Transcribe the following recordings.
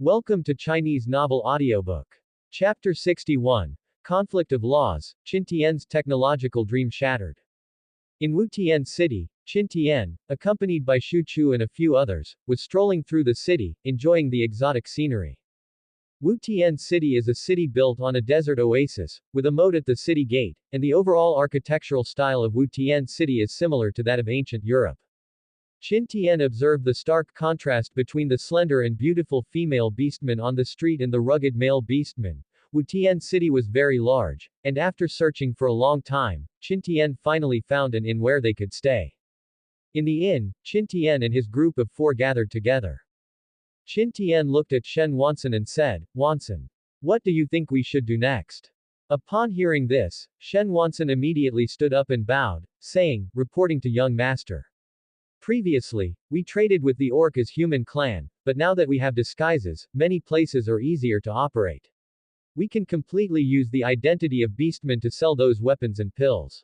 Welcome to Chinese Novel Audiobook. Chapter 61. Conflict of Laws, Qin Tian's Technological Dream Shattered. In Wutian City, Qin Tian, accompanied by Shu Chu and a few others, was strolling through the city, enjoying the exotic scenery. Wutian City is a city built on a desert oasis, with a moat at the city gate, and the overall architectural style of Wutian City is similar to that of ancient Europe. Qin Tian observed the stark contrast between the slender and beautiful female beastmen on the street and the rugged male beastmen. Wutian City was very large, and after searching for a long time, Qin Tian finally found an inn where they could stay. In the inn, Qin Tian and his group of 4 gathered together. Qin Tian looked at Shen Wanson and said, "Wanson, what do you think we should do next?" Upon hearing this, Shen Wanson immediately stood up and bowed, saying, reporting to young master. Previously, we traded with the orc as human clan, but now that we have disguises, many places are easier to operate. We can completely use the identity of beastmen to sell those weapons and pills.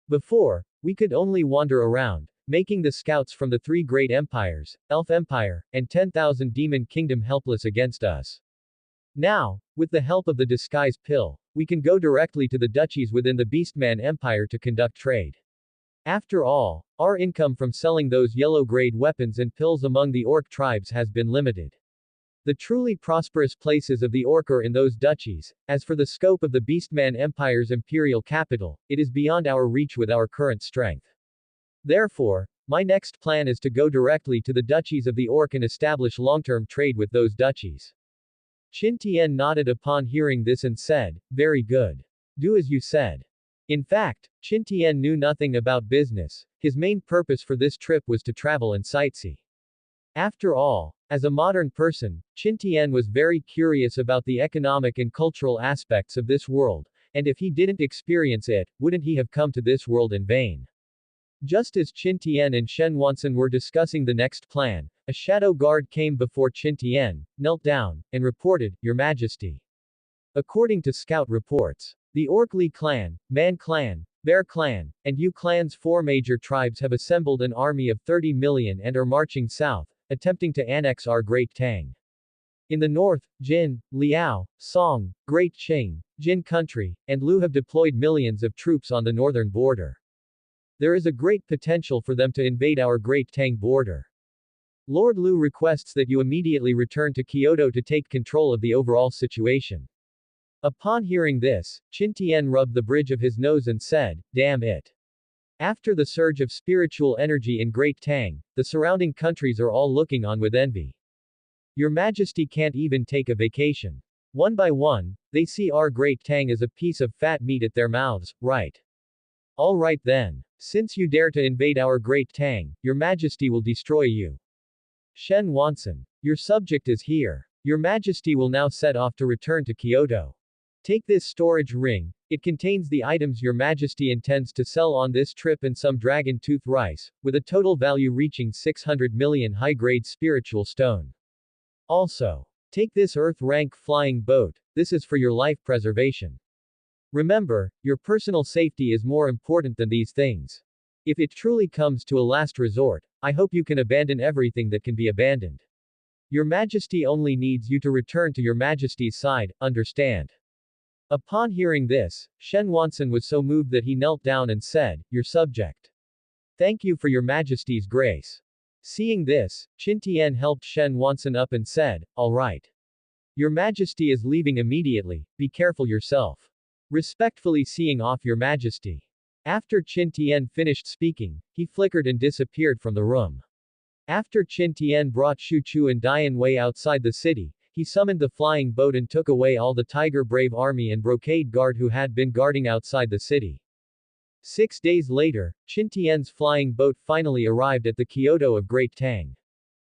Before, we could only wander around, making the scouts from the 3 great empires, Elf Empire, and 10,000 Demon Kingdom helpless against us. Now, with the help of the disguise pill, we can go directly to the duchies within the Beastman Empire to conduct trade. After all, our income from selling those yellow-grade weapons and pills among the orc tribes has been limited. The truly prosperous places of the orc are in those duchies. As for the scope of the Beastman Empire's imperial capital, it is beyond our reach with our current strength. Therefore, my next plan is to go directly to the duchies of the orc and establish long-term trade with those duchies. Qin Tian nodded upon hearing this and said, "Very good. Do as you said." In fact, Qin Tian knew nothing about business. His main purpose for this trip was to travel and sightsee. After all, as a modern person, Qin Tian was very curious about the economic and cultural aspects of this world, and if he didn't experience it, wouldn't he have come to this world in vain? Just as Qin Tian and Shen Wanson were discussing the next plan, a shadow guard came before Qin Tian, knelt down, and reported, "Your Majesty." According to scout reports, the Orc Li clan, Man clan, Bear clan, and Yu clan's 4 major tribes have assembled an army of 30 million and are marching south, attempting to annex our Great Tang. In the north, Jin, Liao, Song, Great Qing, Jin country, and Lu have deployed millions of troops on the northern border. There is a great potential for them to invade our Great Tang border. Lord Lu requests that you immediately return to Kyoto to take control of the overall situation. Upon hearing this, Qin Tian rubbed the bridge of his nose and said, "Damn it. After the surge of spiritual energy in Great Tang, the surrounding countries are all looking on with envy. Your Majesty can't even take a vacation. One by one, they see our Great Tang as a piece of fat meat at their mouths, right? All right then. Since you dare to invade our Great Tang, your Majesty will destroy you. Shen Wanson, your subject is here. Your Majesty will now set off to return to Kyoto. Take this storage ring. It contains the items your Majesty intends to sell on this trip and some dragon tooth rice, with a total value reaching 600 million high-grade spiritual stone. Also, take this earth rank flying boat. This is for your life preservation. Remember, your personal safety is more important than these things. If it truly comes to a last resort, I hope you can abandon everything that can be abandoned. Your Majesty only needs you to return to your Majesty's side, understand?" Upon hearing this, Shen Wanson was so moved that he knelt down and said, "Your subject. Thank you for your Majesty's grace." Seeing this, Qin Tian helped Shen Wanson up and said, "All right. Your Majesty is leaving immediately, be careful yourself. Respectfully seeing off your Majesty." After Qin Tian finished speaking, he flickered and disappeared from the room. After Qin Tian brought Shu Chu and Dian Wei outside the city, he summoned the flying boat and took away all the Tiger Brave army and brocade guard who had been guarding outside the city. 6 days later, Qin Tian's flying boat finally arrived at the Kyoto of Great Tang.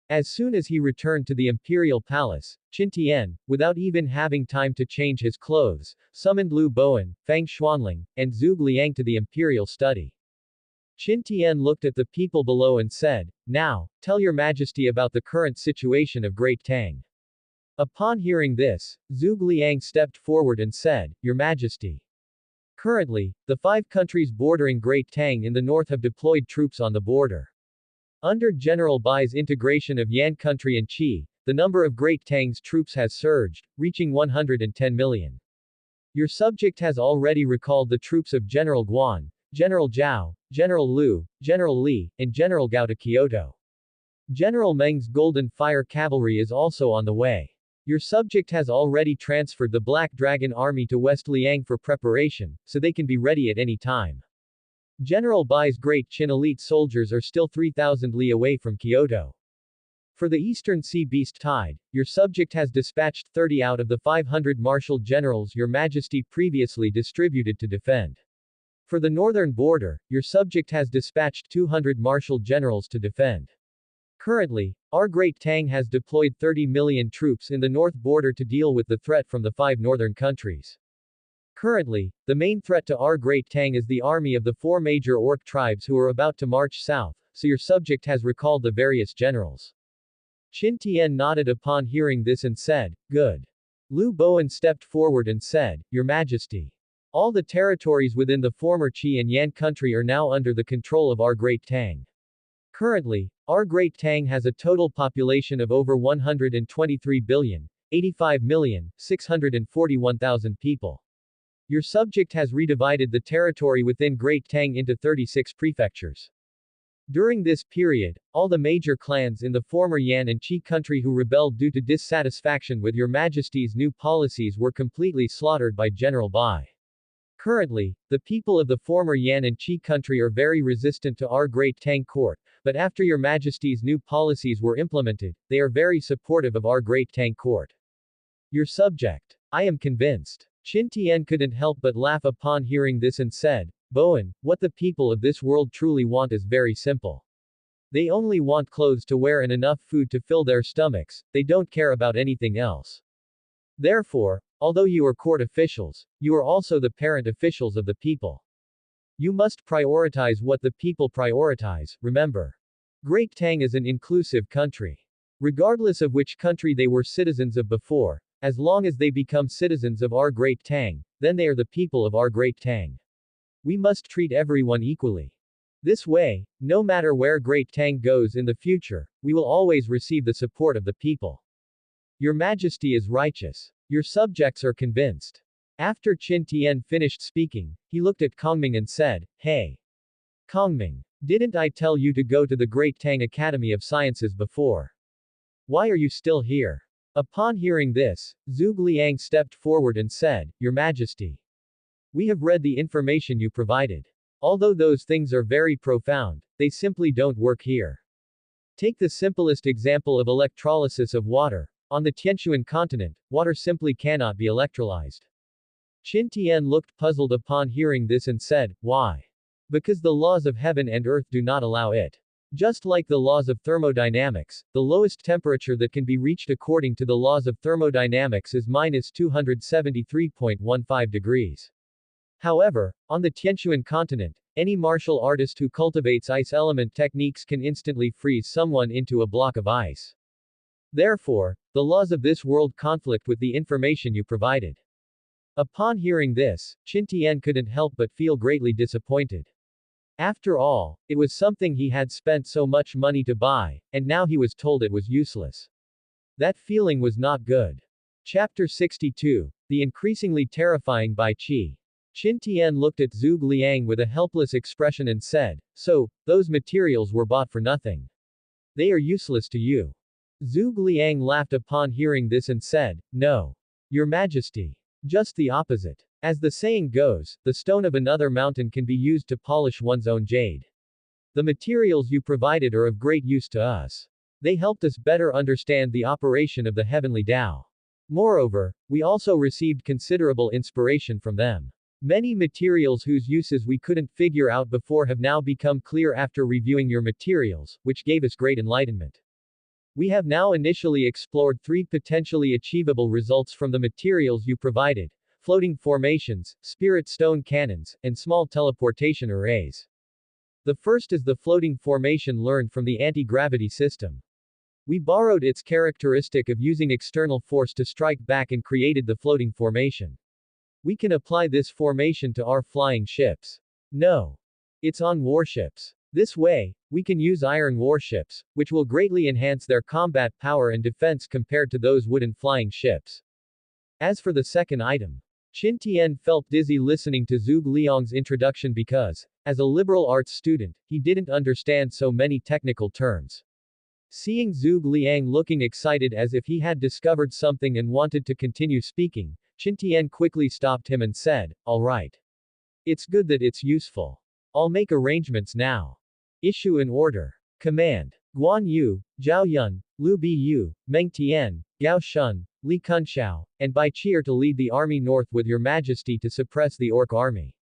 As soon as he returned to the imperial palace, Qin Tian, without even having time to change his clothes, summoned Lu Bowen, Fang Xuanling, and Zhuge Liang to the imperial study. Qin Tian looked at the people below and said, "Now, tell your Majesty about the current situation of Great Tang." Upon hearing this, Zhuge Liang stepped forward and said, "Your Majesty. Currently, the 5 countries bordering Great Tang in the north have deployed troops on the border. Under General Bai's integration of Yan country and Qi, the number of Great Tang's troops has surged, reaching 110 million. Your subject has already recalled the troops of General Guan, General Zhao, General Liu, General Li, and General Gao to Kyoto. General Meng's Golden Fire Cavalry is also on the way. Your subject has already transferred the Black Dragon Army to West Liang for preparation, so they can be ready at any time. General Bai's Great Qin elite soldiers are still 3,000 li away from Kyoto. For the Eastern Sea Beast Tide, your subject has dispatched 30 out of the 500 martial generals your majesty previously distributed to defend. For the northern border, your subject has dispatched 200 martial generals to defend. Currently, our Great Tang has deployed 30 million troops in the north border to deal with the threat from the 5 northern countries. Currently, the main threat to our Great Tang is the army of the 4 major orc tribes who are about to march south, so your subject has recalled the various generals. Qin Tian nodded upon hearing this and said, "Good." Liu Bowen stepped forward and said, "Your Majesty. All the territories within the former Qi and Yan country are now under the control of our Great Tang. Currently, our Great Tang has a total population of over 123 billion, 85,641,000 people. Your subject has redivided the territory within Great Tang into 36 prefectures. During this period, all the major clans in the former Yan and Qi country who rebelled due to dissatisfaction with your majesty's new policies were completely slaughtered by General Bai. Currently, the people of the former Yan and Qi country are very resistant to our Great Tang court, but after your majesty's new policies were implemented, they are very supportive of our Great Tang court. Your subject. I am convinced. Qin Tian couldn't help but laugh upon hearing this and said, "Bowen, what the people of this world truly want is very simple. They only want clothes to wear and enough food to fill their stomachs, they don't care about anything else. Therefore, although you are court officials, you are also the parent officials of the people. You must prioritize what the people prioritize, remember. Great Tang is an inclusive country. Regardless of which country they were citizens of before, as long as they become citizens of our Great Tang, then they are the people of our Great Tang. We must treat everyone equally. This way, no matter where Great Tang goes in the future, we will always receive the support of the people. Your Majesty is righteous. Your subjects are convinced." After Qin Tian finished speaking, he looked at Kongming and said, "Hey. Kongming. Didn't I tell you to go to the Great Tang Academy of Sciences before? Why are you still here?" Upon hearing this, Zhuge Liang stepped forward and said, "Your Majesty. We have read the information you provided. Although those things are very profound, they simply don't work here. Take the simplest example of electrolysis of water. On the Tianshuan continent, water simply cannot be electrolyzed." Qin Tian looked puzzled upon hearing this and said, "Why? Because the laws of heaven and earth do not allow it. Just like the laws of thermodynamics, the lowest temperature that can be reached according to the laws of thermodynamics is -273.15 degrees. However, on the Tianshuan continent, any martial artist who cultivates ice element techniques can instantly freeze someone into a block of ice. Therefore, the laws of this world conflict with the information you provided." Upon hearing this, Qin Tian couldn't help but feel greatly disappointed. After all, it was something he had spent so much money to buy, and now he was told it was useless. That feeling was not good. Chapter 62. The increasingly terrifying Bai Qi. Qin Tian looked at Zhuge Liang with a helpless expression and said, "So, those materials were bought for nothing. They are useless to you." Zhuge Liang laughed upon hearing this and said, "No. Your Majesty. Just the opposite. As the saying goes, the stone of another mountain can be used to polish one's own jade. The materials you provided are of great use to us. They helped us better understand the operation of the heavenly Tao. Moreover, we also received considerable inspiration from them. Many materials whose uses we couldn't figure out before have now become clear after reviewing your materials, which gave us great enlightenment. We have now initially explored 3 potentially achievable results from the materials you provided: floating formations, spirit stone cannons, and small teleportation arrays. The first is the floating formation learned from the anti-gravity system. We borrowed its characteristic of using external force to strike back and created the floating formation. We can apply this formation to our flying ships. No. It's on warships. This way, we can use iron warships, which will greatly enhance their combat power and defense compared to those wooden flying ships. As for the second item, Qin Tian felt dizzy listening to Zhuge Liang's introduction because, as a liberal arts student, he didn't understand so many technical terms. Seeing Zhuge Liang looking excited as if he had discovered something and wanted to continue speaking, Qin Tian quickly stopped him and said, "All right. It's good that it's useful. I'll make arrangements now. Issue an order. Command. Guan Yu, Zhao Yun, Lu Biyu, Meng Tian, Gao Shun, Li Kunshao, and Bai Qi are to lead the army north with your majesty to suppress the Orc army.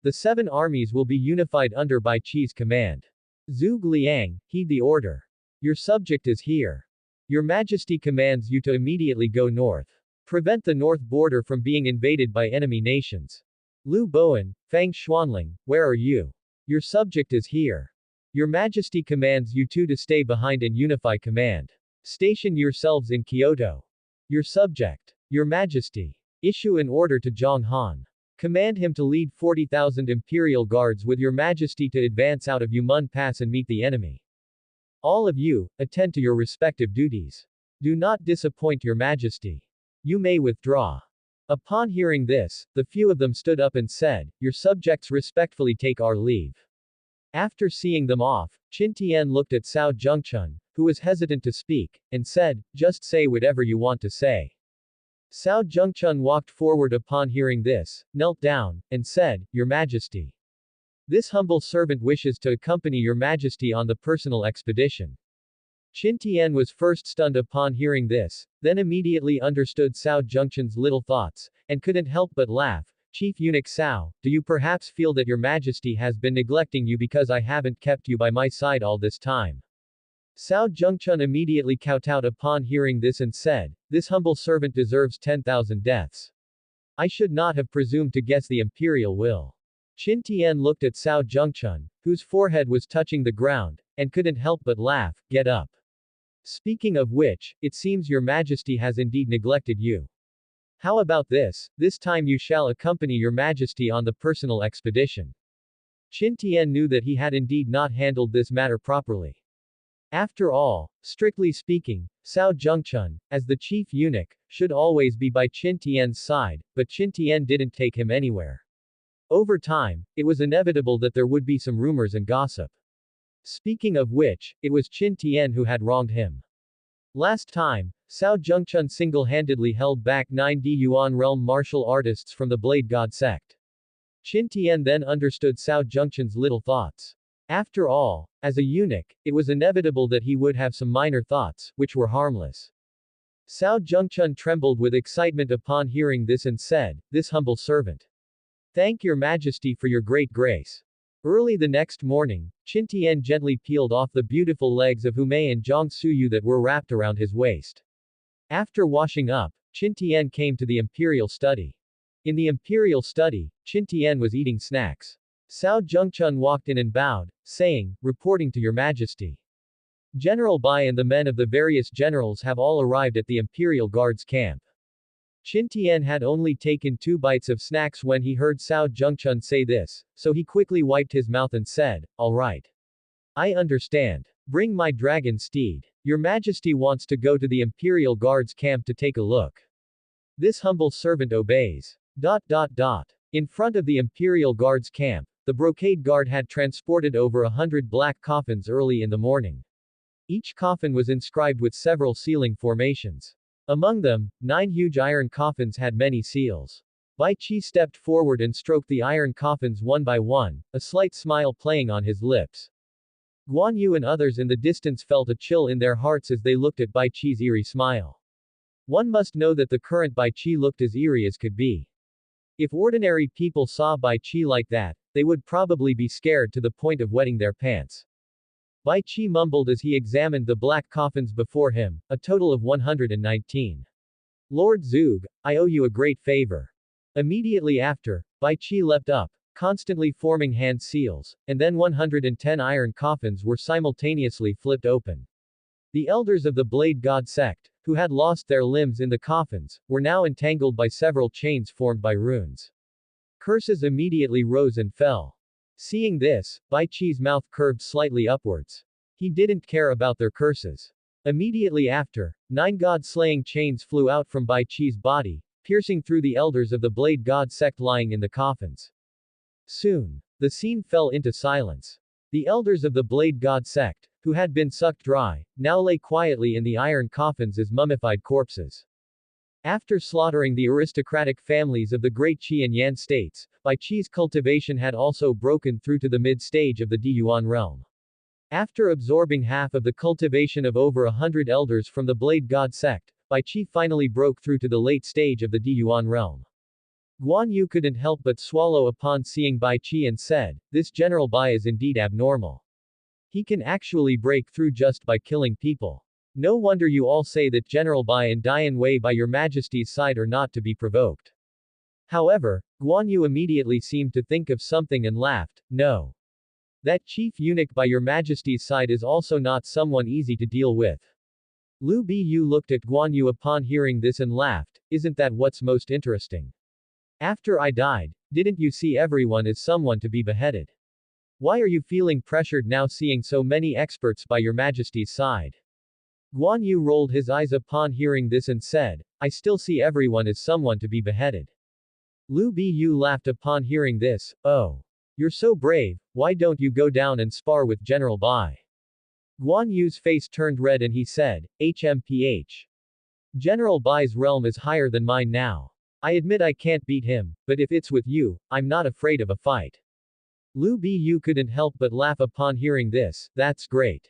The 7 armies will be unified under Bai Qi's command. Zhuge Liang, heed the order. Your subject is here. Your majesty commands you to immediately go north. Prevent the north border from being invaded by enemy nations. Lu Bowen, Fang Xuanling, where are you? Your subject is here. Your majesty commands you two to stay behind and unify command. Station yourselves in Kyoto. Your subject. Your majesty. Issue an order to Zhang Han. Command him to lead 40,000 imperial guards with your majesty to advance out of Yumen Pass and meet the enemy. All of you, attend to your respective duties. Do not disappoint your majesty. You may withdraw." Upon hearing this, the few of them stood up and said, "Your subjects respectfully take our leave." After seeing them off, Qin Tian looked at Cao Zhengchun, who was hesitant to speak, and said, "Just say whatever you want to say." Cao Zhengchun walked forward upon hearing this, knelt down, and said, "Your Majesty. This humble servant wishes to accompany your Majesty on the personal expedition." Qin Tian was first stunned upon hearing this, then immediately understood Cao Zhengchun's little thoughts, and couldn't help but laugh. "Chief Eunuch Cao, do you perhaps feel that your Majesty has been neglecting you because I haven't kept you by my side all this time?" Cao Zhengchun immediately kowtowed upon hearing this and said, "This humble servant deserves 10,000 deaths. I should not have presumed to guess the imperial will." Qin Tian looked at Cao Zhengchun, whose forehead was touching the ground, and couldn't help but laugh. "Get up. Speaking of which, it seems your Majesty has indeed neglected you. How about this? This time you shall accompany your Majesty on the personal expedition." Qin Tian knew that he had indeed not handled this matter properly. After all, strictly speaking, Cao Zhengchun, as the chief eunuch, should always be by Qin Tian's side, but Qin Tian didn't take him anywhere. Over time, it was inevitable that there would be some rumors and gossip. Speaking of which, it was Qin Tian who had wronged him. Last time, Cao Zhengchun single-handedly held back 9D Yuan realm martial artists from the Blade God sect. Qin Tian then understood Cao Zhengchun's little thoughts. After all, as a eunuch, it was inevitable that he would have some minor thoughts, which were harmless. Cao Zhengchun trembled with excitement upon hearing this and said, "This humble servant. Thank your Majesty for your great grace." Early the next morning, Qin Tian gently peeled off the beautiful legs of Humei and Zhang Suyu that were wrapped around his waist. After washing up, Qin Tian came to the imperial study. In the imperial study, Qin Tian was eating snacks. Cao Zhengchun walked in and bowed, saying, "Reporting to your Majesty. General Bai and the men of the various generals have all arrived at the Imperial Guards camp." Qin Tian had only taken 2 bites of snacks when he heard Cao Zhengchun say this, so he quickly wiped his mouth and said, "All right. I understand. Bring my dragon steed. Your Majesty wants to go to the Imperial Guards camp to take a look." This humble servant obeys. In front of the Imperial Guards camp, the brocade guard had transported over 100 black coffins early in the morning. Each coffin was inscribed with several sealing formations. Among them, 9 huge iron coffins had many seals. Bai Qi stepped forward and stroked the iron coffins one by one, a slight smile playing on his lips. Guan Yu and others in the distance felt a chill in their hearts as they looked at Bai Qi's eerie smile. One must know that the current Bai Qi looked as eerie as could be. If ordinary people saw Bai Qi like that, they would probably be scared to the point of wetting their pants. Bai Qi mumbled as he examined the black coffins before him, a total of 119. "Lord Zhuge, I owe you a great favor." Immediately after, Bai Qi leapt up, constantly forming hand seals, and then 110 iron coffins were simultaneously flipped open. The elders of the Blade God sect, who had lost their limbs in the coffins, were now entangled by several chains formed by runes. Curses immediately rose and fell. Seeing this, Bai Qi's mouth curved slightly upwards. He didn't care about their curses. Immediately after, 9 god-slaying chains flew out from Bai Qi's body, piercing through the elders of the Blade God sect lying in the coffins. Soon, the scene fell into silence. The elders of the Blade God sect, who had been sucked dry, now lay quietly in the iron coffins as mummified corpses. After slaughtering the aristocratic families of the great Qi and Yan states, Bai Qi's cultivation had also broken through to the mid-stage of the Diyuan realm. After absorbing half of the cultivation of over 100 elders from the Blade God sect, Bai Qi finally broke through to the late stage of the Diyuan realm. Guan Yu couldn't help but swallow upon seeing Bai Qi and said, "This General Bai is indeed abnormal. He can actually break through just by killing people. No wonder you all say that General Bai and Dian Wei by your majesty's side are not to be provoked." However, Guan Yu immediately seemed to think of something and laughed, "No. That chief eunuch by your majesty's side is also not someone easy to deal with." Lu Bu looked at Guan Yu upon hearing this and laughed, "Isn't that what's most interesting? After I died, didn't you see everyone as someone to be beheaded? Why are you feeling pressured now seeing so many experts by your majesty's side?" Guan Yu rolled his eyes upon hearing this and said, "I still see everyone as someone to be beheaded." Lu Bu laughed upon hearing this, "Oh. You're so brave, why don't you go down and spar with General Bai?" Guan Yu's face turned red and he said, "HMPH. General Bai's realm is higher than mine now. I admit I can't beat him, but if it's with you, I'm not afraid of a fight." Lu Bu couldn't help but laugh upon hearing this, "That's great.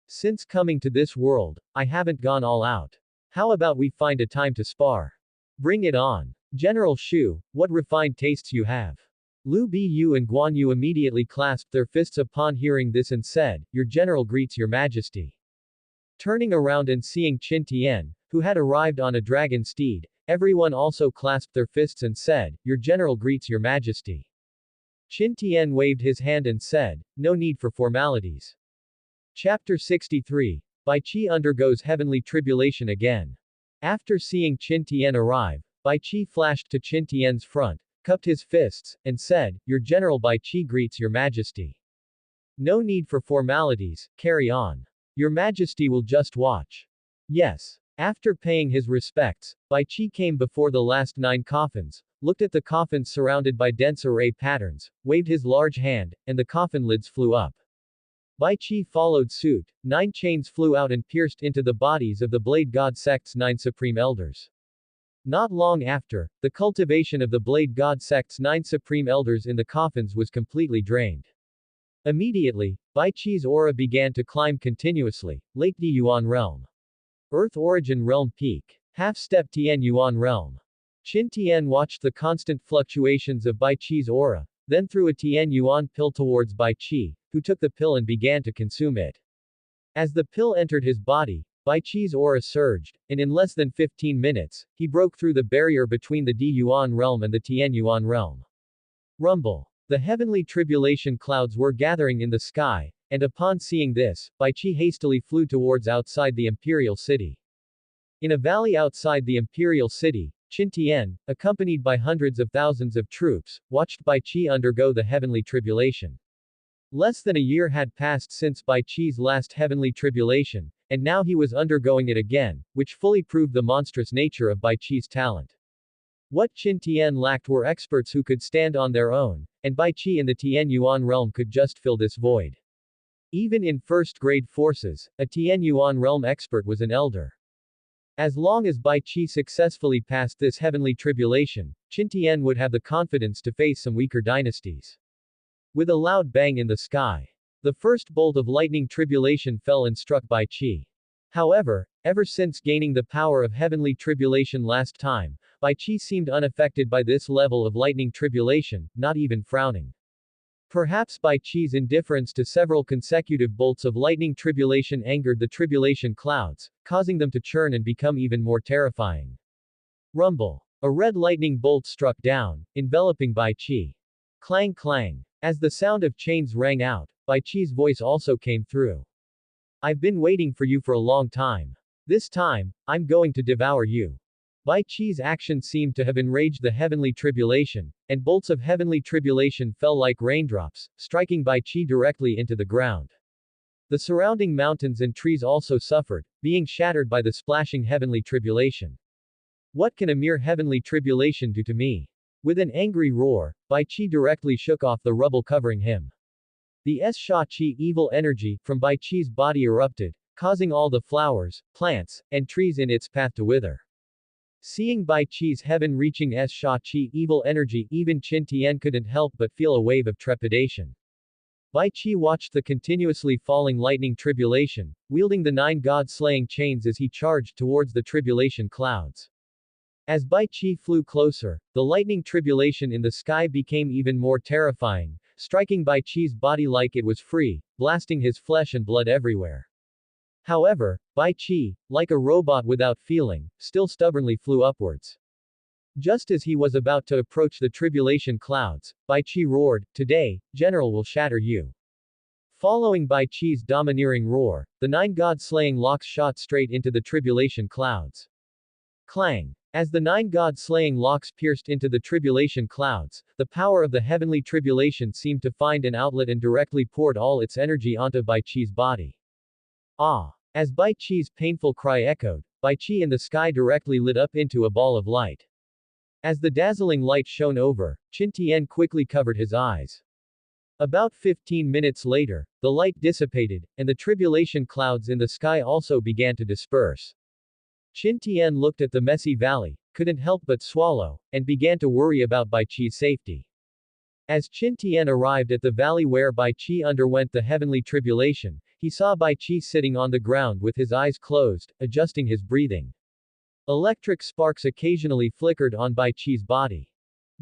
Since coming to this world, I haven't gone all out. How about we find a time to spar? Bring it on. General Shu, what refined tastes you have." Lu Bu and Guan Yu immediately clasped their fists upon hearing this and said, "Your general greets your majesty." Turning around and seeing Qin Tian, who had arrived on a dragon steed, everyone also clasped their fists and said, "Your general greets your majesty." Qin Tian waved his hand and said, "No need for formalities." Chapter 63. Bai Qi undergoes heavenly tribulation again. After seeing Qin Tian arrive, Bai Qi flashed to Qin Tian's front, cupped his fists, and said, "Your general Bai Qi greets your majesty. No need for formalities, carry on. Your majesty will just watch." Yes. After paying his respects, Bai Qi came before the last 9 coffins, looked at the coffins surrounded by dense array patterns, waved his large hand, and the coffin lids flew up. Bai Qi followed suit, 9 chains flew out and pierced into the bodies of the Blade God sect's 9 supreme elders. Not long after, the cultivation of the Blade God sect's 9 supreme elders in the coffins was completely drained. Immediately, Bai Qi's aura began to climb continuously, Late Yuan realm. Earth origin realm peak. Half-step Tian Yuan realm. Qin Tian watched the constant fluctuations of Bai Qi's aura, then threw a Tian Yuan pill towards Bai Qi, who took the pill and began to consume it. As the pill entered his body, Bai Qi's aura surged, and in less than 15 minutes, he broke through the barrier between the Di Yuan realm and the Tian Yuan realm. Rumble. The heavenly tribulation clouds were gathering in the sky, and upon seeing this, Bai Qi hastily flew towards outside the imperial city. In a valley outside the imperial city, Qin Tian, accompanied by hundreds of thousands of troops, watched Bai Qi undergo the heavenly tribulation. Less than a year had passed since Bai Qi's last heavenly tribulation, and now he was undergoing it again, which fully proved the monstrous nature of Bai Qi's talent. What Qin Tian lacked were experts who could stand on their own, and Bai Qi in the Tian Yuan realm could just fill this void. Even in first-grade forces, a Tian Yuan realm expert was an elder. As long as Bai Qi successfully passed this heavenly tribulation, Qin Tian would have the confidence to face some weaker dynasties. With a loud bang in the sky, the first bolt of lightning tribulation fell and struck Bai Qi. However, ever since gaining the power of heavenly tribulation last time, Bai Qi seemed unaffected by this level of lightning tribulation, not even frowning. Perhaps Bai Qi's indifference to several consecutive bolts of lightning tribulation angered the tribulation clouds, causing them to churn and become even more terrifying. Rumble. A red lightning bolt struck down, enveloping Bai Qi. Clang clang. As the sound of chains rang out, Bai Qi's voice also came through. "I've been waiting for you for a long time. This time, I'm going to devour you." Bai Qi's action seemed to have enraged the heavenly tribulation, and bolts of heavenly tribulation fell like raindrops, striking Bai Qi directly into the ground. The surrounding mountains and trees also suffered, being shattered by the splashing heavenly tribulation. What can a mere heavenly tribulation do to me? With an angry roar, Bai Qi directly shook off the rubble covering him. The Sha Qi evil energy from Bai Qi's body erupted, causing all the flowers, plants, and trees in its path to wither. Seeing Bai Qi's heaven-reaching Sha Qi evil energy, even Qin Tian couldn't help but feel a wave of trepidation. Bai Qi watched the continuously falling lightning tribulation, wielding the 9 god-slaying chains as he charged towards the tribulation clouds. As Bai Qi flew closer, the lightning tribulation in the sky became even more terrifying, striking Bai Qi's body like it was free, blasting his flesh and blood everywhere. However, Bai Qi, like a robot without feeling, still stubbornly flew upwards. Just as he was about to approach the tribulation clouds, Bai Qi roared, "Today, General will shatter you." Following Bai Qi's domineering roar, the 9 god-slaying locks shot straight into the tribulation clouds. Clang! As the 9 god-slaying locks pierced into the tribulation clouds, the power of the heavenly tribulation seemed to find an outlet and directly poured all its energy onto Bai Qi's body. Ah! As Bai Qi's painful cry echoed, Bai Qi in the sky directly lit up into a ball of light. As the dazzling light shone over, Qin Tian quickly covered his eyes. About 15 minutes later, the light dissipated, and the tribulation clouds in the sky also began to disperse. Qin Tian looked at the messy valley, couldn't help but swallow, and began to worry about Bai Qi's safety. As Qin Tian arrived at the valley where Bai Qi underwent the heavenly tribulation, he saw Bai Qi sitting on the ground with his eyes closed, adjusting his breathing. Electric sparks occasionally flickered on Bai Qi's body.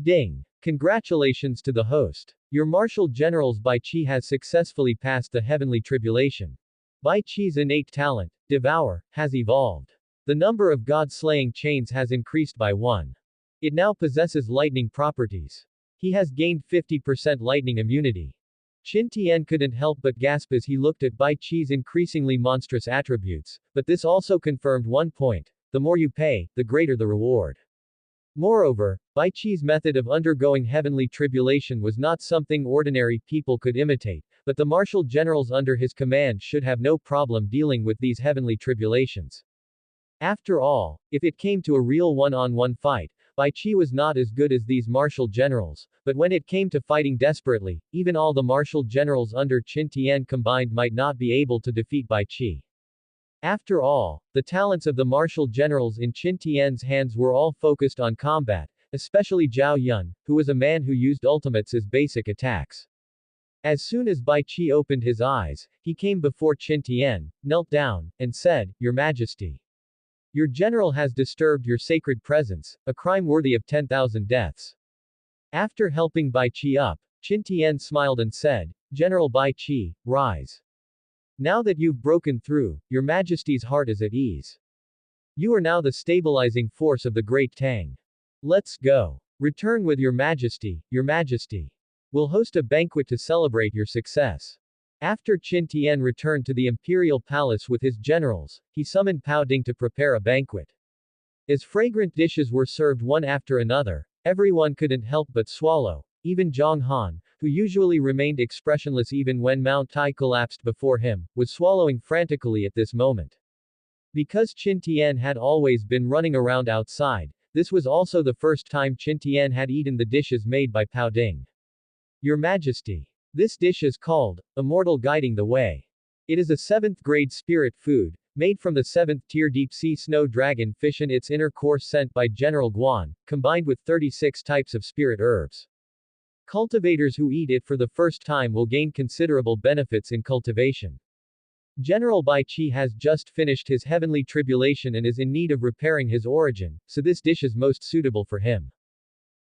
Ding! Congratulations to the host. Your martial generals Bai Qi has successfully passed the heavenly tribulation. Bai Qi's innate talent, Devour, has evolved. The number of god-slaying chains has increased by 1. It now possesses lightning properties. He has gained 50% lightning immunity. Qin Tian couldn't help but gasp as he looked at Bai Qi's increasingly monstrous attributes, but this also confirmed one point: the more you pay, the greater the reward. Moreover, Bai Qi's method of undergoing heavenly tribulation was not something ordinary people could imitate, but the martial generals under his command should have no problem dealing with these heavenly tribulations. After all, if it came to a real one-on-one fight, Bai Qi was not as good as these martial generals, but when it came to fighting desperately, even all the martial generals under Qin Tian combined might not be able to defeat Bai Qi. After all, the talents of the martial generals in Qin Tian's hands were all focused on combat, especially Zhao Yun, who was a man who used ultimates as basic attacks. As soon as Bai Qi opened his eyes, he came before Qin Tian, knelt down, and said, "Your Majesty. Your general has disturbed your sacred presence, a crime worthy of 10,000 deaths." After helping Bai Qi up, Qin Tian smiled and said, "General Bai Qi, rise. Now that you've broken through, your Majesty's heart is at ease. You are now the stabilizing force of the great Tang. Let's go. Return with your Majesty, your Majesty. We'll host a banquet to celebrate your success." After Qin Tian returned to the imperial palace with his generals, he summoned Pao Ding to prepare a banquet. As fragrant dishes were served one after another, everyone couldn't help but swallow. Even Zhang Han, who usually remained expressionless even when Mount Tai collapsed before him, was swallowing frantically at this moment. Because Qin Tian had always been running around outside, this was also the first time Qin Tian had eaten the dishes made by Pao Ding. "Your Majesty. This dish is called, Immortal Guiding the Way. It is a 7th-grade spirit food, made from the 7th-tier deep-sea snow dragon fish and its inner core sent by General Guan, combined with 36 types of spirit herbs. Cultivators who eat it for the first time will gain considerable benefits in cultivation. General Bai Qi has just finished his heavenly tribulation and is in need of repairing his origin, so this dish is most suitable for him."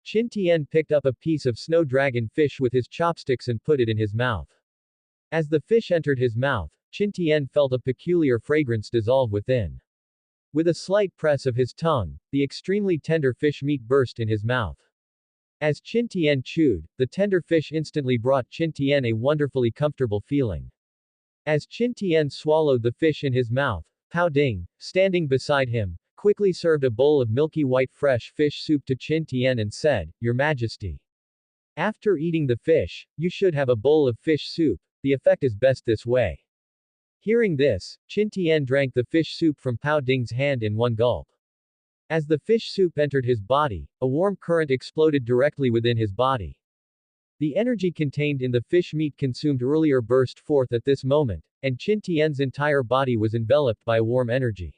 Qin Tian picked up a piece of snow dragon fish with his chopsticks and put it in his mouth. As the fish entered his mouth, Qin Tian felt a peculiar fragrance dissolve within. With a slight press of his tongue, the extremely tender fish meat burst in his mouth. As Qin Tian chewed, the tender fish instantly brought Qin Tian a wonderfully comfortable feeling. As Qin Tian swallowed the fish in his mouth, Pao Ding, standing beside him, quickly served a bowl of milky white fresh fish soup to Qin Tian and said, "Your Majesty. After eating the fish, you should have a bowl of fish soup, the effect is best this way." Hearing this, Qin Tian drank the fish soup from Pao Ding's hand in one gulp. As the fish soup entered his body, a warm current exploded directly within his body. The energy contained in the fish meat consumed earlier burst forth at this moment, and Qin Tian's entire body was enveloped by a warm energy.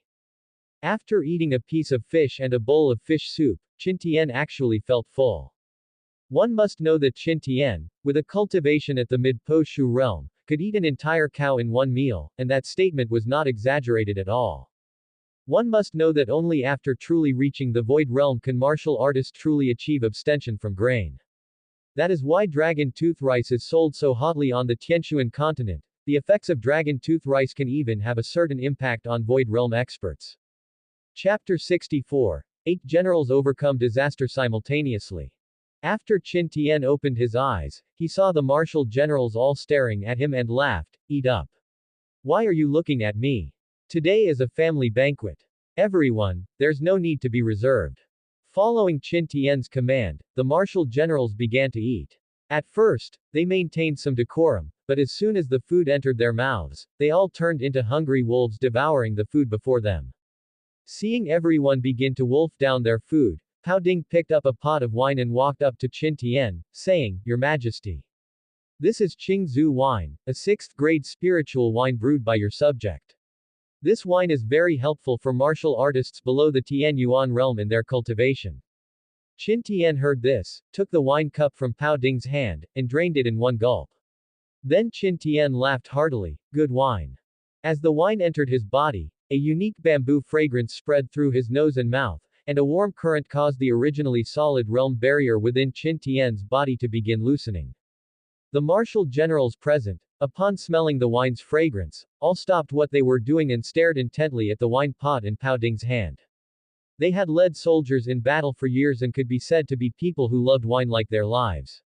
After eating a piece of fish and a bowl of fish soup, Qin Tian actually felt full. One must know that Qin Tian, with a cultivation at the mid-Po Shu realm, could eat an entire cow in one meal, and that statement was not exaggerated at all. One must know that only after truly reaching the void realm can martial artists truly achieve abstention from grain. That is why dragon tooth rice is sold so hotly on the Tianshuan continent. The effects of dragon tooth rice can even have a certain impact on void realm experts. Chapter 64. 8 generals overcome disaster simultaneously. After Qin Tian opened his eyes, he saw the martial generals all staring at him and laughed, "Eat up. Why are you looking at me? Today is a family banquet. Everyone, there's no need to be reserved." Following Qin Tian's command, the martial generals began to eat. At first, they maintained some decorum, but as soon as the food entered their mouths, they all turned into hungry wolves devouring the food before them. Seeing everyone begin to wolf down their food, Pao Ding picked up a pot of wine and walked up to Qin Tian, saying, "Your Majesty. This is Qingzhou wine, a 6th grade spiritual wine brewed by your subject. This wine is very helpful for martial artists below the Tian Yuan realm in their cultivation." Qin Tian heard this, took the wine cup from Pao Ding's hand, and drained it in one gulp. Then Qin Tian laughed heartily, "Good wine." As the wine entered his body, a unique bamboo fragrance spread through his nose and mouth, and a warm current caused the originally solid realm barrier within Qin Tian's body to begin loosening. The martial generals present, upon smelling the wine's fragrance, all stopped what they were doing and stared intently at the wine pot in Pao Ding's hand. They had led soldiers in battle for years and could be said to be people who loved wine like their lives.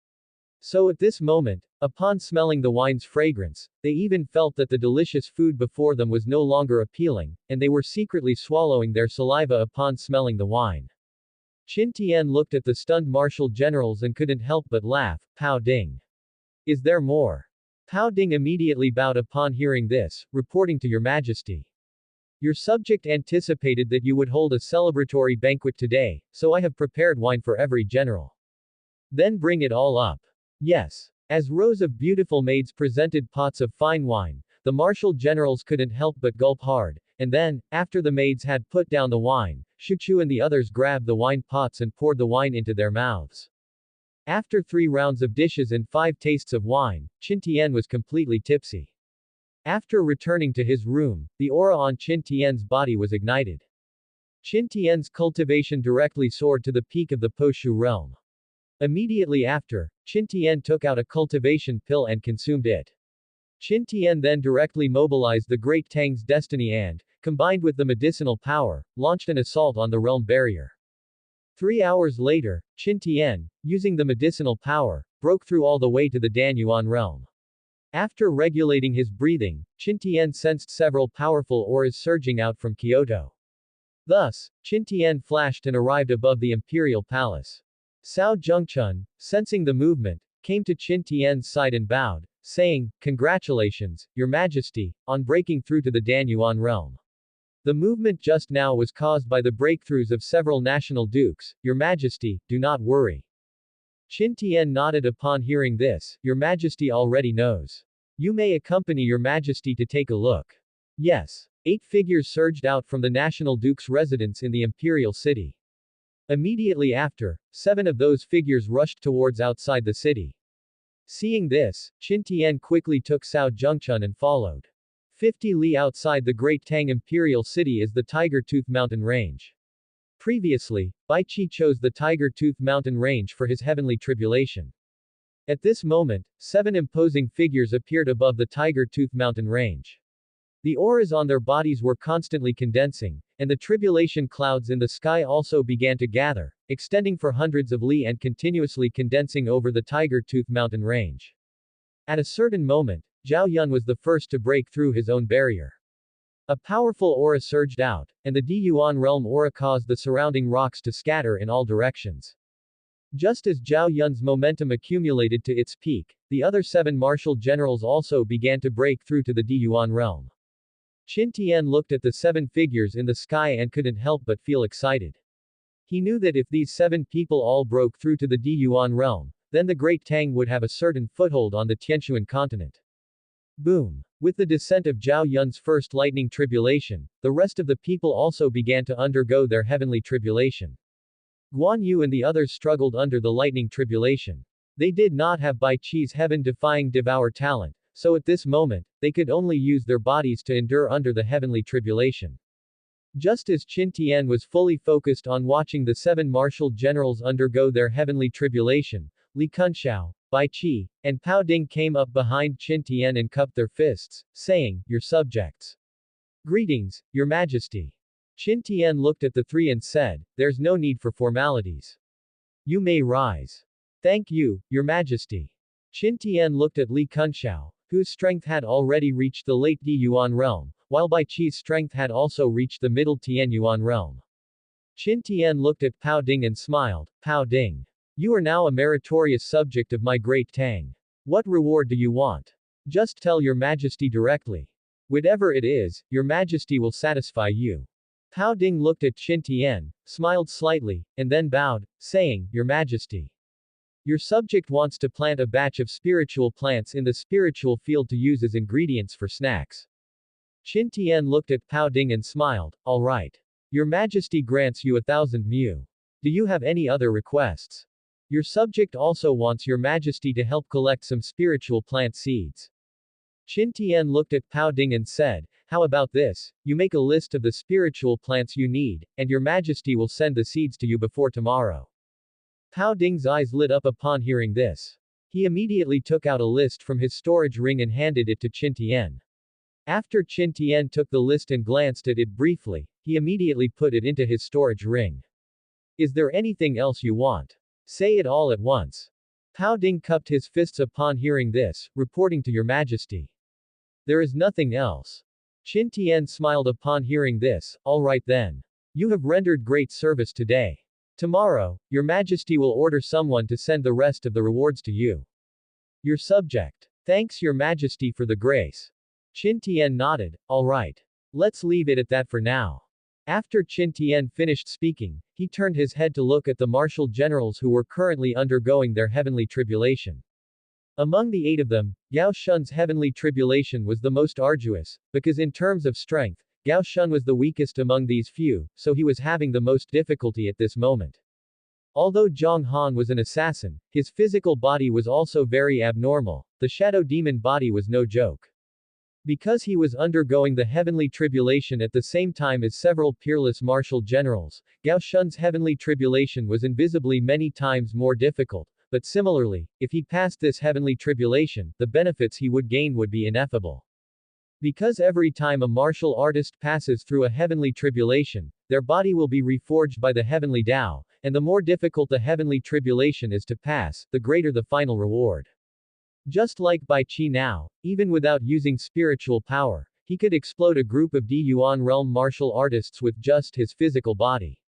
So at this moment, upon smelling the wine's fragrance, they even felt that the delicious food before them was no longer appealing, and they were secretly swallowing their saliva upon smelling the wine. Qin Tian looked at the stunned martial generals and couldn't help but laugh. "Pao Ding. Is there more?" Pao Ding immediately bowed upon hearing this, reporting to Your Majesty. "Your subject anticipated that you would hold a celebratory banquet today, so I have prepared wine for every general. Then bring it all up." "Yes." As rows of beautiful maids presented pots of fine wine, the martial generals couldn't help but gulp hard, and then, after the maids had put down the wine, Shuchu and the others grabbed the wine pots and poured the wine into their mouths. After 3 rounds of dishes and 5 tastes of wine, Qin Tian was completely tipsy. After returning to his room, the aura on Qin Tian's body was ignited. Qin Tian's cultivation directly soared to the peak of the Po Shu realm. Immediately after, Qin Tian took out a cultivation pill and consumed it. Qin Tian then directly mobilized the Great Tang's destiny and, combined with the medicinal power, launched an assault on the realm barrier. 3 hours later, Qin Tian, using the medicinal power, broke through all the way to the Danyuan realm. After regulating his breathing, Qin Tian sensed several powerful auras surging out from Kyoto. Thus, Qin Tian flashed and arrived above the imperial palace. Cao Zhengchun, sensing the movement, came to Qin Tian's side and bowed, saying, "Congratulations, Your Majesty, on breaking through to the Danyuan realm. The movement just now was caused by the breakthroughs of several national dukes. Your Majesty, do not worry." Qin Tian nodded upon hearing this. "Your Majesty already knows. You may accompany Your Majesty to take a look." Yes. 8 figures surged out from the national duke's residence in the imperial city. Immediately after, 7 of those figures rushed towards outside the city. Seeing this, Qin Tian quickly took Cao Zhengchun and followed. 50 li outside the Great Tang Imperial City is the Tiger Tooth Mountain Range. Previously, Bai Qi chose the Tiger Tooth Mountain Range for his heavenly tribulation. At this moment, 7 imposing figures appeared above the Tiger Tooth Mountain Range. The auras on their bodies were constantly condensing, and the tribulation clouds in the sky also began to gather, extending for hundreds of li and continuously condensing over the Tiger Tooth Mountain Range. At a certain moment, Zhao Yun was the first to break through his own barrier. A powerful aura surged out, and the Diyuan realm aura caused the surrounding rocks to scatter in all directions. Just as Zhao Yun's momentum accumulated to its peak, the other 7 martial generals also began to break through to the Diyuan realm. Qin Tian looked at the 7 figures in the sky and couldn't help but feel excited. He knew that if these 7 people all broke through to the Diyuan realm, then the Great Tang would have a certain foothold on the Tianshuan continent. Boom! With the descent of Zhao Yun's first lightning tribulation, the rest of the people also began to undergo their heavenly tribulation. Guan Yu and the others struggled under the lightning tribulation. They did not have Bai Qi's heaven-defying devour talent, so at this moment, they could only use their bodies to endure under the heavenly tribulation. Just as Qin Tian was fully focused on watching the 7 martial generals undergo their heavenly tribulation, Li Kunshao, Bai Qi, and Pao Ding came up behind Qin Tian and cupped their fists, saying, "Your subjects. Greetings, Your Majesty." Qin Tian looked at the 3 and said, "There's no need for formalities. You may rise." "Thank you, Your Majesty." Qin Tian looked at Li Kunshao, whose strength had already reached the late Diyuan realm, while Bai Qi's strength had also reached the middle Tianyuan realm. Qin Tian looked at Pao Ding and smiled. "Pao Ding. You are now a meritorious subject of my great Tang. What reward do you want? Just tell Your Majesty directly. Whatever it is, Your Majesty will satisfy you." Pao Ding looked at Qin Tian, smiled slightly, and then bowed, saying, "Your Majesty. Your subject wants to plant a batch of spiritual plants in the spiritual field to use as ingredients for snacks." Qin Tian looked at Pao Ding and smiled. "All right. Your Majesty grants you 1,000 mu. Do you have any other requests? Your subject also wants Your Majesty to help collect some spiritual plant seeds." Qin Tian looked at Pao Ding and said, "How about this? You make a list of the spiritual plants you need, and Your Majesty will send the seeds to you before tomorrow." Pao Ding's eyes lit up upon hearing this. He immediately took out a list from his storage ring and handed it to Qin Tian. After Qin Tian took the list and glanced at it briefly, he immediately put it into his storage ring. "Is there anything else you want? Say it all at once." Pao Ding cupped his fists upon hearing this, reporting to Your Majesty. "There is nothing else." Qin Tian smiled upon hearing this. "All right then. You have rendered great service today. Tomorrow, Your Majesty will order someone to send the rest of the rewards to you. Your subject. Thanks Your Majesty for the grace." Qin Tian nodded. "All right. Let's leave it at that for now." After Qin Tian finished speaking, he turned his head to look at the martial generals who were currently undergoing their heavenly tribulation. Among the 8 of them, Gao Shun's heavenly tribulation was the most arduous, because in terms of strength, Gao Shun was the weakest among these few, so he was having the most difficulty at this moment. Although Zhang Han was an assassin, his physical body was also very abnormal. The shadow demon body was no joke. Because he was undergoing the heavenly tribulation at the same time as several peerless martial generals, Gao Shun's heavenly tribulation was invisibly many times more difficult, but similarly, if he passed this heavenly tribulation, the benefits he would gain would be ineffable. Because every time a martial artist passes through a heavenly tribulation, their body will be reforged by the heavenly Tao, and the more difficult the heavenly tribulation is to pass, the greater the final reward. Just like Bai Qi now, even without using spiritual power, he could explode a group of Diyuan realm martial artists with just his physical body.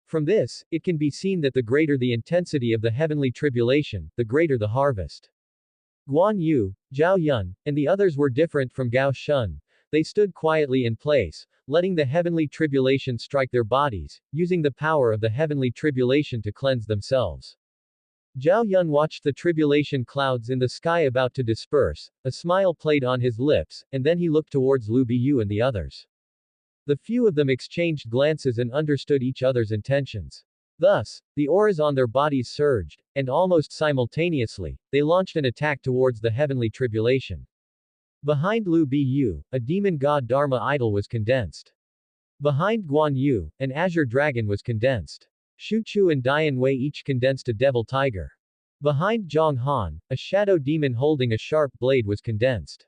From this, it can be seen that the greater the intensity of the heavenly tribulation, the greater the harvest. Guan Yu, Zhao Yun, and the others were different from Gao Shun. They stood quietly in place, letting the heavenly tribulation strike their bodies, using the power of the heavenly tribulation to cleanse themselves. Zhao Yun watched the tribulation clouds in the sky about to disperse, a smile played on his lips, and then he looked towards Lu Biyu and the others. The few of them exchanged glances and understood each other's intentions. Thus, the auras on their bodies surged, and almost simultaneously, they launched an attack towards the heavenly tribulation. Behind Lu Biyu, a demon god Dharma idol was condensed. Behind Guan Yu, an azure dragon was condensed. Shu Chu and Dian Wei each condensed a devil tiger. Behind Zhang Han, a shadow demon holding a sharp blade was condensed.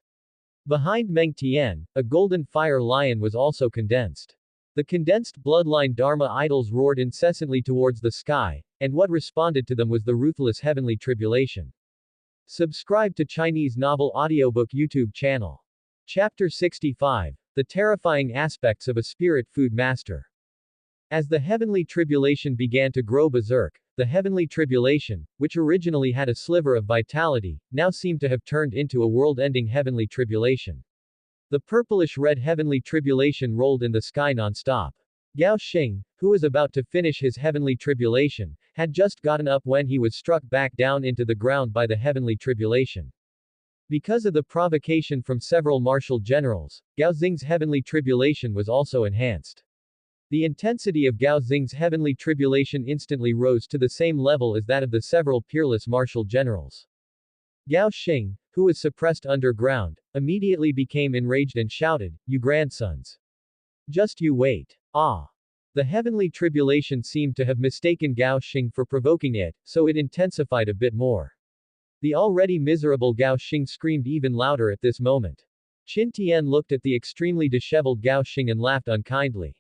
Behind Meng Tian, a golden fire lion was also condensed. The condensed bloodline Dharma idols roared incessantly towards the sky, and what responded to them was the ruthless heavenly tribulation. Subscribe to Chinese Novel Audiobook YouTube channel. Chapter 65. the terrifying aspects of a spirit food master. As the heavenly tribulation began to grow berserk, the heavenly tribulation, which originally had a sliver of vitality, now seemed to have turned into a world-ending heavenly tribulation. The purplish-red heavenly tribulation rolled in the sky non-stop. Gao Xing, who was about to finish his heavenly tribulation, had just gotten up when he was struck back down into the ground by the heavenly tribulation. Because of the provocation from several martial generals, Gao Xing's heavenly tribulation was also enhanced. The intensity of Gao Xing's heavenly tribulation instantly rose to the same level as that of the several peerless martial generals. Gao Xing, who was suppressed underground, immediately became enraged and shouted, "You grandsons! Just you wait. Ah!" The heavenly tribulation seemed to have mistaken Gao Xing for provoking it, so it intensified a bit more. The already miserable Gao Xing screamed even louder at this moment. Qin Tian looked at the extremely disheveled Gao Xing and laughed unkindly.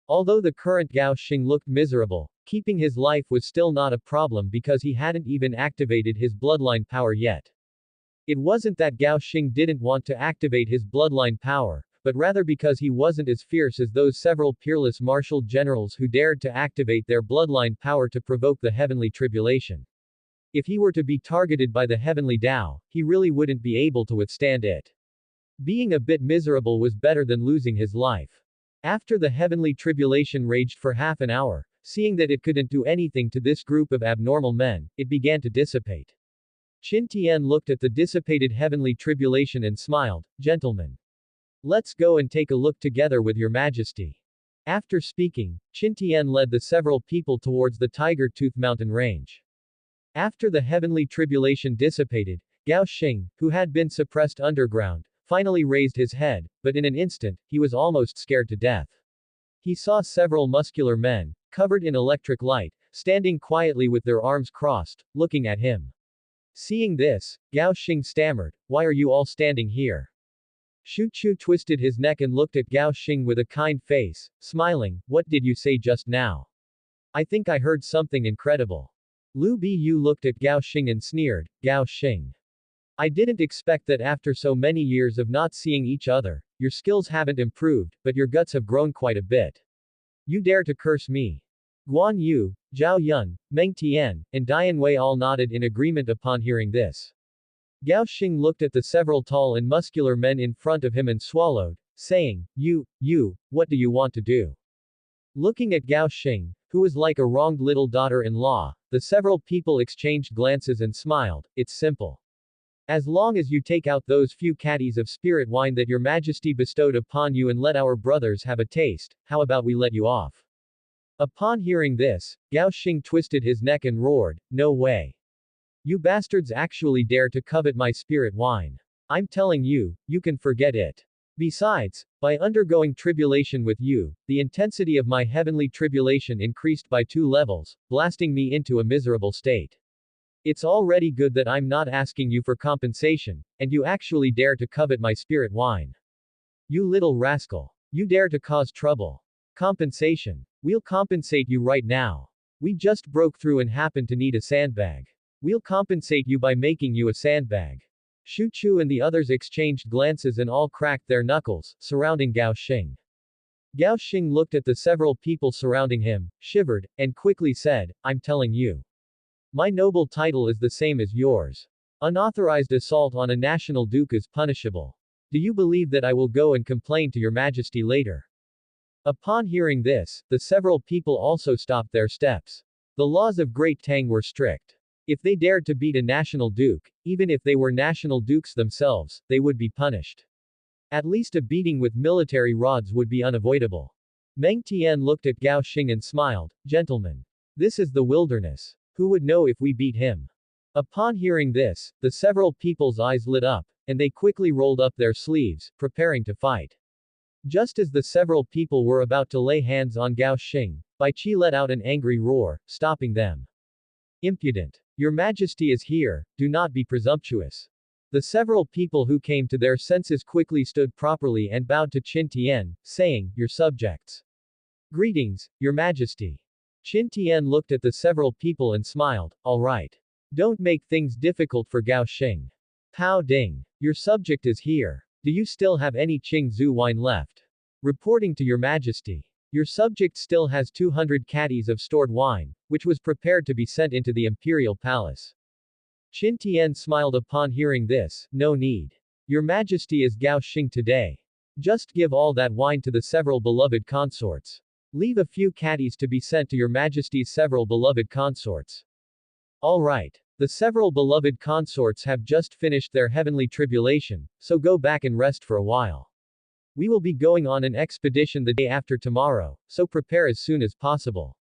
Although the current Gao Xing looked miserable, keeping his life was still not a problem because he hadn't even activated his bloodline power yet. It wasn't that Gao Xing didn't want to activate his bloodline power, but rather because he wasn't as fierce as those several peerless martial generals who dared to activate their bloodline power to provoke the heavenly tribulation. If he were to be targeted by the heavenly Tao, he really wouldn't be able to withstand it. Being a bit miserable was better than losing his life. After the heavenly tribulation raged for half an hour, seeing that it couldn't do anything to this group of abnormal men, it began to dissipate. Qin Tian looked at the dissipated heavenly tribulation and smiled, "Gentlemen, let's go and take a look together with your majesty." After speaking, Qin Tian led the several people towards the Tiger Tooth mountain range. After the heavenly tribulation dissipated, Gao Xing, who had been suppressed underground, finally raised his head, but in an instant, he was almost scared to death. He saw several muscular men, covered in electric light, standing quietly with their arms crossed, looking at him. Seeing this, Gao Xing stammered, "Why are you all standing here?" Shu Chu twisted his neck and looked at Gao Xing with a kind face, smiling, "What did you say just now? I think I heard something incredible." Lu Biyu looked at Gao Xing and sneered, "Gao Xing. I didn't expect that after so many years of not seeing each other, your skills haven't improved, but your guts have grown quite a bit. You dare to curse me." Guan Yu, Zhao Yun, Meng Tian, and Dian Wei all nodded in agreement upon hearing this. Gao Xing looked at the several tall and muscular men in front of him and swallowed, saying, You, what do you want to do?" Looking at Gao Xing, who was like a wronged little daughter-in-law, the several people exchanged glances and smiled. "It's simple. As long as you take out those few caddies of spirit wine that your majesty bestowed upon you and let our brothers have a taste, how about we let you off?" Upon hearing this, Gao Xing twisted his neck and roared, "No way. You bastards actually dare to covet my spirit wine. I'm telling you, you can forget it. Besides, by undergoing tribulation with you, the intensity of my heavenly tribulation increased by 2 levels, blasting me into a miserable state. It's already good that I'm not asking you for compensation, and you actually dare to covet my spirit wine. You little rascal. You dare to cause trouble. Compensation. We'll compensate you right now. We just broke through and happen to need a sandbag. We'll compensate you by making you a sandbag." Shu Chu and the others exchanged glances and all cracked their knuckles, surrounding Gao Xing. Gao Xing looked at the several people surrounding him, shivered, and quickly said, "I'm telling you. My noble title is the same as yours. Unauthorized assault on a national duke is punishable. Do you believe that I will go and complain to your majesty later?" Upon hearing this, the several people also stopped their steps. The laws of Great Tang were strict. If they dared to beat a national duke, even if they were national dukes themselves, they would be punished. At least a beating with military rods would be unavoidable. Meng Tian looked at Gao Xing and smiled, "Gentlemen. This is the wilderness. Who would know if we beat him?" Upon hearing this, the several people's eyes lit up, and they quickly rolled up their sleeves, preparing to fight. Just as the several people were about to lay hands on Gao Xing, Bai Qi let out an angry roar, stopping them. "Impudent! Your Majesty is here, do not be presumptuous." The several people who came to their senses quickly stood properly and bowed to Qin Tian, saying, "Your subjects." "Greetings, Your Majesty." Qin Tian looked at the several people and smiled, "All right. Don't make things difficult for Gao Xing. Pao Ding. Your subject is here." Do you still have any Qingzhou wine left? Reporting to your majesty. Your subject still has 200 caddies of stored wine, which was prepared to be sent into the imperial palace. Qin Tian smiled upon hearing this. No need. Your majesty is Gao Xing today. Just give all that wine to the several beloved consorts. Leave a few caddies to be sent to your majesty's several beloved consorts. All right. The several beloved consorts have just finished their heavenly tribulation, so go back and rest for a while. We will be going on an expedition the day after tomorrow, so prepare as soon as possible.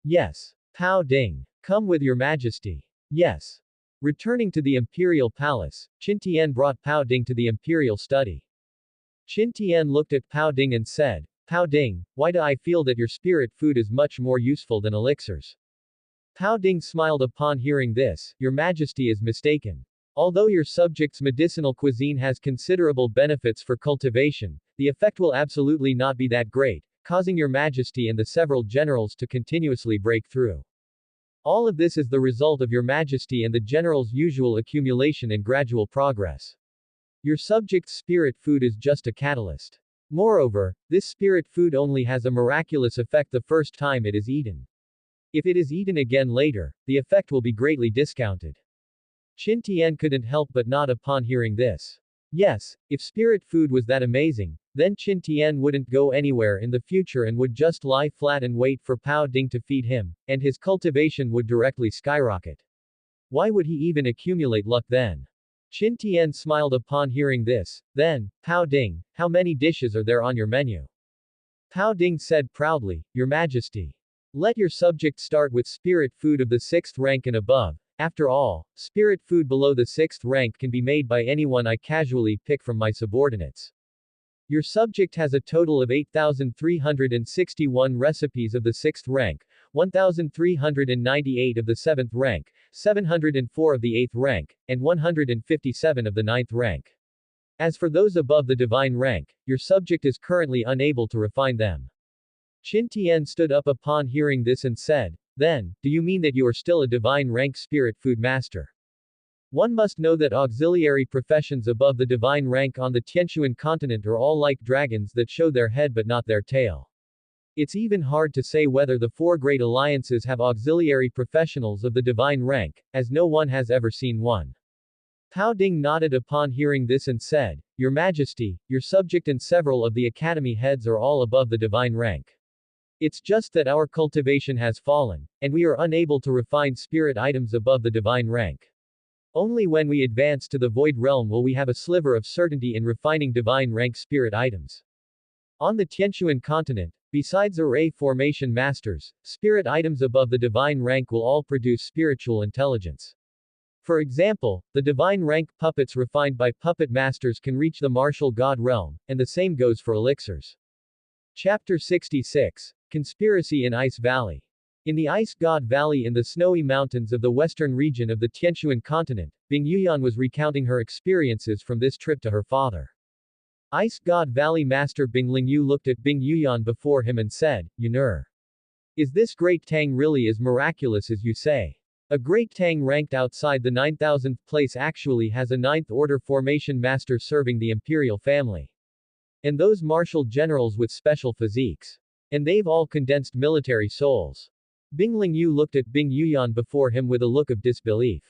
Yes. Pao Ding. Come with your majesty. Yes. Returning to the imperial palace, Qin Tian brought Pao Ding to the imperial study. Qin Tian looked at Pao Ding and said, Pao Ding, why do I feel that your spirit food is much more useful than elixirs? Pao Ding smiled upon hearing this. Your majesty is mistaken. Although your subject's medicinal cuisine has considerable benefits for cultivation, the effect will absolutely not be that great, causing your majesty and the several generals to continuously break through. All of this is the result of your majesty and the general's usual accumulation and gradual progress. Your subject's spirit food is just a catalyst. Moreover, this spirit food only has a miraculous effect the first time it is eaten. If it is eaten again later, the effect will be greatly discounted. Qin Tian couldn't help but nod upon hearing this. Yes, if spirit food was that amazing, then Qin Tian wouldn't go anywhere in the future and would just lie flat and wait for Pao Ding to feed him, and his cultivation would directly skyrocket. Why would he even accumulate luck then? Qin Tian smiled upon hearing this. Then, Pao Ding, how many dishes are there on your menu? Pao Ding said proudly, Your Majesty. Let your subject start with spirit food of the 6th rank and above. After all, spirit food below the 6th rank can be made by anyone I casually pick from my subordinates. Your subject has a total of 8,361 recipes of the 6th rank, 1,398 of the 7th rank, 704 of the 8th rank, and 157 of the 9th rank. As for those above the divine rank, your subject is currently unable to refine them. Qin Tian stood up upon hearing this and said, Then, do you mean that you are still a divine rank spirit food master? One must know that auxiliary professions above the divine rank on the Tianquan continent are all like dragons that show their head but not their tail. It's even hard to say whether the 4 great alliances have auxiliary professionals of the divine rank, as no one has ever seen one. Pao Ding nodded upon hearing this and said, Your Majesty, your subject and several of the academy heads are all above the divine rank. It's just that our cultivation has fallen, and we are unable to refine spirit items above the divine rank. Only when we advance to the void realm will we have a sliver of certainty in refining divine rank spirit items. On the Tianquan continent, besides array formation masters, spirit items above the divine rank will all produce spiritual intelligence. For example, the divine rank puppets refined by puppet masters can reach the martial god realm, and the same goes for elixirs. Chapter 66. Conspiracy in Ice Valley. In the Ice God Valley in the snowy mountains of the western region of the Tianquan continent, Bing Yuyan was recounting her experiences from this trip to her father. Ice God Valley Master Bing Lingyu looked at Bing Yuyan before him and said, Yuner. Is this great Tang really as miraculous as you say? A great Tang ranked outside the 9,000th place actually has a 9th order formation master serving the imperial family. And those martial generals with special physiques. And they've all condensed military souls. Bing Lingyu looked at Bing Yuyan before him with a look of disbelief.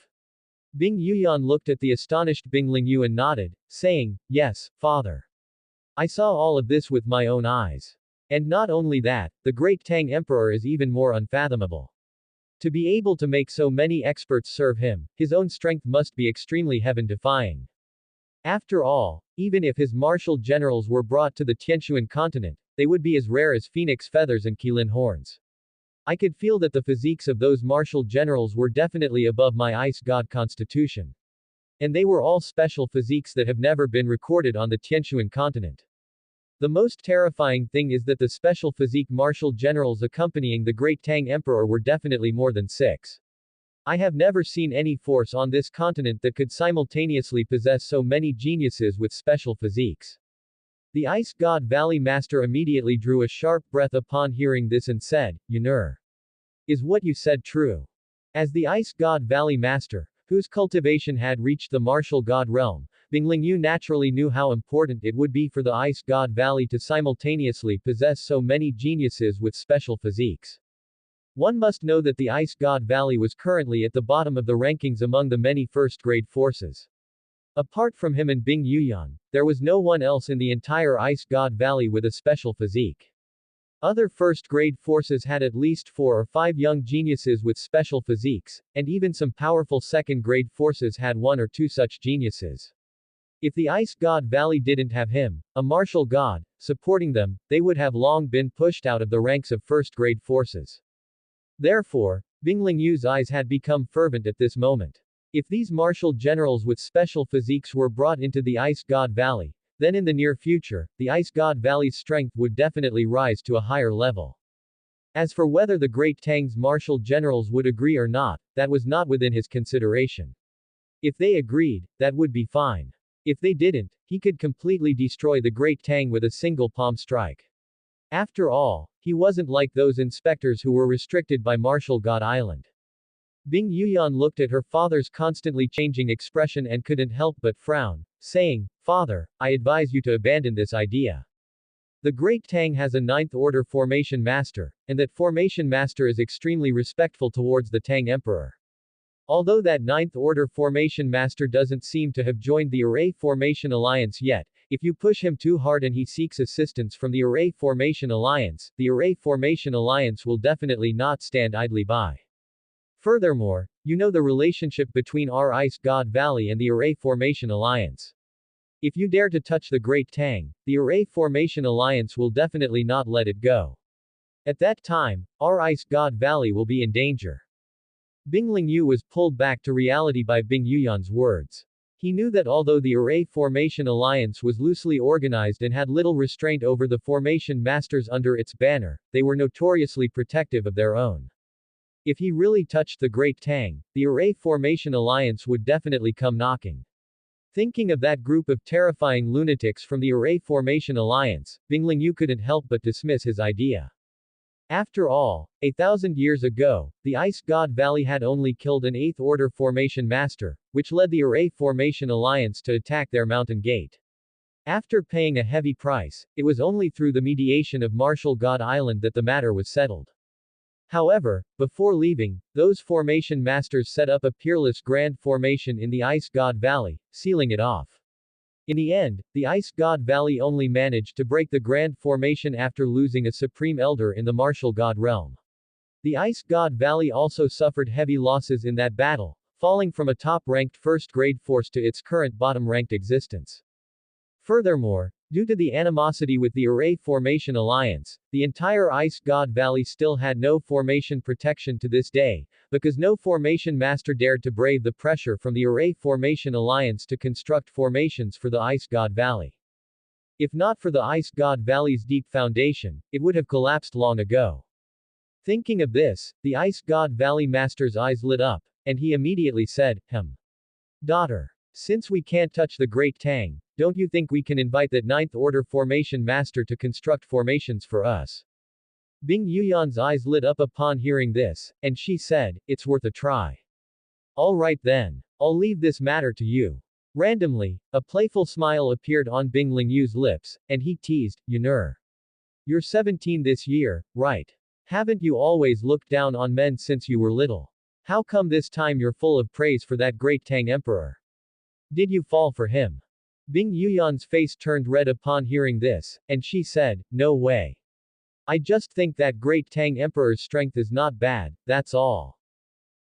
Bing Yuyan looked at the astonished Bing Lingyu and nodded, saying, Yes, father. I saw all of this with my own eyes. And not only that, the great Tang Emperor is even more unfathomable. To be able to make so many experts serve him, his own strength must be extremely heaven-defying. After all, even if his martial generals were brought to the Tianquan continent, they would be as rare as phoenix feathers and Qilin horns. I could feel that the physiques of those martial generals were definitely above my ice god constitution. And they were all special physiques that have never been recorded on the Tianquan continent. The most terrifying thing is that the special physique martial generals accompanying the great Tang Emperor were definitely more than 6. I have never seen any force on this continent that could simultaneously possess so many geniuses with special physiques. The Ice God Valley Master immediately drew a sharp breath upon hearing this and said, Yuner. Is what you said true? As the Ice God Valley Master, whose cultivation had reached the martial god realm, Bing Lingyu naturally knew how important it would be for the Ice God Valley to simultaneously possess so many geniuses with special physiques. One must know that the Ice God Valley was currently at the bottom of the rankings among the many first-grade forces. Apart from him and Bing Yuyan, there was no one else in the entire Ice God Valley with a special physique. Other first-grade forces had at least 4 or 5 young geniuses with special physiques, and even some powerful second-grade forces had 1 or 2 such geniuses. If the Ice God Valley didn't have him, a martial god, supporting them, they would have long been pushed out of the ranks of first-grade forces. Therefore, Bing Lingyu's eyes had become fervent at this moment. If these martial generals with special physiques were brought into the Ice God Valley, then in the near future, the Ice God Valley's strength would definitely rise to a higher level. As for whether the Great Tang's martial generals would agree or not, that was not within his consideration. If they agreed, that would be fine. If they didn't, he could completely destroy the Great Tang with a single palm strike. After all, he wasn't like those inspectors who were restricted by Martial God Island. Bing Yuyan looked at her father's constantly changing expression and couldn't help but frown, saying, "Father, I advise you to abandon this idea. The Great Tang has a 9th order formation master, and that formation master is extremely respectful towards the Tang Emperor. Although that 9th order formation master doesn't seem to have joined the Array Formation Alliance yet, if you push him too hard and he seeks assistance from the Array Formation Alliance, the Array Formation Alliance will definitely not stand idly by. Furthermore, you know the relationship between our Ice God Valley and the Array Formation Alliance. If you dare to touch the Great Tang, the Array Formation Alliance will definitely not let it go. At that time, our Ice God Valley will be in danger." Bing Lingyu was pulled back to reality by Bing Yuyan's words. He knew that although the Array Formation Alliance was loosely organized and had little restraint over the formation masters under its banner, they were notoriously protective of their own. If he really touched the Great Tang, the Array Formation Alliance would definitely come knocking. Thinking of that group of terrifying lunatics from the Array Formation Alliance, Bing Lingyu couldn't help but dismiss his idea. After all, 1,000 years ago, the Ice God Valley had only killed an 8th order formation master, which led the Array Formation Alliance to attack their mountain gate. After paying a heavy price, it was only through the mediation of Martial God Island that the matter was settled. However, before leaving, those formation masters set up a peerless grand formation in the Ice God Valley, sealing it off. In the end, the Ice God Valley only managed to break the grand formation after losing a supreme elder in the martial god realm. The Ice God Valley also suffered heavy losses in that battle, falling from a top-ranked first-grade force to its current bottom-ranked existence. Furthermore, due to the animosity with the Array Formation Alliance, the entire Ice God Valley still had no formation protection to this day, because no formation master dared to brave the pressure from the Array Formation Alliance to construct formations for the Ice God Valley. If not for the Ice God Valley's deep foundation, it would have collapsed long ago. Thinking of this, the Ice God Valley master's eyes lit up, and he immediately said, Daughter. Since we can't touch the Great Tang, don't you think we can invite that 9th order formation master to construct formations for us? Bing Yuyan's eyes lit up upon hearing this, and she said, "It's worth a try." "All right then. I'll leave this matter to you." Randomly, a playful smile appeared on Bing Lingyu's lips, and he teased, You're 17 this year, right? Haven't you always looked down on men since you were little? How come this time you're full of praise for that Great Tang Emperor? Did you fall for him?" Bing Yuyan's face turned red upon hearing this, and she said, "No way. I just think that Great Tang Emperor's strength is not bad, that's all."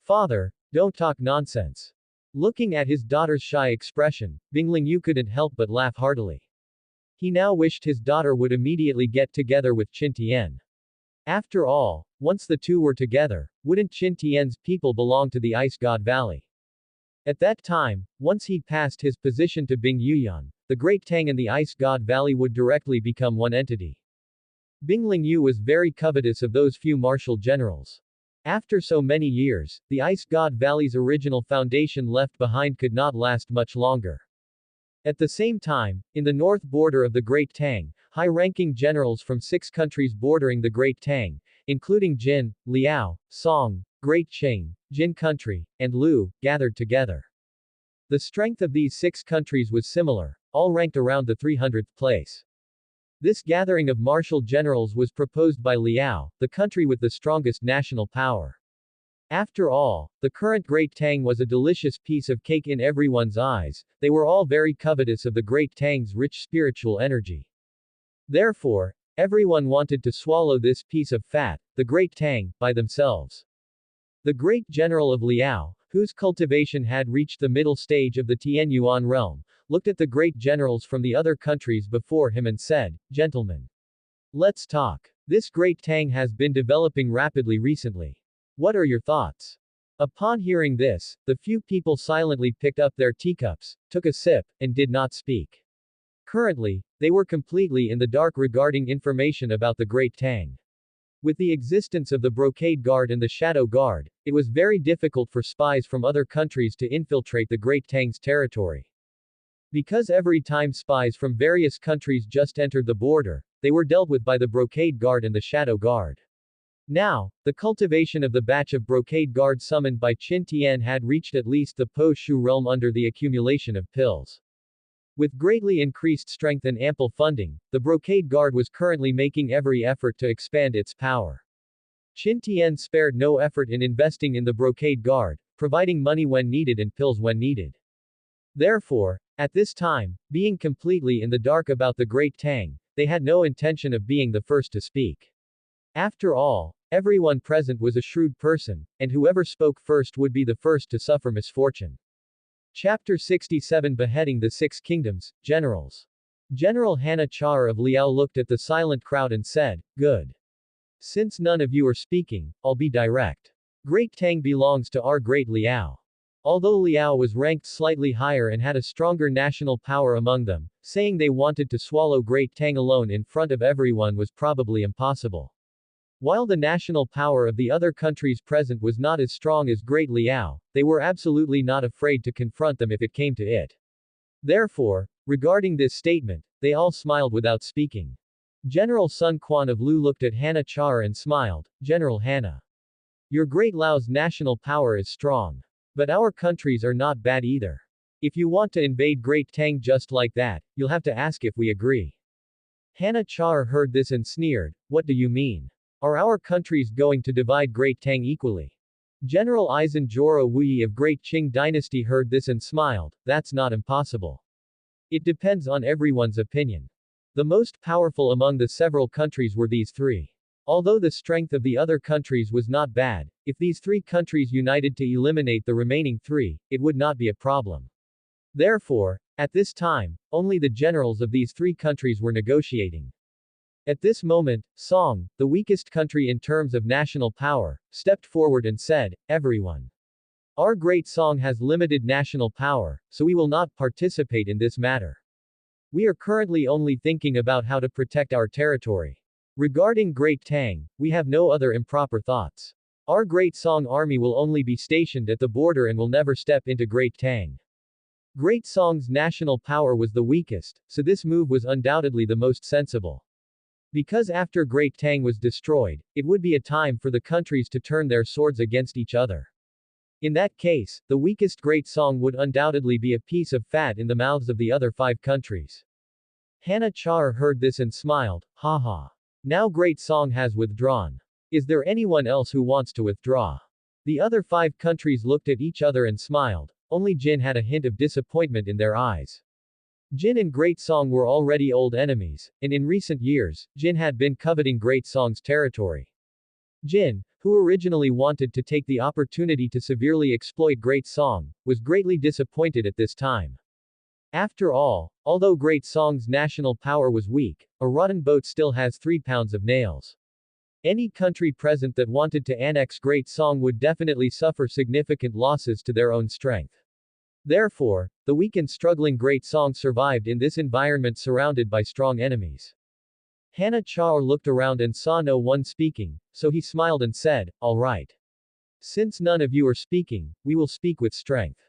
"Father, don't talk nonsense." Looking at his daughter's shy expression, Bing Lingyu couldn't help but laugh heartily. He now wished his daughter would immediately get together with Qin Tian. After all, once the two were together, wouldn't Qin Tian's people belong to the Ice God Valley? At that time, once he passed his position to Bing Yuyan, the Great Tang and the Ice God Valley would directly become one entity. Bing Lingyu was very covetous of those few martial generals. After so many years, the Ice God Valley's original foundation left behind could not last much longer. At the same time, in the north border of the Great Tang, high-ranking generals from 6 countries bordering the Great Tang, including Jin, Liao, Song, Great Qing, Jin Country, and Lu, gathered together. The strength of these 6 countries was similar, all ranked around the 300th place. This gathering of martial generals was proposed by Liao, the country with the strongest national power. After all, the current Great Tang was a delicious piece of cake in everyone's eyes. They were all very covetous of the Great Tang's rich spiritual energy. Therefore, everyone wanted to swallow this piece of fat, the Great Tang, by themselves. The great general of Liao, whose cultivation had reached the middle stage of the Tianyuan realm, looked at the great generals from the other countries before him and said, "Gentlemen, let's talk. This Great Tang has been developing rapidly recently. What are your thoughts?" Upon hearing this, the few people silently picked up their teacups, took a sip, and did not speak. Currently, they were completely in the dark regarding information about the Great Tang. With the existence of the Brocade Guard and the Shadow Guard, it was very difficult for spies from other countries to infiltrate the Great Tang's territory. Because every time spies from various countries just entered the border, they were dealt with by the Brocade Guard and the Shadow Guard. Now, the cultivation of the batch of Brocade Guard summoned by Qin Tian had reached at least the Po Shu realm under the accumulation of pills. With greatly increased strength and ample funding, the Brocade Guard was currently making every effort to expand its power. Qin Tian spared no effort in investing in the Brocade Guard, providing money when needed and pills when needed. Therefore, at this time, being completely in the dark about the Great Tang, they had no intention of being the first to speak. After all, everyone present was a shrewd person, and whoever spoke first would be the first to suffer misfortune. Chapter 67 Beheading the 6 Kingdoms, Generals. General Hannah Char of Liao looked at the silent crowd and said, "Good. Since none of you are speaking, I'll be direct. Great Tang belongs to our great Liao." Although Liao was ranked slightly higher and had a stronger national power among them, saying they wanted to swallow Great Tang alone in front of everyone was probably impossible. While the national power of the other countries present was not as strong as Great Liao, they were absolutely not afraid to confront them if it came to it. Therefore, regarding this statement, they all smiled without speaking. General Sun Quan of Lu looked at Hannah Char and smiled, "General Hannah. Your Great Lao's national power is strong. But our countries are not bad either. If you want to invade Great Tang just like that, you'll have to ask if we agree." Hannah Char heard this and sneered, "What do you mean? Are our countries going to divide Great Tang equally?" General Aizen Joro Wuyi of Great Qing Dynasty heard this and smiled, "That's not impossible. It depends on everyone's opinion." The most powerful among the several countries were these 3. Although the strength of the other countries was not bad, if these 3 countries united to eliminate the remaining 3, it would not be a problem. Therefore, at this time, only the generals of these 3 countries were negotiating. At this moment, Song, the weakest country in terms of national power, stepped forward and said, "Everyone. Our great Song has limited national power, so we will not participate in this matter. We are currently only thinking about how to protect our territory. Regarding Great Tang, we have no other improper thoughts. Our Great Song army will only be stationed at the border and will never step into Great Tang." Great Song's national power was the weakest, so this move was undoubtedly the most sensible. Because after Great Tang was destroyed, it would be a time for the countries to turn their swords against each other. In that case, the weakest Great Song would undoubtedly be a piece of fat in the mouths of the other 5 countries. Hannah Char heard this and smiled, "Haha. Now Great Song has withdrawn. Is there anyone else who wants to withdraw?" The other 5 countries looked at each other and smiled, only Jin had a hint of disappointment in their eyes. Jin and Great Song were already old enemies, and in recent years, Jin had been coveting Great Song's territory. Jin, who originally wanted to take the opportunity to severely exploit Great Song, was greatly disappointed at this time. After all, although Great Song's national power was weak, a rotten boat still has 3 pounds of nails. Any country present that wanted to annex Great Song would definitely suffer significant losses to their own strength. Therefore, the weak and struggling Great Song survived in this environment surrounded by strong enemies. Hannah Char looked around and saw no one speaking, so he smiled and said, "All right. Since none of you are speaking, we will speak with strength.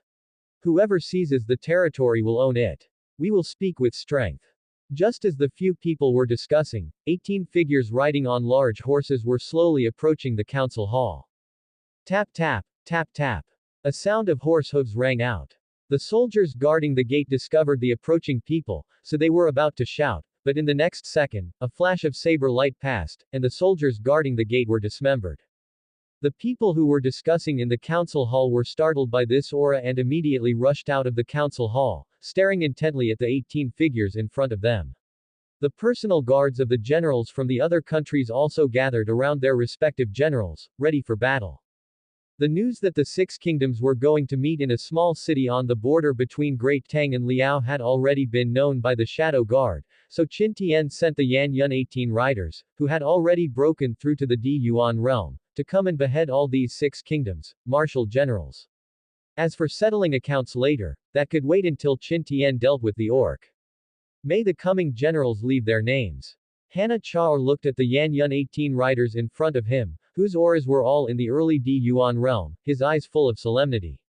Whoever seizes the territory will own it. We will speak with strength." Just as the few people were discussing, 18 figures riding on large horses were slowly approaching the council hall. Tap tap, tap tap. A sound of horse hooves rang out. The soldiers guarding the gate discovered the approaching people, so they were about to shout, but in the next second, a flash of saber light passed, and the soldiers guarding the gate were dismembered. The people who were discussing in the council hall were startled by this aura and immediately rushed out of the council hall, staring intently at the 18 figures in front of them. The personal guards of the generals from the other countries also gathered around their respective generals, ready for battle. The news that the Six Kingdoms were going to meet in a small city on the border between Great Tang and Liao had already been known by the Shadow Guard, so Qin Tian sent the Yan Yun 18 riders, who had already broken through to the Di Yuan realm, to come and behead all these Six Kingdoms, martial generals. As for settling accounts later, that could wait until Qin Tian dealt with the orc. May the coming generals leave their names. Hannah Chao looked at the Yan Yun 18 riders in front of him, whose auras were all in the early Di Yuan realm, his eyes full of solemnity.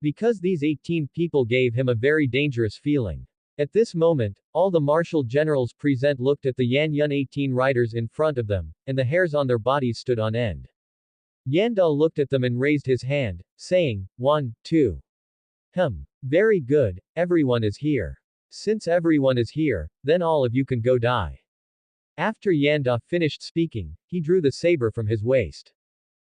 Because these 18 people gave him a very dangerous feeling. At this moment, all the martial generals present looked at the Yan Yun 18 riders in front of them, and the hairs on their bodies stood on end. Yanda looked at them and raised his hand, saying, 1, 2. Very good, everyone is here. Since everyone is here, then all of you can go die. After Yanda finished speaking, he drew the saber from his waist.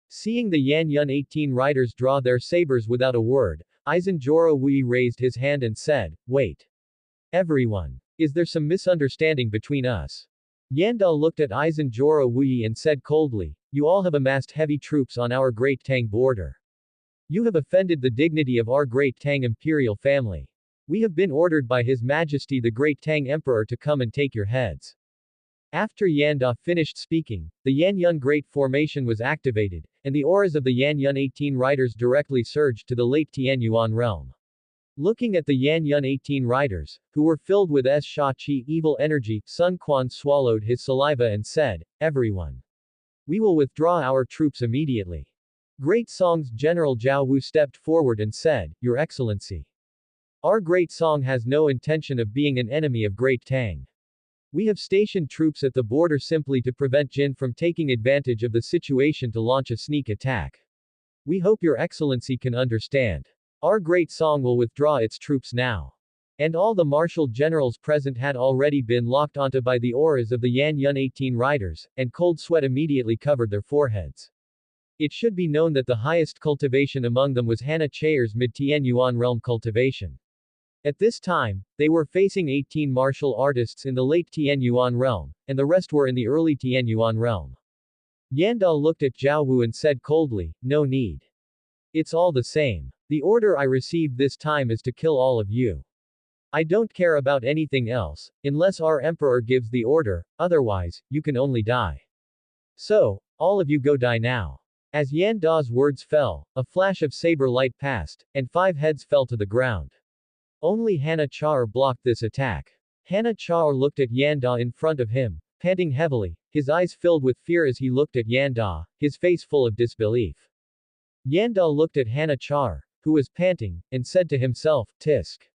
Seeing the Yan Yun 18 riders draw their sabers without a word, Izanjoro Wui raised his hand and said, wait. Everyone. Is there some misunderstanding between us? Yanda looked at Izanjoro Wui and said coldly, you all have amassed heavy troops on our Great Tang border. You have offended the dignity of our Great Tang imperial family. We have been ordered by His Majesty the Great Tang Emperor to come and take your heads. After Yanda finished speaking, the Yan Yun Great Formation was activated, and the auras of the Yan Yun 18 riders directly surged to the late Tian Yuan realm. Looking at the Yan Yun 18 riders, who were filled with Sha Qi evil energy, Sun Quan swallowed his saliva and said, everyone. We will withdraw our troops immediately. Great Song's General Zhao Wu stepped forward and said, Your Excellency. Our Great Song has no intention of being an enemy of Great Tang. We have stationed troops at the border simply to prevent Jin from taking advantage of the situation to launch a sneak attack. We hope Your Excellency can understand. Our Great Song will withdraw its troops now. And all the martial generals present had already been locked onto by the auras of the Yan Yun 18 riders, and cold sweat immediately covered their foreheads. It should be known that the highest cultivation among them was Hannah Chaer's mid-Tian Yuan realm cultivation. At this time, they were facing 18 martial artists in the late Tian Yuan realm, and the rest were in the early Tian Yuan realm. Yanda looked at Zhao Wu and said coldly, no need. It's all the same. The order I received this time is to kill all of you. I don't care about anything else, unless our emperor gives the order, otherwise, you can only die. So, all of you go die now. As Yanda's words fell, a flash of saber light passed, and 5 heads fell to the ground. Only Hannah Char blocked this attack. Hannah Char looked at Yanda in front of him, panting heavily, his eyes filled with fear as he looked at Yanda, his face full of disbelief. Yanda looked at Hannah Char, who was panting, and said to himself, Tisk.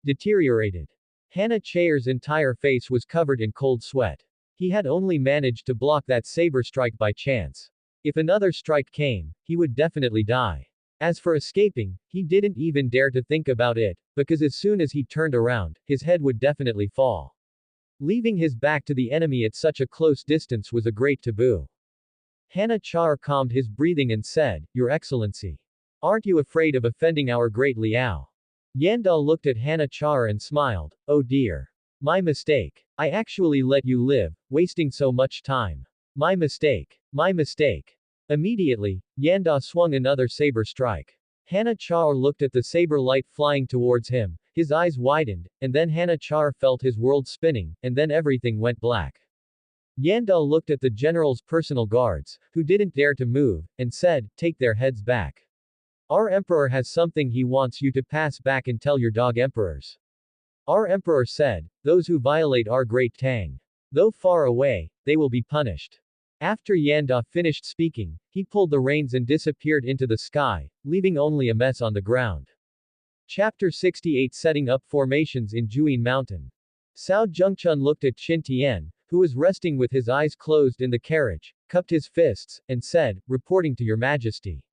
Deteriorated. Hannah Chaer's entire face was covered in cold sweat. He had only managed to block that saber strike by chance. If another strike came, he would definitely die. As for escaping, he didn't even dare to think about it, because as soon as he turned around, his head would definitely fall. Leaving his back to the enemy at such a close distance was a great taboo. Hannah Char calmed his breathing and said, Your Excellency. Aren't you afraid of offending our great Liao? Yanda looked at Hannah Char and smiled, oh dear. My mistake. I actually let you live, wasting so much time. My mistake. My mistake. Immediately, Yanda swung another saber strike. Hannah Char looked at the saber light flying towards him, his eyes widened, and then Hannah Char felt his world spinning, and then everything went black. Yanda looked at the general's personal guards, who didn't dare to move, and said, Take their heads back. Our emperor has something he wants you to pass back and tell your dog emperors. Our emperor said, those who violate our Great Tang, though far away, they will be punished. After Yanda finished speaking, he pulled the reins and disappeared into the sky, leaving only a mess on the ground. Chapter 68 Setting up Formations in Juyin Mountain. Cao Zhengchun looked at Qin Tian, who was resting with his eyes closed in the carriage, cupped his fists, and said, Reporting to your majesty.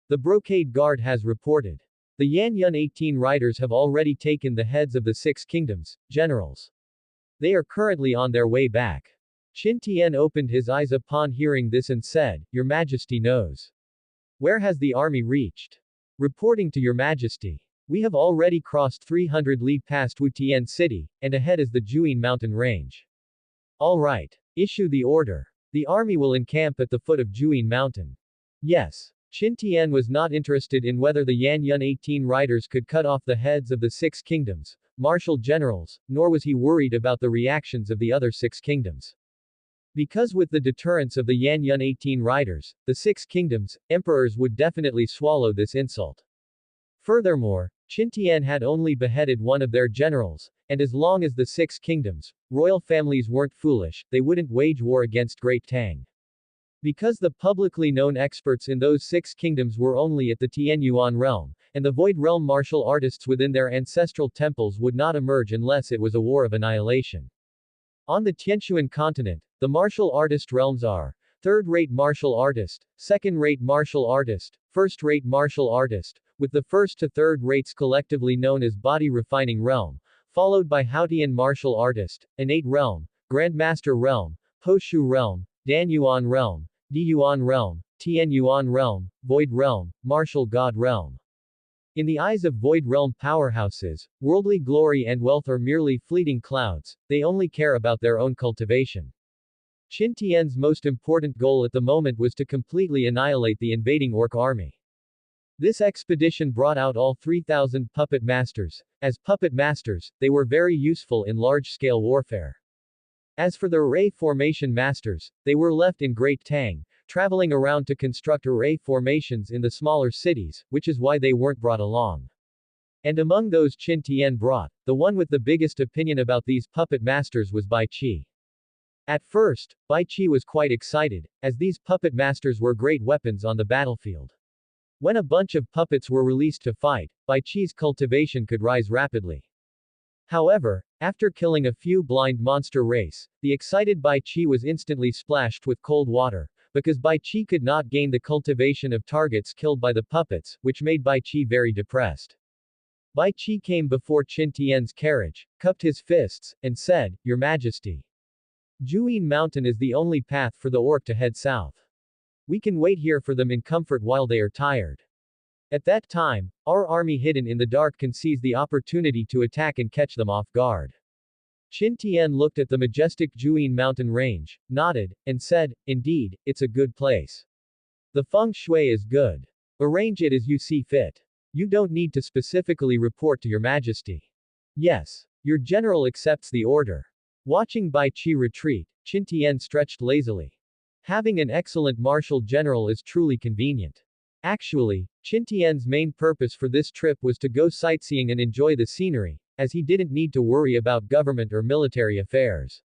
The brocade guard has reported. The Yan Yun 18 riders have already taken the heads of the 6 kingdoms, generals. They are currently on their way back. Qin Tian opened his eyes upon hearing this and said, Your Majesty knows. Where has the army reached? Reporting to Your Majesty. We have already crossed 300 li past Wutian City, and ahead is the Juyin mountain range. All right. Issue the order. The army will encamp at the foot of Juyin mountain. Yes. Qin Tian was not interested in whether the Yan Yun 18 riders could cut off the heads of the 6 kingdoms, martial generals, nor was he worried about the reactions of the other 6 kingdoms. Because with the deterrence of the Yan Yun 18 riders, the 6 kingdoms, emperors would definitely swallow this insult. Furthermore, Qin Tian had only beheaded one of their generals, and as long as the 6 kingdoms, royal families weren't foolish, they wouldn't wage war against Great Tang. Because the publicly known experts in those 6 kingdoms were only at the Tianyuan realm, and the Void Realm martial artists within their ancestral temples would not emerge unless it was a war of annihilation. On the Tianquan continent, the martial artist realms are third-rate martial artist, second-rate martial artist, first-rate martial artist, with the first to third rates collectively known as body refining realm, followed by Haotian martial artist, innate realm, grandmaster realm, Poshu realm, Danyuan realm, Diyuan realm, Tianyuan realm, void realm, martial god realm. In the eyes of void realm powerhouses, worldly glory and wealth are merely fleeting clouds, they only care about their own cultivation. Qin Tian's most important goal at the moment was to completely annihilate the invading orc army. This expedition brought out all 3,000 puppet masters. As puppet masters, they were very useful in large-scale warfare. As for the array formation masters, they were left in Great Tang, traveling around to construct array formations in the smaller cities, which is why they weren't brought along. And among those Qin Tian brought, the one with the biggest opinion about these puppet masters was Bai Qi. At first, Bai Qi was quite excited, as these puppet masters were great weapons on the battlefield. When a bunch of puppets were released to fight, Bai Qi's cultivation could rise rapidly. However, after killing a few blind monster race, the excited Bai Qi was instantly splashed with cold water, because Bai Qi could not gain the cultivation of targets killed by the puppets, which made Bai Qi very depressed. Bai Qi came before Qin Tian's carriage, cupped his fists, and said, Your Majesty. Juyin Mountain is the only path for the orc to head south. We can wait here for them in comfort while they are tired. At that time, our army hidden in the dark can seize the opportunity to attack and catch them off guard. Qin Tian looked at the majestic Juyin mountain range, nodded, and said, Indeed, it's a good place. The feng shui is good. Arrange it as you see fit. You don't need to specifically report to Your Majesty. Yes. Your general accepts the order. Watching Bai Qi retreat, Qin Tian stretched lazily. Having an excellent martial general is truly convenient. Actually, Qin Tian's main purpose for this trip was to go sightseeing and enjoy the scenery, as he didn't need to worry about government or military affairs.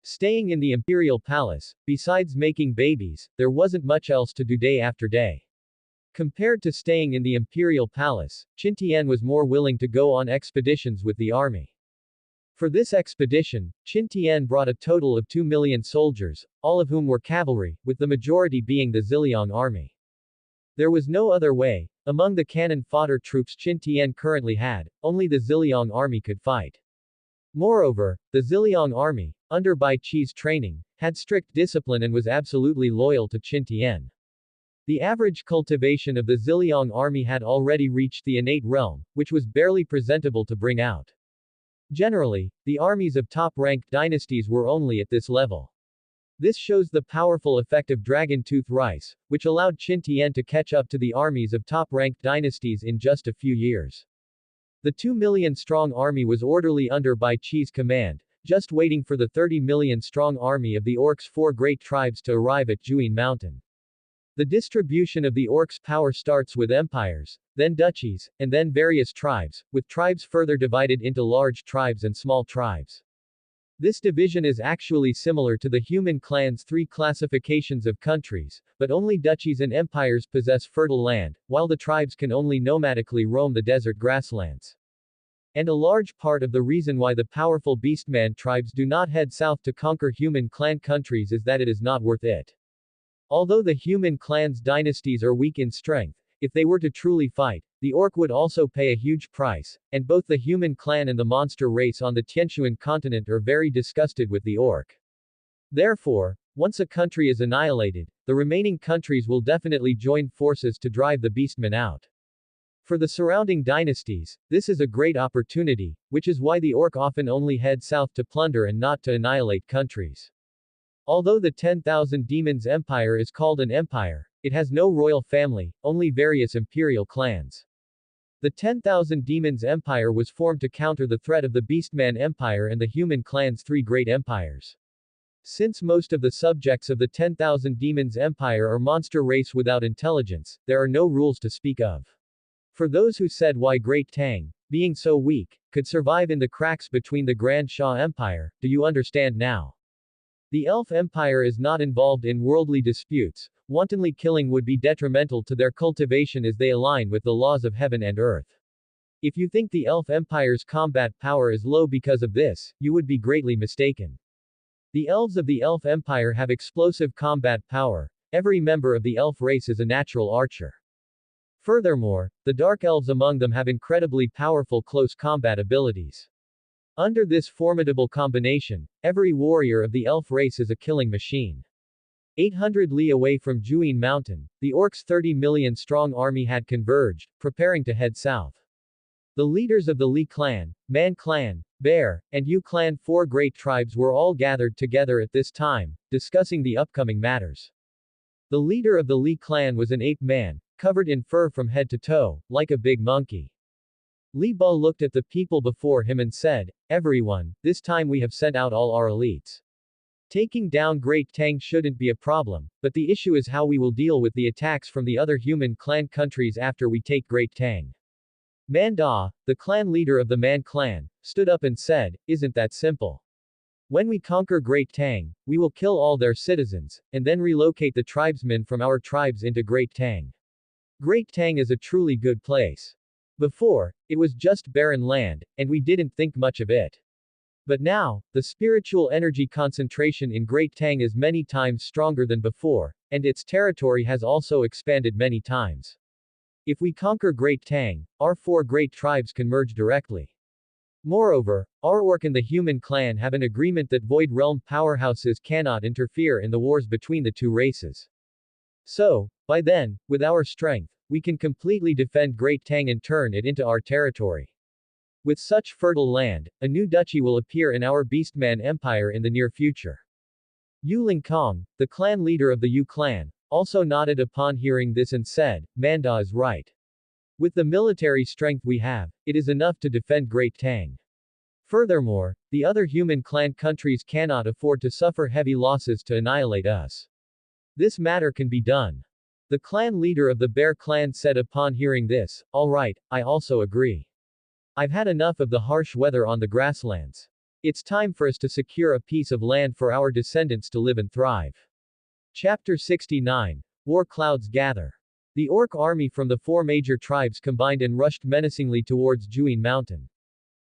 Staying in the imperial palace, besides making babies, there wasn't much else to do day after day. Compared to staying in the imperial palace, Qin Tian was more willing to go on expeditions with the army. For this expedition, Qin Tian brought a total of 2 million soldiers, all of whom were cavalry, with the majority being the Ziliang army. There was no other way. Among the cannon fodder troops Qin Tian currently had, only the Ziliang army could fight. Moreover, the Ziliang army, under Bai Qi's training, had strict discipline and was absolutely loyal to Qin Tian. The average cultivation of the Ziliang army had already reached the innate realm, which was barely presentable to bring out. Generally, the armies of top-ranked dynasties were only at this level. This shows the powerful effect of dragon tooth rice, which allowed Qin Tian to catch up to the armies of top-ranked dynasties in just a few years. The 2 million-strong army was orderly under Bai Qi's command, just waiting for the 30 million-strong army of the orcs' 4 great tribes to arrive at Juyin Mountain. The distribution of the orcs' power starts with empires, then duchies, and then various tribes, with tribes further divided into large tribes and small tribes. This division is actually similar to the human clan's 3 classifications of countries, but only duchies and empires possess fertile land, while the tribes can only nomadically roam the desert grasslands. And a large part of the reason why the powerful beastman tribes do not head south to conquer human clan countries is that it is not worth it. Although the human clan's dynasties are weak in strength, if they were to truly fight, the orc would also pay a huge price, and both the human clan and the monster race on the Tianshuan continent are very disgusted with the orc. Therefore, once a country is annihilated, the remaining countries will definitely join forces to drive the beastmen out. For the surrounding dynasties, this is a great opportunity, which is why the orc often only head south to plunder and not to annihilate countries. Although the 10,000 Demons Empire is called an empire, it has no royal family, only various imperial clans. The 10,000 Demons Empire was formed to counter the threat of the Beastman Empire and the human clan's three great empires. Since most of the subjects of the 10,000 Demons Empire are monster race without intelligence, there are no rules to speak of. For those who said why Great Tang, being so weak, could survive in the cracks between the Grand Shah Empire, do you understand now? The Elf Empire is not involved in worldly disputes, wantonly killing would be detrimental to their cultivation as they align with the laws of heaven and earth. If you think the Elf Empire's combat power is low because of this, you would be greatly mistaken. The elves of the Elf Empire have explosive combat power, every member of the elf race is a natural archer. Furthermore, the dark elves among them have incredibly powerful close combat abilities. Under this formidable combination, every warrior of the elf race is a killing machine. 800 li away from Juin Mountain, the orcs' 30 million strong army had converged, preparing to head south. The leaders of the Li clan, Man clan, Bear, and Yu clan, four great tribes, were all gathered together at this time, discussing the upcoming matters. The leader of the Li clan was an ape man, covered in fur from head to toe, like a big monkey. Li Ba looked at the people before him and said, "Everyone, this time we have sent out all our elites. Taking down Great Tang shouldn't be a problem, but the issue is how we will deal with the attacks from the other human clan countries after we take Great Tang." Manda, the clan leader of the Man clan, stood up and said, "Isn't that simple? When we conquer Great Tang, we will kill all their citizens, and then relocate the tribesmen from our tribes into Great Tang. Great Tang is a truly good place. Before, it was just barren land, and we didn't think much of it. But now, the spiritual energy concentration in Great Tang is many times stronger than before, and its territory has also expanded many times. If we conquer Great Tang, our four great tribes can merge directly. Moreover, our orc and the human clan have an agreement that Void Realm powerhouses cannot interfere in the wars between the two races. So, by then, with our strength, we can completely defend Great Tang and turn it into our territory. With such fertile land, a new duchy will appear in our Beastman Empire in the near future." Yu Lingkong, the clan leader of the Yu clan, also nodded upon hearing this and said, "Manda is right. With the military strength we have, it is enough to defend Great Tang. Furthermore, the other human clan countries cannot afford to suffer heavy losses to annihilate us. This matter can be done." The clan leader of the Bear clan said upon hearing this, "All right, I also agree. I've had enough of the harsh weather on the grasslands. It's time for us to secure a piece of land for our descendants to live and thrive." Chapter 69. War Clouds Gather. The orc army from the four major tribes combined and rushed menacingly towards Juin Mountain.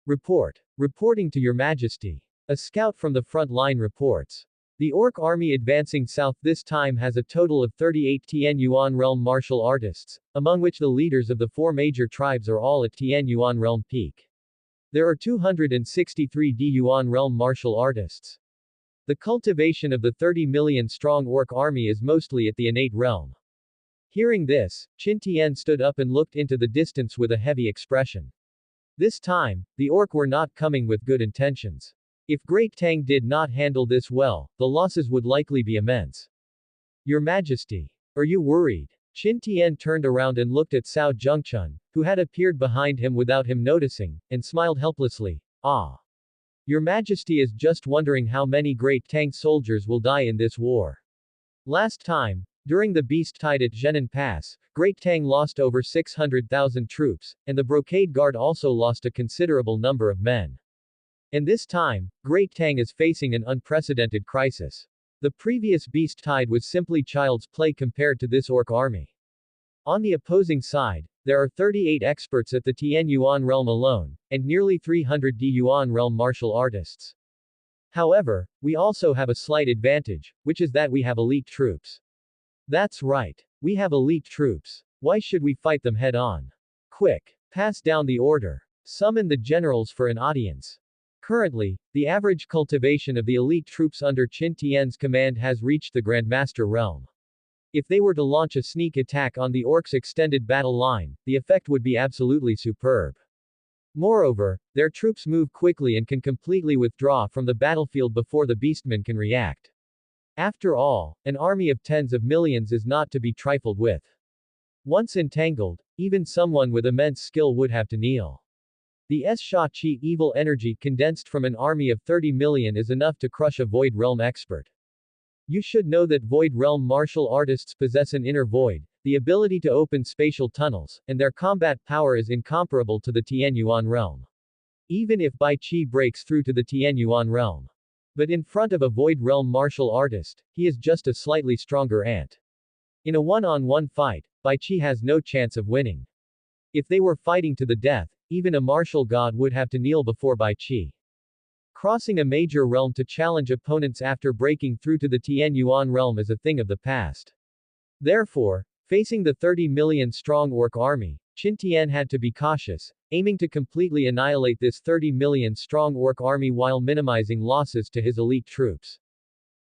Report. Reporting to Your Majesty. A scout from the front line reports. The orc army advancing south this time has a total of 38 Tian Yuan realm martial artists, among which the leaders of the four major tribes are all at Tian Yuan realm peak. There are 263 D Yuan realm martial artists. The cultivation of the 30 million strong orc army is mostly at the innate realm. Hearing this, Qin Tian stood up and looked into the distance with a heavy expression. This time, the orc were not coming with good intentions. If Great Tang did not handle this well, the losses would likely be immense. Your Majesty. Are you worried? Qin Tian turned around and looked at Cao Zhengchun, who had appeared behind him without him noticing, and smiled helplessly. Ah. Your Majesty is just wondering how many Great Tang soldiers will die in this war. Last time, during the Beast Tide at Zhenan Pass, Great Tang lost over 600,000 troops, and the Brocade Guard also lost a considerable number of men. And this time, Great Tang is facing an unprecedented crisis. The previous Beast Tide was simply child's play compared to this orc army. On the opposing side, there are 38 experts at the Tian Yuan realm alone, and nearly 300 D Yuan realm martial artists. However, we also have a slight advantage, which is that we have elite troops. That's right. We have elite troops. Why should we fight them head on? Quick! Pass down the order. Summon the generals for an audience. Currently, the average cultivation of the elite troops under Qin Tian's command has reached the Grandmaster realm. If they were to launch a sneak attack on the orcs' extended battle line, the effect would be absolutely superb. Moreover, their troops move quickly and can completely withdraw from the battlefield before the beastmen can react. After all, an army of tens of millions is not to be trifled with. Once entangled, even someone with immense skill would have to kneel. The Sha-Qi evil energy condensed from an army of 30 million is enough to crush a Void Realm expert. You should know that Void Realm martial artists possess an inner void, the ability to open spatial tunnels, and their combat power is incomparable to the Tianyuan realm. Even if Bai Qi breaks through to the Tianyuan realm. But in front of a Void Realm martial artist, he is just a slightly stronger ant. In a one-on-one fight, Bai Qi has no chance of winning. If they were fighting to the death, even a martial god would have to kneel before Bai Qi. Crossing a major realm to challenge opponents after breaking through to the Tianyuan realm is a thing of the past. Therefore, facing the 30 million strong orc army, Qin Tian had to be cautious, aiming to completely annihilate this 30 million strong orc army while minimizing losses to his elite troops.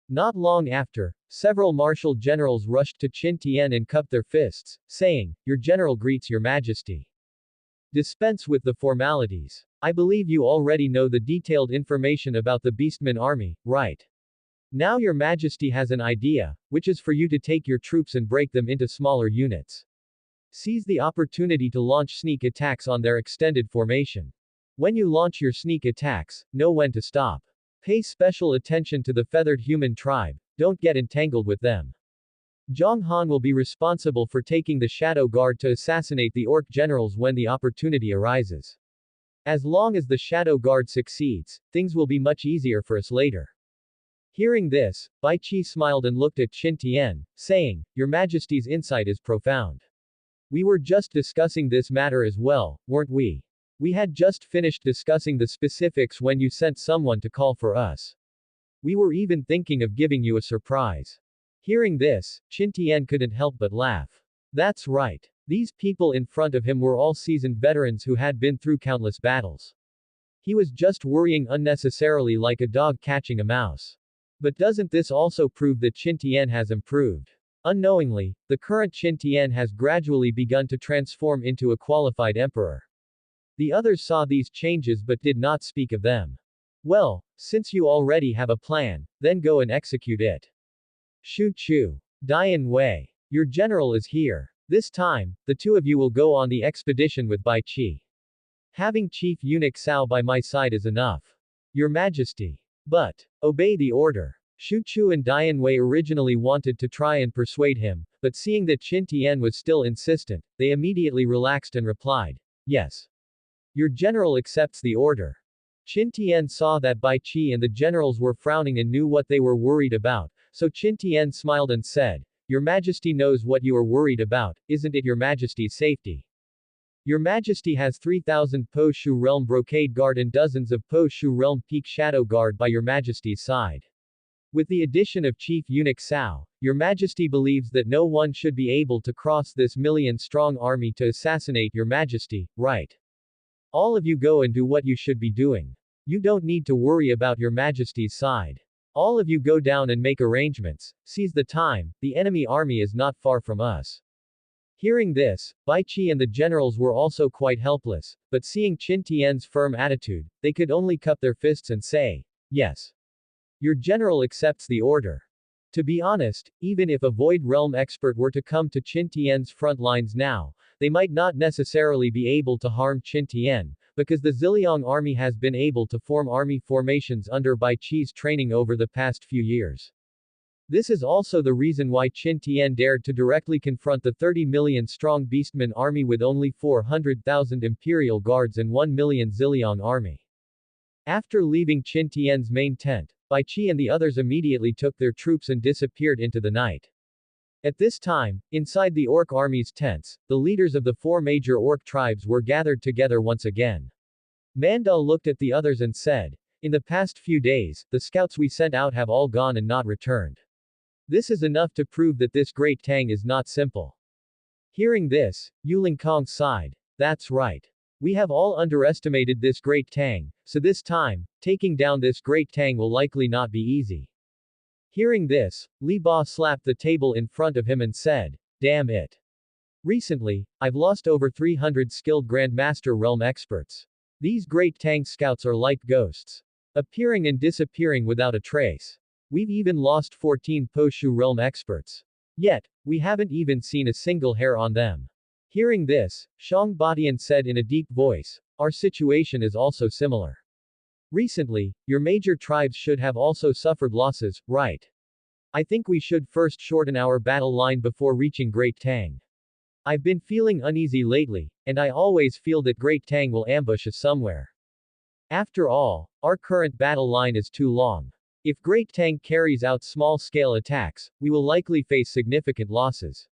Not long after, several martial generals rushed to Qin Tian and cupped their fists, saying, "Your general greets your majesty." Dispense with the formalities. I believe you already know the detailed information about the Beastman army, right? Now your majesty has an idea, which is for you to take your troops and break them into smaller units. Seize the opportunity to launch sneak attacks on their extended formation. When you launch your sneak attacks, know when to stop. Pay special attention to the feathered human tribe, don't get entangled with them. Zhang Han will be responsible for taking the Shadow Guard to assassinate the orc generals when the opportunity arises. As long as the Shadow Guard succeeds, things will be much easier for us later. Hearing this, Bai Qi smiled and looked at Qin Tian, saying, "Your Majesty's insight is profound. We were just discussing this matter as well, weren't we? We had just finished discussing the specifics when you sent someone to call for us. We were even thinking of giving you a surprise." Hearing this, Qin Tian couldn't help but laugh. That's right. These people in front of him were all seasoned veterans who had been through countless battles. He was just worrying unnecessarily like a dog catching a mouse. But doesn't this also prove that Qin Tian has improved? Unknowingly, the current Qin Tian has gradually begun to transform into a qualified emperor. The others saw these changes but did not speak of them. Well, since you already have a plan, then go and execute it. Shu Chu. Dian Wei. Your general is here. This time, the two of you will go on the expedition with Bai Qi. Having Chief Eunuch Cao by my side is enough. Your Majesty. But, obey the order. Shu Chu and Dian Wei originally wanted to try and persuade him, but seeing that Qin Tian was still insistent, they immediately relaxed and replied, "Yes. Your general accepts the order." Qin Tian saw that Bai Qi and the generals were frowning and knew what they were worried about, so Qin Tian smiled and said, "Your Majesty knows what you are worried about, isn't it? Your Majesty's safety. Your Majesty has 3,000 Po Shu Realm Brocade Guard and dozens of Po Shu Realm Peak Shadow Guard by your Majesty's side. With the addition of Chief Eunuch Cao, your Majesty believes that no one should be able to cross this million-strong army to assassinate your Majesty, right? All of you go and do what you should be doing. You don't need to worry about your Majesty's side. All of you go down and make arrangements, seize the time, the enemy army is not far from us." Hearing this, Bai Qi and the generals were also quite helpless, but seeing Qin Tian's firm attitude, they could only cup their fists and say, "Yes. Your general accepts the order." To be honest, even if a Void Realm expert were to come to Qin Tian's front lines now, they might not necessarily be able to harm Qin Tian, because the Ziliang army has been able to form army formations under Bai Qi's training over the past few years. This is also the reason why Qin Tian dared to directly confront the 30 million strong Beastman army with only 400,000 Imperial Guards and 1 million Ziliang army. After leaving Qin Tian's main tent, Bai Qi and the others immediately took their troops and disappeared into the night. At this time, inside the orc army's tents, the leaders of the four major orc tribes were gathered together once again. Mandal looked at the others and said, "In the past few days, the scouts we sent out have all gone and not returned. This is enough to prove that this great Tang is not simple." Hearing this, Yuling Kong sighed. That's right. We have all underestimated this great Tang, so this time, taking down this great Tang will likely not be easy. Hearing this, Li Ba slapped the table in front of him and said, "Damn it. Recently, I've lost over 300 skilled Grandmaster realm experts. These great Tang scouts are like ghosts, appearing and disappearing without a trace. We've even lost 14 Poshu realm experts. Yet, we haven't even seen a single hair on them." Hearing this, Shang Badian said in a deep voice, "Our situation is also similar. Recently, your major tribes should have also suffered losses, right? I think we should first shorten our battle line before reaching Great Tang. I've been feeling uneasy lately, and I always feel that Great Tang will ambush us somewhere. After all, our current battle line is too long. If Great Tang carries out small-scale attacks, we will likely face significant losses."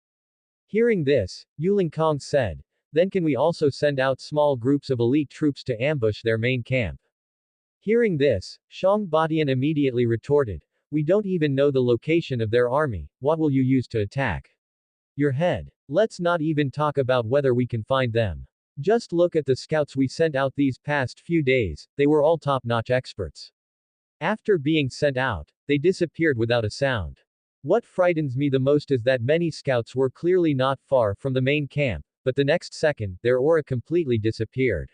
Hearing this, Yuling Kong said, "Then can we also send out small groups of elite troops to ambush their main camp?" Hearing this, Shang Badian immediately retorted, "We don't even know the location of their army, what will you use to attack? Your head. Let's not even talk about whether we can find them. Just look at the scouts we sent out these past few days, they were all top-notch experts. After being sent out, they disappeared without a sound. What frightens me the most is that many scouts were clearly not far from the main camp, but the next second, their aura completely disappeared.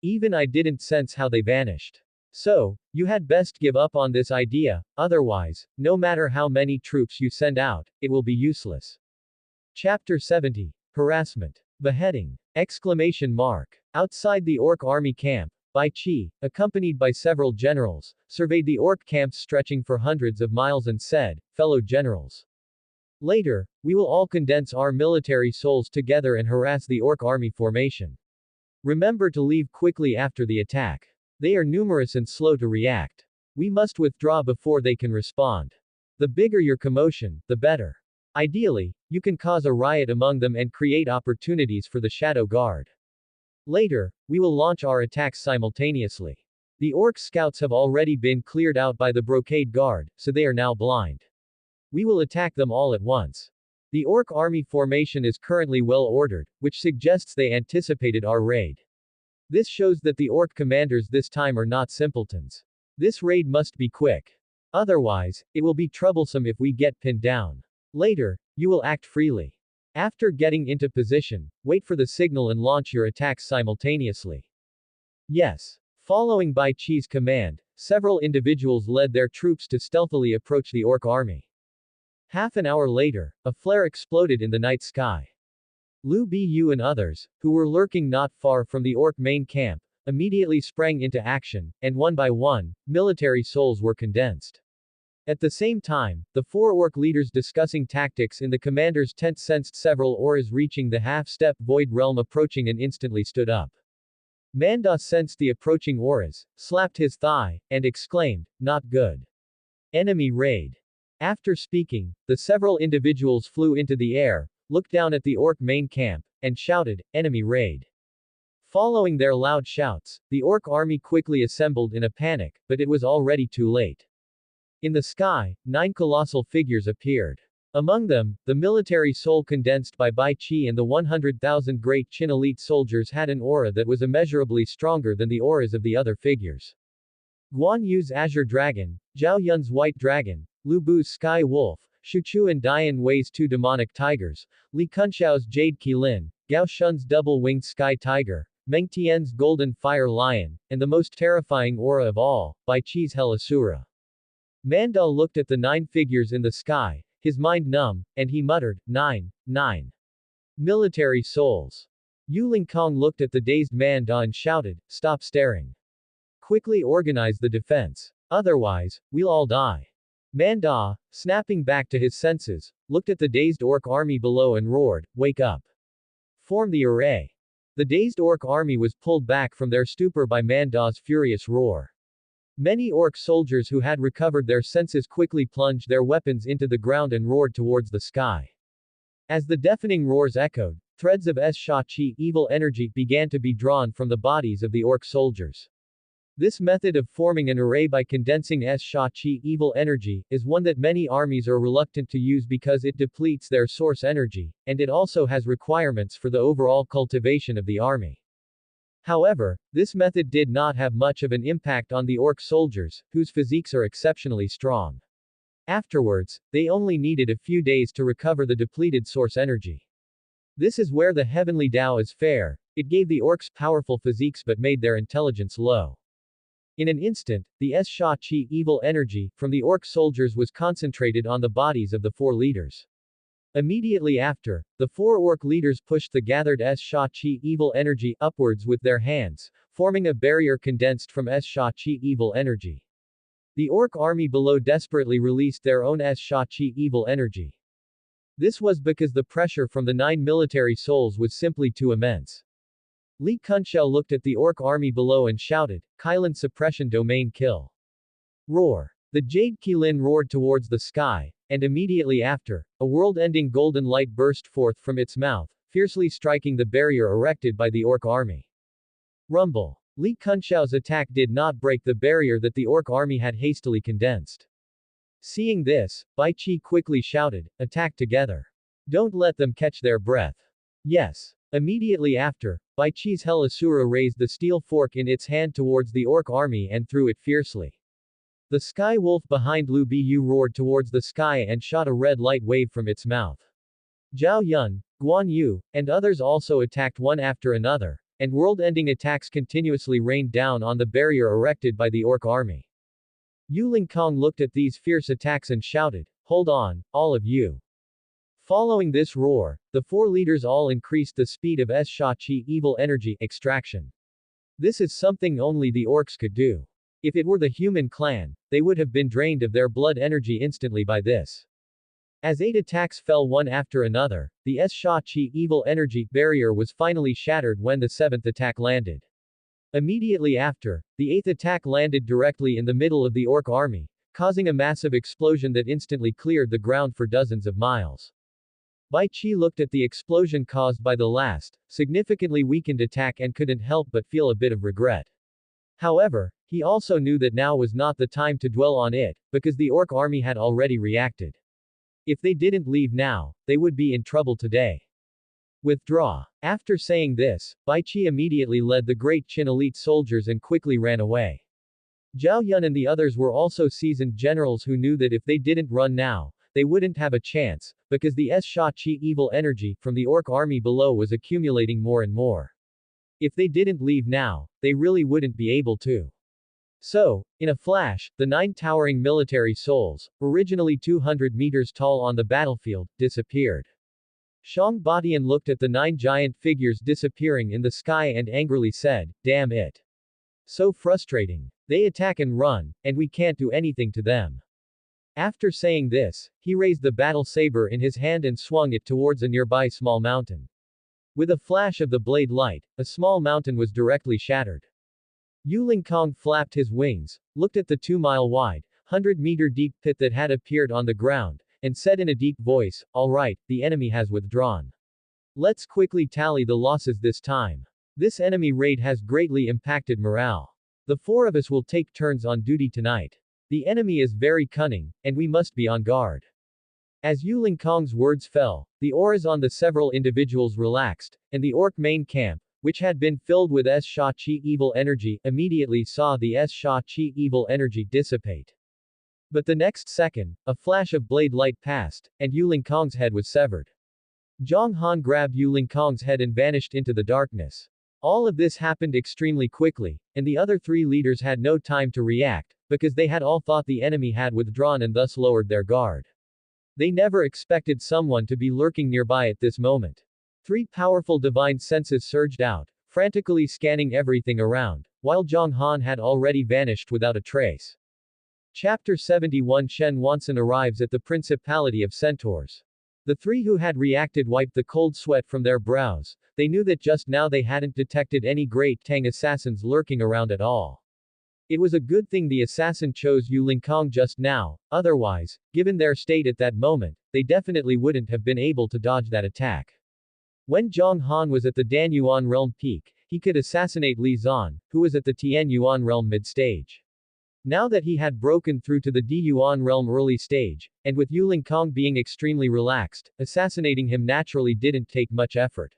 Even I didn't sense how they vanished. So, you had best give up on this idea, otherwise, no matter how many troops you send out, it will be useless." Chapter 70. Harassment. Beheading! Exclamation mark. Outside the Orc army camp, Bai Qi, accompanied by several generals, surveyed the Orc camps stretching for hundreds of miles and said, "Fellow generals. Later, we will all condense our military souls together and harass the Orc army formation. Remember to leave quickly after the attack. They are numerous and slow to react. We must withdraw before they can respond. The bigger your commotion, the better. Ideally, you can cause a riot among them and create opportunities for the Shadow Guard. Later, we will launch our attacks simultaneously. The Orc scouts have already been cleared out by the Brocade Guard, so they are now blind. We will attack them all at once. The Orc army formation is currently well ordered, which suggests they anticipated our raid. This shows that the Orc commanders this time are not simpletons. This raid must be quick. Otherwise, it will be troublesome if we get pinned down. Later, you will act freely. After getting into position, wait for the signal and launch your attacks simultaneously." Yes. Following Bai Qi's command, several individuals led their troops to stealthily approach the Orc army. Half an hour later, a flare exploded in the night sky. Lu Bu and others, who were lurking not far from the Orc main camp, immediately sprang into action, and one by one, military souls were condensed. At the same time, the four Orc leaders discussing tactics in the commander's tent sensed several auras reaching the half-step void realm approaching and instantly stood up. Manda sensed the approaching auras, slapped his thigh, and exclaimed, "Not good. Enemy raid." After speaking, the several individuals flew into the air, looked down at the Orc main camp, and shouted, "Enemy raid." Following their loud shouts, the Orc army quickly assembled in a panic, but it was already too late. In the sky, 9 colossal figures appeared. Among them, the military soul condensed by Bai Qi and the 100,000 great Qin elite soldiers had an aura that was immeasurably stronger than the auras of the other figures. Guan Yu's Azure Dragon, Zhao Yun's White Dragon, Lu Bu's Sky Wolf, Shu Chu and Dian Wei's 2 Demonic Tigers, Li Kunxiao's Jade Qilin, Gao Shun's Double-Winged Sky Tiger, Meng Tian's Golden Fire Lion, and the most terrifying aura of all, Bai Qi's Hell Asura. Manda looked at the 9 figures in the sky, his mind numb, and he muttered, 9. Military souls. Yuling Kong looked at the dazed Manda and shouted, "Stop staring. Quickly organize the defense. Otherwise, we'll all die." Manda, snapping back to his senses, looked at the dazed Orc army below and roared, "Wake up. Form the array." The dazed Orc army was pulled back from their stupor by Manda's furious roar. Many Orc soldiers who had recovered their senses quickly plunged their weapons into the ground and roared towards the sky. As the deafening roars echoed, threads of Sha Qi evil energy began to be drawn from the bodies of the Orc soldiers. This method of forming an array by condensing Sha-Qi evil energy is one that many armies are reluctant to use because it depletes their source energy, and it also has requirements for the overall cultivation of the army. However, this method did not have much of an impact on the orc soldiers, whose physiques are exceptionally strong. Afterwards, they only needed a few days to recover the depleted source energy. This is where the heavenly Tao is fair. It gave the orcs powerful physiques but made their intelligence low. In an instant, the Sha-Qi evil energy from the orc soldiers was concentrated on the bodies of the 4 leaders. Immediately after, the 4 orc leaders pushed the gathered Sha-Qi evil energy upwards with their hands, forming a barrier condensed from Sha-Qi evil energy. The orc army below desperately released their own Sha-Qi evil energy. This was because the pressure from the 9 military souls was simply too immense. Li Kunshao looked at the orc army below and shouted, Kylin suppression domain kill. Roar. The Jade Qilin roared towards the sky, and immediately after, a world-ending golden light burst forth from its mouth, fiercely striking the barrier erected by the orc army. Rumble. Li Kunshao's attack did not break the barrier that the orc army had hastily condensed. Seeing this, Bai Qi quickly shouted, attack together. Don't let them catch their breath. Yes. Immediately after, Bai Qi's Hell Asura raised the steel fork in its hand towards the orc army and threw it fiercely. The sky wolf behind Lu Bu roared towards the sky and shot a red light wave from its mouth. Zhao Yun, Guan Yu, and others also attacked one after another, and world-ending attacks continuously rained down on the barrier erected by the orc army. Yu Lingkong looked at these fierce attacks and shouted, hold on, all of you. Following this roar, the 4 leaders all increased the speed of Sha-Qi evil energy extraction. This is something only the orcs could do. If it were the human clan, they would have been drained of their blood energy instantly by this. As 8 attacks fell one after another, the Sha-Qi evil energy barrier was finally shattered when the 7th attack landed. Immediately after, the 8th attack landed directly in the middle of the orc army, causing a massive explosion that instantly cleared the ground for dozens of miles. Bai Qi looked at the explosion caused by the last, significantly weakened attack and couldn't help but feel a bit of regret. However, he also knew that now was not the time to dwell on it, because the orc army had already reacted. If they didn't leave now, they would be in trouble today. Withdraw. After saying this, Bai Qi immediately led the great Qin elite soldiers and quickly ran away. Zhao Yun and the others were also seasoned generals who knew that if they didn't run now, they wouldn't have a chance, because the Sha-Qi evil energy from the orc army below was accumulating more and more. If they didn't leave now, they really wouldn't be able to. So, in a flash, the 9 towering military souls, originally 200 meters tall on the battlefield, disappeared. Shang Badian looked at the 9 giant figures disappearing in the sky and angrily said, damn it. So frustrating. They attack and run, and we can't do anything to them. After saying this, he raised the battle saber in his hand and swung it towards a nearby small mountain. With a flash of the blade light, a small mountain was directly shattered. Yu Lingkong flapped his wings, looked at the 2-mile-wide, 100-meter-deep pit that had appeared on the ground, and said in a deep voice, all right, the enemy has withdrawn. Let's quickly tally the losses this time. This enemy raid has greatly impacted morale. The 4 of us will take turns on duty tonight. The enemy is very cunning, and we must be on guard. As Yu Lingkong's words fell, the auras on the several individuals relaxed, and the orc main camp, which had been filled with Sha-Qi evil energy, immediately saw the Sha-Qi evil energy dissipate. But the next second, a flash of blade light passed, and Yu Lingkong's head was severed. Zhang Han grabbed Yu Lingkong's head and vanished into the darkness. All of this happened extremely quickly, and the other 3 leaders had no time to react, because they had all thought the enemy had withdrawn and thus lowered their guard. They never expected someone to be lurking nearby at this moment. 3 powerful divine senses surged out, frantically scanning everything around, while Zhang Han had already vanished without a trace. Chapter 71 Shen Wanson arrives at the Principality of Centaurs. The 3 who had reacted wiped the cold sweat from their brows. They knew that just now they hadn't detected any great Tang assassins lurking around at all. It was a good thing the assassin chose Yu Lingkong just now, otherwise, given their state at that moment, they definitely wouldn't have been able to dodge that attack. When Zhang Han was at the Danyuan realm peak, he could assassinate Li Zan, who was at the Tian Yuan realm mid-stage. Now that he had broken through to the Di Yuan realm early stage, and with Yuling Kong being extremely relaxed, assassinating him naturally didn't take much effort.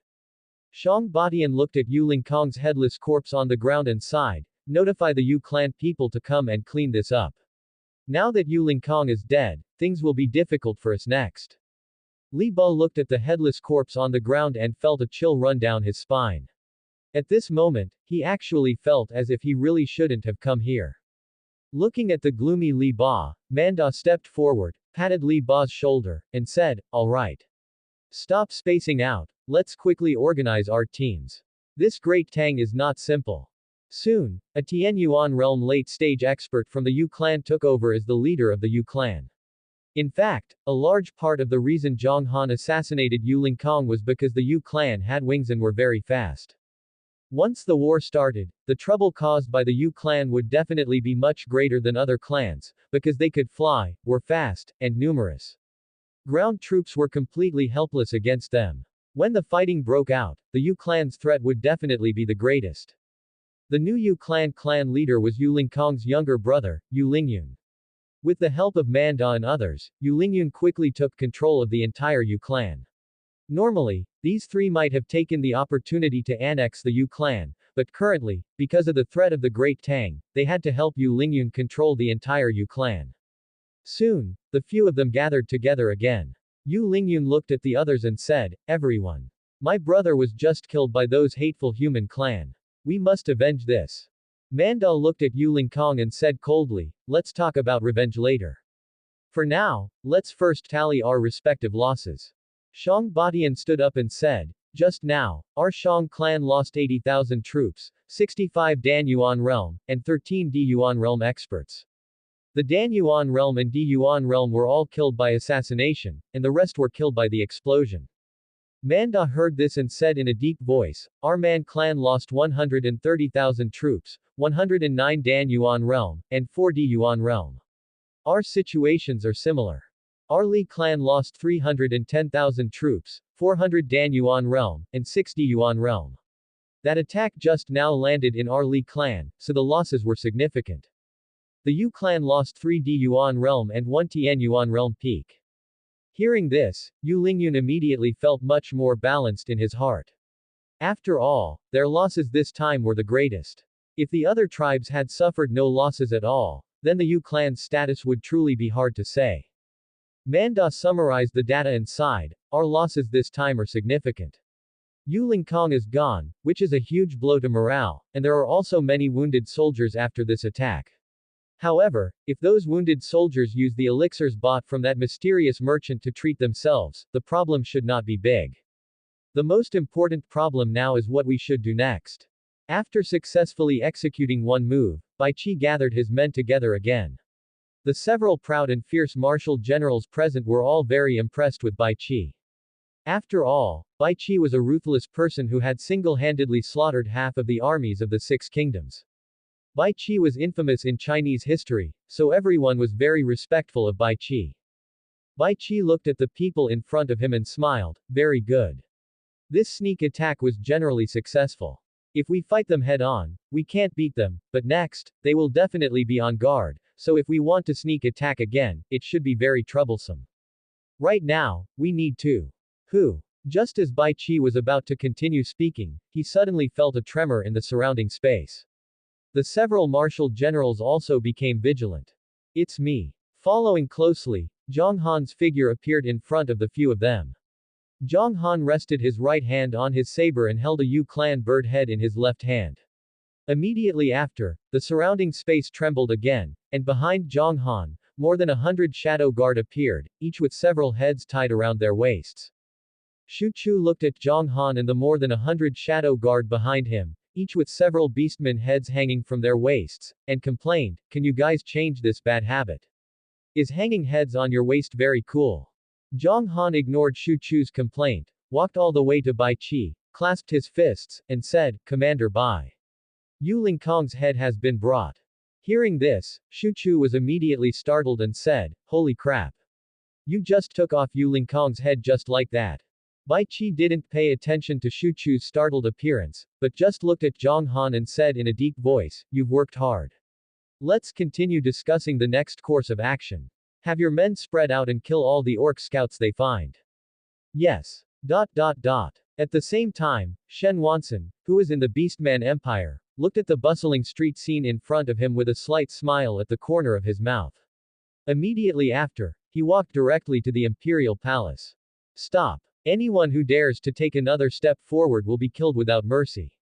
Xiong Batian looked at Yuling Kong's headless corpse on the ground and sighed, notify the Yu clan people to come and clean this up. Now that Yuling Kong is dead, things will be difficult for us next. Li Ba looked at the headless corpse on the ground and felt a chill run down his spine. At this moment, he actually felt as if he really shouldn't have come here. Looking at the gloomy Li Ba, Manda stepped forward, patted Li Ba's shoulder, and said, all right. Stop spacing out, let's quickly organize our teams. This great Tang is not simple. Soon, a Tian Yuan realm late-stage expert from the Yu clan took over as the leader of the Yu clan. In fact, a large part of the reason Zhang Han assassinated Yuling Kong was because the Yu clan had wings and were very fast. Once the war started, the trouble caused by the Yu clan would definitely be much greater than other clans, because they could fly, were fast, and numerous. Ground troops were completely helpless against them. When the fighting broke out, the Yu clan's threat would definitely be the greatest. The new Yu clan leader was Yuling Kong's younger brother, Yu Lingyun. With the help of Manda and others, Yu Lingyun quickly took control of the entire Yu clan. Normally, these three might have taken the opportunity to annex the Yu clan, but currently, because of the threat of the Great Tang, they had to help Yu Lingyun control the entire Yu clan. Soon, the few of them gathered together again. Yu Lingyun looked at the others and said, everyone. My brother was just killed by those hateful human clan. We must avenge this. Manda looked at Yuling Kong and said coldly, let's talk about revenge later. For now, let's first tally our respective losses. Xiong Batian stood up and said, just now, our Xiong clan lost 80,000 troops, 65 Dan Yuan realm, and 13 Di Yuan realm experts. The Dan Yuan realm and Di Yuan realm were all killed by assassination, and the rest were killed by the explosion. Manda heard this and said in a deep voice, our Man clan lost 130,000 troops, 109 Dan Yuan realm, and 4 Di Yuan realm. Our situations are similar. Our Li clan lost 310,000 troops, 400 Dan Yuan realm, and 6 Di Yuan realm. That attack just now landed in our Li clan, so the losses were significant. The Yu clan lost 3 Di Yuan realm and 1 Tian Yuan realm peak. Hearing this, Yu Lingyun immediately felt much more balanced in his heart. After all, their losses this time were the greatest. If the other tribes had suffered no losses at all, then the Yu clan's status would truly be hard to say. Manda summarized the data and sighed, our losses this time are significant. Yuling Kong is gone, which is a huge blow to morale, and there are also many wounded soldiers after this attack. However, if those wounded soldiers use the elixirs bought from that mysterious merchant to treat themselves, the problem should not be big. The most important problem now is what we should do next. After successfully executing one move, Bai Qi gathered his men together again. The several proud and fierce martial generals present were all very impressed with Bai Qi. After all, Bai Qi was a ruthless person who had single-handedly slaughtered half of the armies of the Six Kingdoms. Bai Qi was infamous in Chinese history, so everyone was very respectful of Bai Qi. Bai Qi looked at the people in front of him and smiled, very good. This sneak attack was generally successful. If we fight them head-on, we can't beat them, but next, they will definitely be on guard, so if we want to sneak attack again, it should be very troublesome. Right now, we need to. Just as Bai Qi was about to continue speaking, he suddenly felt a tremor in the surrounding space. The several martial generals also became vigilant. It's me. Following closely, Zhang Han's figure appeared in front of the few of them. Zhang Han rested his right hand on his saber and held a Yu clan bird head in his left hand. Immediately after, the surrounding space trembled again, and behind Zhang Han, more than 100 shadow guard appeared, each with several heads tied around their waists. Shu Chu looked at Zhang Han and the more than 100 shadow guard behind him, each with several beastmen heads hanging from their waists, and complained, can you guys change this bad habit? Is hanging heads on your waist very cool? Zhang Han ignored Shu Chu's complaint, walked all the way to Bai Qi, clasped his fists, and said, Commander Bai. Yuling Kong's head has been brought. Hearing this, Shu Chu was immediately startled and said, holy crap. You just took off Yuling Kong's head just like that. Bai Qi didn't pay attention to Shu Chu's startled appearance, but just looked at Zhang Han and said in a deep voice, "You've worked hard. Let's continue discussing the next course of action. Have your men spread out and kill all the orc scouts they find." Yes. At the same time, Shen Wanson, who was in the Beastman Empire, looked at the bustling street scene in front of him with a slight smile at the corner of his mouth. Immediately after, he walked directly to the Imperial Palace. "Stop. Anyone who dares to take another step forward will be killed without mercy."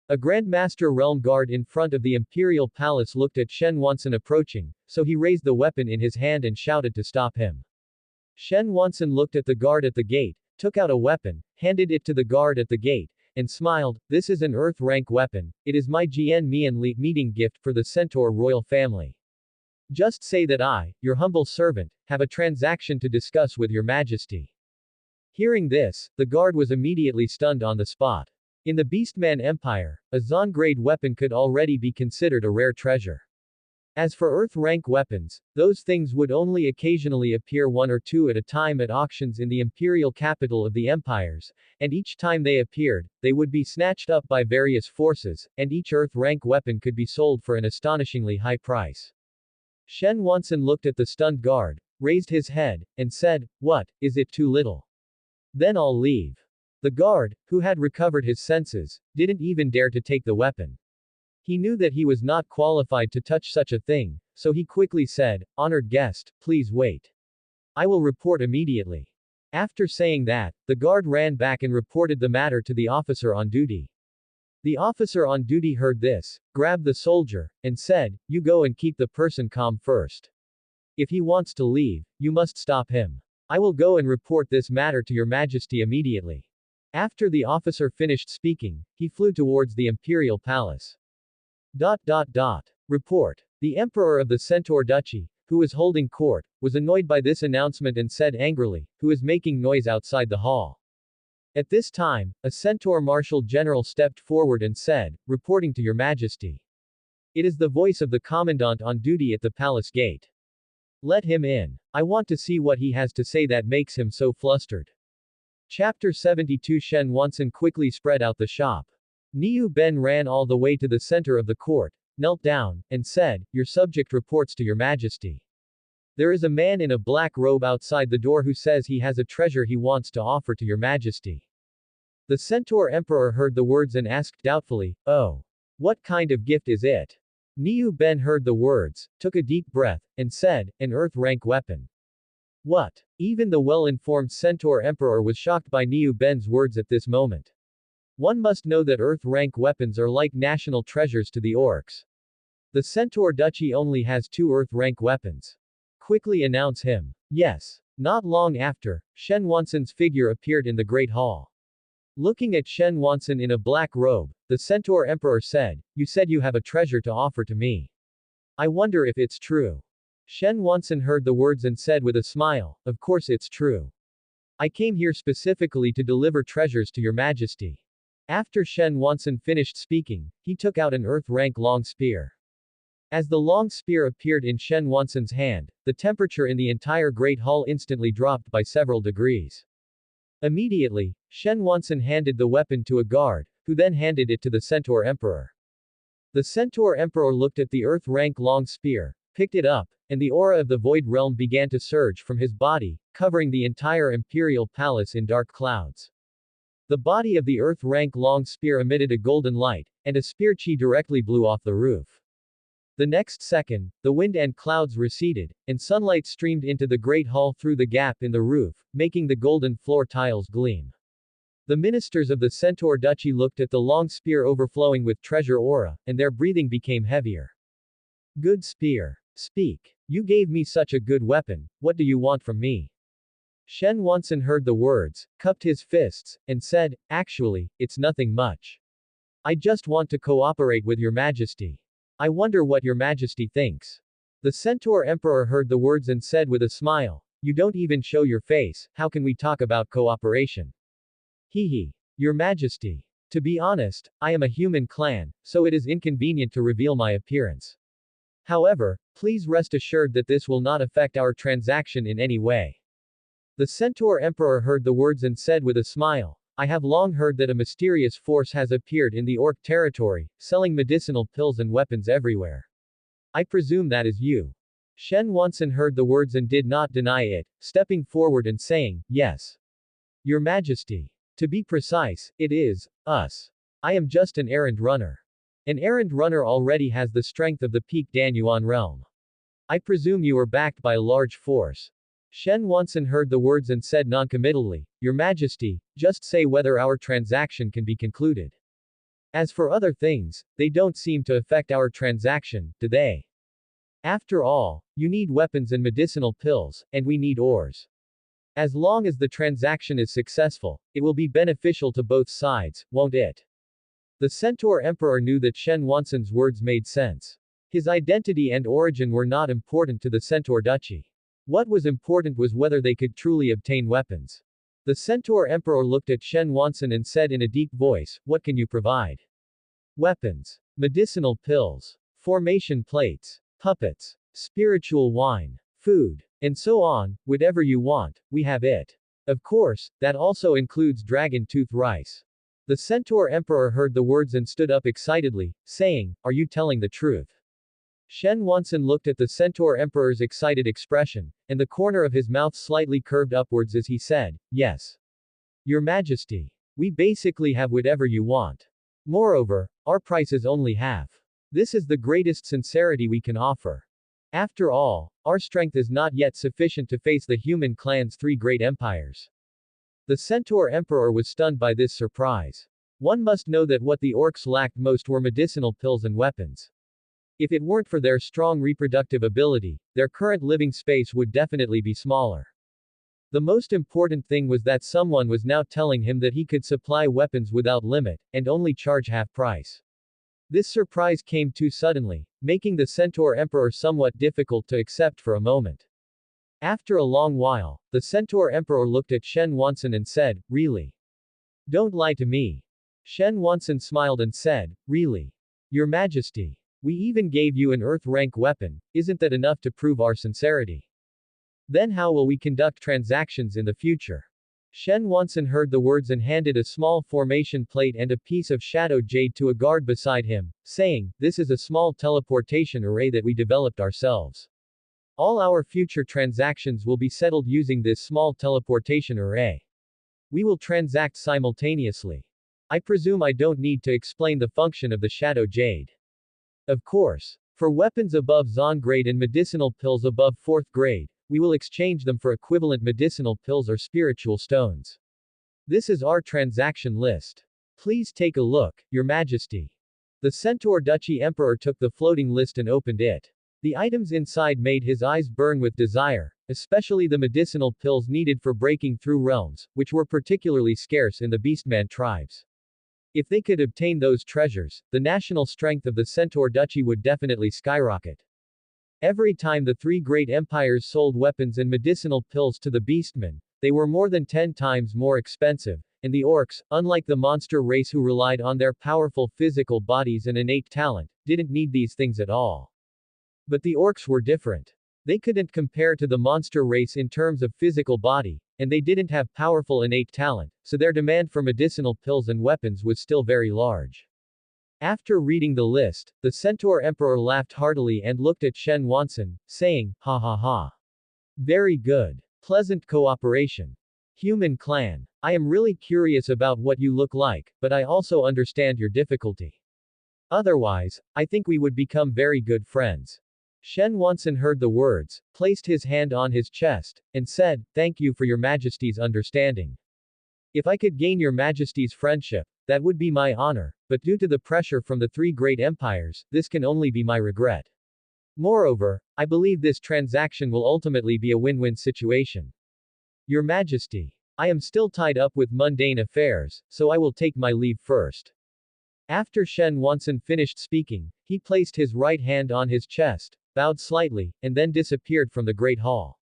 A Grandmaster Realm Guard in front of the Imperial Palace looked at Shen Wanson approaching, so he raised the weapon in his hand and shouted to stop him. Shen Wanson looked at the guard at the gate, took out a weapon, handed it to the guard at the gate, and smiled. "This is an Earth rank weapon. It is my Jian Mian Li meeting gift for the Centaur royal family. Just say that I, your humble servant, have a transaction to discuss with your majesty." Hearing this, the guard was immediately stunned on the spot. In the Beastman Empire, a Zon-grade weapon could already be considered a rare treasure. As for Earth-rank weapons, those things would only occasionally appear one or two at a time at auctions in the imperial capital of the empires, and each time they appeared, they would be snatched up by various forces, and each Earth-rank weapon could be sold for an astonishingly high price. Shen Wanson looked at the stunned guard, raised his head, and said, "What, is it too little? Then I'll leave." The guard, who had recovered his senses, didn't even dare to take the weapon. He knew that he was not qualified to touch such a thing, so he quickly said, "Honored guest, please wait. I will report immediately." After saying that, the guard ran back and reported the matter to the officer on duty. The officer on duty heard this, grabbed the soldier, and said, "You go and keep the person calm first. If he wants to leave, you must stop him. I will go and report this matter to your majesty immediately." After the officer finished speaking, he flew towards the imperial palace. Report. The emperor of the Centaur Duchy, who was holding court, was annoyed by this announcement and said angrily, "Who is making noise outside the hall?" At this time, a Centaur Marshal General stepped forward and said, "Reporting to your majesty." It is the voice of the commandant on duty at the palace gate. "Let him in. I want to see what he has to say that makes him so flustered." Chapter 72. Shen Wanson quickly spread out the shop. Niu Ben ran all the way to the center of the court, knelt down, and said, "Your subject reports to your majesty. There is a man in a black robe outside the door who says he has a treasure he wants to offer to your majesty." The Centaur Emperor heard the words and asked doubtfully, "Oh. What kind of gift is it?" Niu Ben heard the words, took a deep breath, and said, "An Earth-rank weapon." What? Even the well-informed Centaur Emperor was shocked by Niu Ben's words at this moment. One must know that Earth-rank weapons are like national treasures to the orcs. The Centaur Duchy only has 2 Earth-rank weapons. Quickly announce him. Yes. Not long after, Shen Wanson's figure appeared in the Great Hall. Looking at Shen Wanson in a black robe, the Centaur Emperor said, "You said you have a treasure to offer to me. I wonder if it's true." Shen Wanson heard the words and said with a smile, "Of course it's true. I came here specifically to deliver treasures to your majesty." After Shen Wanson finished speaking, he took out an Earth-rank long spear. As the long spear appeared in Shen Wanson's hand, the temperature in the entire Great Hall instantly dropped by several degrees. Immediately, Shen Wanson handed the weapon to a guard, who then handed it to the Centaur Emperor. The Centaur Emperor looked at the Earth-rank long spear, picked it up, and the aura of the Void Realm began to surge from his body, covering the entire imperial palace in dark clouds. The body of the Earth-rank long spear emitted a golden light, and a spear chi directly blew off the roof. The next second, the wind and clouds receded, and sunlight streamed into the Great Hall through the gap in the roof, making the golden floor tiles gleam. The ministers of the Centaur Duchy looked at the long spear overflowing with treasure aura, and their breathing became heavier. "Good spear. Speak. You gave me such a good weapon, what do you want from me?" Shen Wanson heard the words, cupped his fists, and said, "Actually, it's nothing much. I just want to cooperate with your majesty. I wonder what your majesty thinks." The Centaur Emperor heard the words and said with a smile, "You don't even show your face, how can we talk about cooperation?" Hehe. Your majesty. To be honest, I am a human clan, so it is inconvenient to reveal my appearance. However, please rest assured that this will not affect our transaction in any way. The Centaur Emperor heard the words and said with a smile, I have long heard that a mysterious force has appeared in the Orc territory, selling medicinal pills and weapons everywhere. I presume that is you. Shen Wanson heard the words and did not deny it, stepping forward and saying, yes. Your Majesty. To be precise, it is us. I am just an errand runner. An errand runner already has the strength of the peak Danyuan realm. I presume you are backed by a large force. Shen Wanson heard the words and said noncommittally, Your Majesty, just say whether our transaction can be concluded. As for other things, they don't seem to affect our transaction, do they? After all, you need weapons and medicinal pills, and we need ores. As long as the transaction is successful, it will be beneficial to both sides, won't it? The Centaur Emperor knew that Shen Wanson's words made sense. His identity and origin were not important to the Centaur Duchy. What was important was whether they could truly obtain weapons. The Centaur Emperor looked at Shen Wanson and said in a deep voice, What can you provide? Weapons. Medicinal pills. Formation plates. Puppets. Spiritual wine. Food. And so on, whatever you want, we have it. Of course, that also includes dragon tooth rice. The Centaur Emperor heard the words and stood up excitedly, saying, Are you telling the truth? Shen Wanson looked at the Centaur Emperor's excited expression, and the corner of his mouth slightly curved upwards as he said, Yes. Your Majesty. We basically have whatever you want. Moreover, our price is only half. This is the greatest sincerity we can offer. After all, our strength is not yet sufficient to face the human clan's three great empires. The Centaur Emperor was stunned by this surprise. One must know that what the orcs lacked most were medicinal pills and weapons. If it weren't for their strong reproductive ability, their current living space would definitely be smaller. The most important thing was that someone was now telling him that he could supply weapons without limit, and only charge half price. This surprise came too suddenly, making the Centaur Emperor somewhat difficult to accept for a moment. After a long while, the Centaur Emperor looked at Shen Wanson and said, Really? Don't lie to me. Shen Wanson smiled and said, Really? Your Majesty. We even gave you an Earth-rank weapon, isn't that enough to prove our sincerity? Then how will we conduct transactions in the future? Shen Wanson heard the words and handed a small formation plate and a piece of shadow jade to a guard beside him, saying, This is a small teleportation array that we developed ourselves. All our future transactions will be settled using this small teleportation array. We will transact simultaneously. I presume I don't need to explain the function of the shadow jade. Of course. For weapons above Zon grade and medicinal pills above 4th grade, we will exchange them for equivalent medicinal pills or spiritual stones. This is our transaction list. Please take a look, Your Majesty. The Centaur Duchy Emperor took the floating list and opened it. The items inside made his eyes burn with desire, especially the medicinal pills needed for breaking through realms, which were particularly scarce in the Beastman tribes. If they could obtain those treasures, the national strength of the Centaur Duchy would definitely skyrocket. Every time the three great empires sold weapons and medicinal pills to the Beastmen, they were more than 10 times more expensive, and the orcs, unlike the monster race who relied on their powerful physical bodies and innate talent, didn't need these things at all. But the orcs were different. They couldn't compare to the monster race in terms of physical body, and they didn't have powerful innate talent, so their demand for medicinal pills and weapons was still very large. After reading the list, the Centaur Emperor laughed heartily and looked at Shen Wanson, saying, Ha ha ha. Very good. Pleasant cooperation. Human clan. I am really curious about what you look like, but I also understand your difficulty. Otherwise, I think we would become very good friends. Shen Wanson heard the words, placed his hand on his chest, and said, Thank you for your Majesty's understanding. If I could gain your Majesty's friendship, that would be my honor, but due to the pressure from the three great empires, this can only be my regret. Moreover, I believe this transaction will ultimately be a win-win situation. Your Majesty. I am still tied up with mundane affairs, so I will take my leave first. After Shen Wanson finished speaking, he placed his right hand on his chest, bowed slightly, and then disappeared from the Great Hall.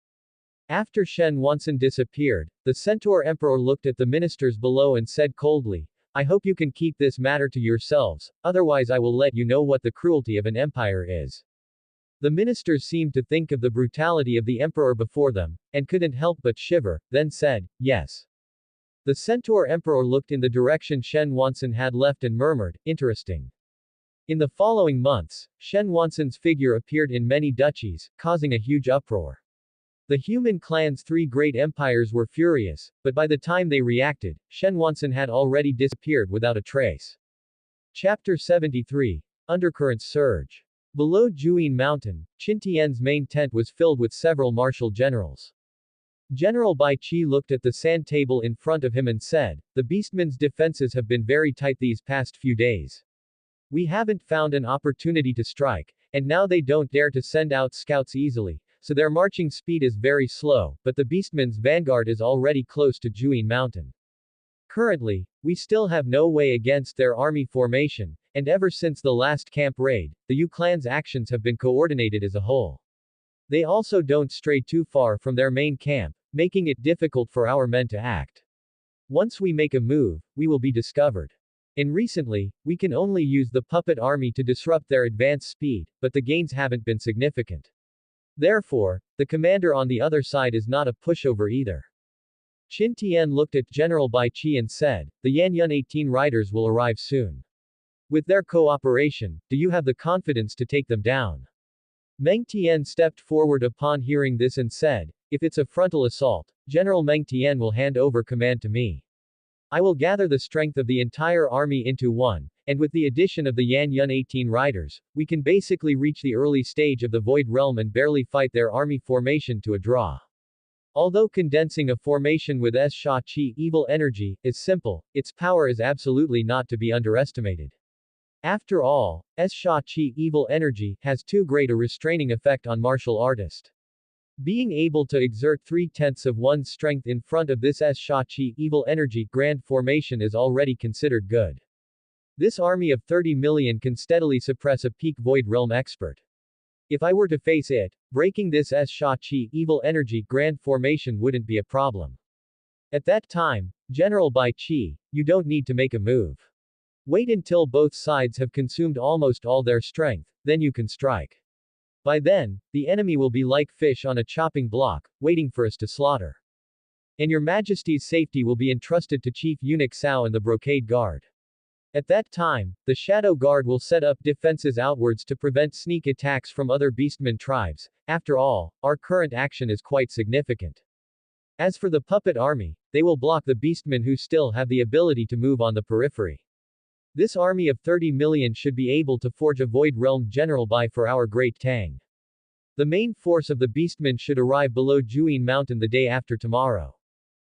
After Shen Wanson disappeared, the Centaur Emperor looked at the ministers below and said coldly, I hope you can keep this matter to yourselves, otherwise I will let you know what the cruelty of an empire is. The ministers seemed to think of the brutality of the emperor before them, and couldn't help but shiver, then said, yes. The centaur emperor looked in the direction Shen Wansan had left and murmured, interesting. In the following months, Shen Wansan's figure appeared in many duchies, causing a huge uproar. The human clan's three great empires were furious, but by the time they reacted, Shen Wansan had already disappeared without a trace. Chapter 73. Undercurrents surge. Below Juyin Mountain, Qin Tian's main tent was filled with several martial generals. General Bai Qi looked at the sand table in front of him and said, the beastmen's defenses have been very tight these past few days. We haven't found an opportunity to strike, and now they don't dare to send out scouts easily, so their marching speed is very slow, but the beastmen's vanguard is already close to Juyin Mountain. Currently, we still have no way against their army formation, and ever since the last camp raid, the Yu clan's actions have been coordinated as a whole. They also don't stray too far from their main camp, making it difficult for our men to act. Once we make a move, we will be discovered. And recently, we can only use the puppet army to disrupt their advance speed, but the gains haven't been significant. Therefore, the commander on the other side is not a pushover either. Qin Tian looked at General Bai Qi and said, the Yanyun 18 riders will arrive soon. With their cooperation, do you have the confidence to take them down? Meng Tian stepped forward upon hearing this and said, if it's a frontal assault, General Meng Tian will hand over command to me. I will gather the strength of the entire army into one, and with the addition of the Yanyun 18 riders, we can basically reach the early stage of the Void Realm and barely fight their army formation to a draw. Although condensing a formation with Sha Qi evil energy is simple, its power is absolutely not to be underestimated. After all, Sha Qi evil energy has too great a restraining effect on martial artist. Being able to exert 3/10 of one's strength in front of this Sha Qi evil energy grand formation is already considered good. This army of 30 million can steadily suppress a peak Void Realm expert. If I were to face it, breaking this Sha Qi evil energy grand formation wouldn't be a problem. At that time, General Bai Qi, you don't need to make a move. Wait until both sides have consumed almost all their strength, then you can strike. By then, the enemy will be like fish on a chopping block, waiting for us to slaughter. And your Majesty's safety will be entrusted to Chief Eunuch Cao and the Brocade Guard. At that time, the Shadow Guard will set up defenses outwards to prevent sneak attacks from other beastmen tribes. After all, our current action is quite significant. As for the puppet army, they will block the beastmen who still have the ability to move on the periphery. This army of 30 million should be able to forge a Void Realm General Bai for our great Tang. The main force of the beastmen should arrive below Juyin Mountain the day after tomorrow.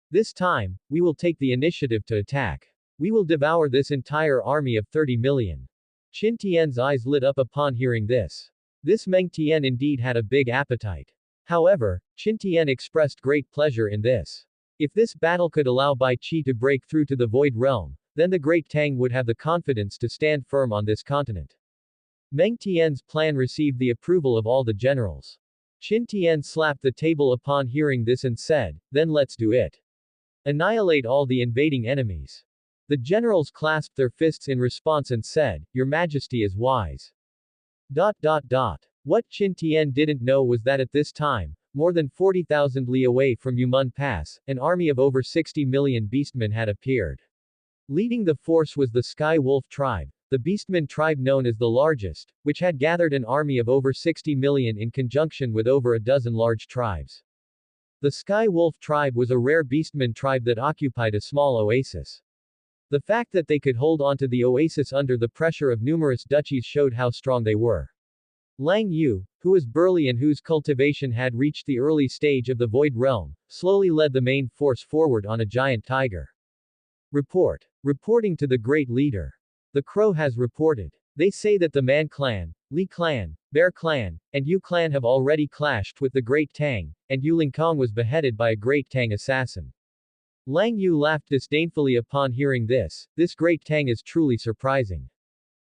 This time, we will take the initiative to attack. We will devour this entire army of 30 million. Qin Tian's eyes lit up upon hearing this. This Meng Tian indeed had a big appetite. However, Qin Tian expressed great pleasure in this. If this battle could allow Bai Qi to break through to the Void Realm, then the great Tang would have the confidence to stand firm on this continent. Meng Tian's plan received the approval of all the generals. Qin Tian slapped the table upon hearing this and said, then let's do it. Annihilate all the invading enemies. The generals clasped their fists in response and said, Your Majesty is wise. What Qin Tian didn't know was that at this time, more than 40,000 li away from Yumun Pass, an army of over 60 million beastmen had appeared. Leading the force was the Sky Wolf tribe, the beastmen tribe known as the largest, which had gathered an army of over 60 million in conjunction with over a dozen large tribes. The Sky Wolf tribe was a rare beastmen tribe that occupied a small oasis. The fact that they could hold onto the oasis under the pressure of numerous duchies showed how strong they were. Lang Yu, who was burly and whose cultivation had reached the early stage of the Void Realm, slowly led the main force forward on a giant tiger. Reporting to the great leader. The Crow has reported. They say that the Man clan, Li clan, Bear clan, and Yu clan have already clashed with the Great Tang, and Yu Lingkong was beheaded by a Great Tang assassin. Lang Yu laughed disdainfully upon hearing this. This Great Tang is truly surprising.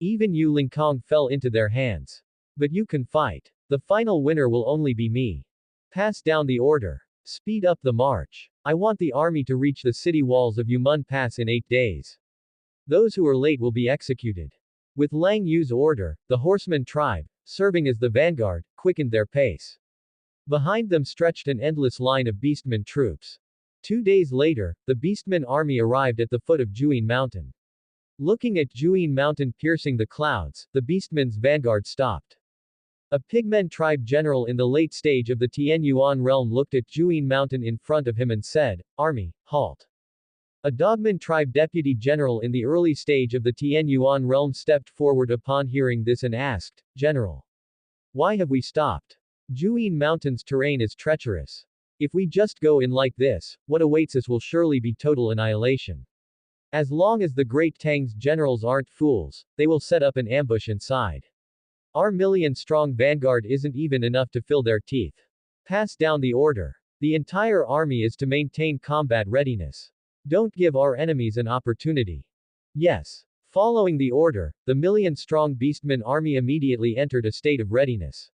Even Yu Lingkong fell into their hands. But you can fight. The final winner will only be me. Pass down the order. Speed up the march. I want the army to reach the city walls of Yumun Pass in 8 days. Those who are late will be executed. With Lang Yu's order, the horseman tribe, serving as the vanguard, quickened their pace. Behind them stretched an endless line of beastmen troops. 2 days later, the beastmen army arrived at the foot of Juyin Mountain. Looking at Juyin Mountain piercing the clouds, the beastmen's vanguard stopped. A pigmen tribe general in the late stage of the Tian Yuan realm looked at Juyin Mountain in front of him and said, "Army, halt." A Dogman tribe deputy general in the early stage of the Tian Yuan realm stepped forward upon hearing this and asked, "General, why have we stopped? Juyin Mountain's terrain is treacherous. If we just go in like this, what awaits us will surely be total annihilation. As long as the Great Tang's generals aren't fools, they will set up an ambush inside. Our million-strong vanguard isn't even enough to fill their teeth. Pass down the order. The entire army is to maintain combat readiness. Don't give our enemies an opportunity." Yes. Following the order, the million-strong beastmen army immediately entered a state of readiness.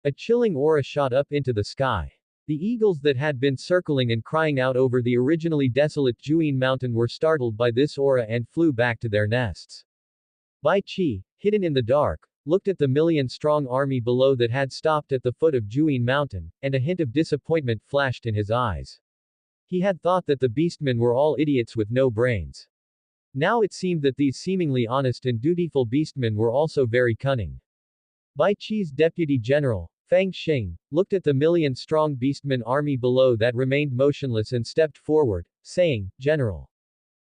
A chilling aura shot up into the sky. The eagles that had been circling and crying out over the originally desolate Juyin Mountain were startled by this aura and flew back to their nests. Bai Qi, hidden in the dark, looked at the million-strong army below that had stopped at the foot of Juyin Mountain, and a hint of disappointment flashed in his eyes. He had thought that the beastmen were all idiots with no brains. Now it seemed that these seemingly honest and dutiful beastmen were also very cunning. Bai Qi's deputy general, Fang Xing, looked at the million-strong beastmen army below that remained motionless and stepped forward, saying, "General,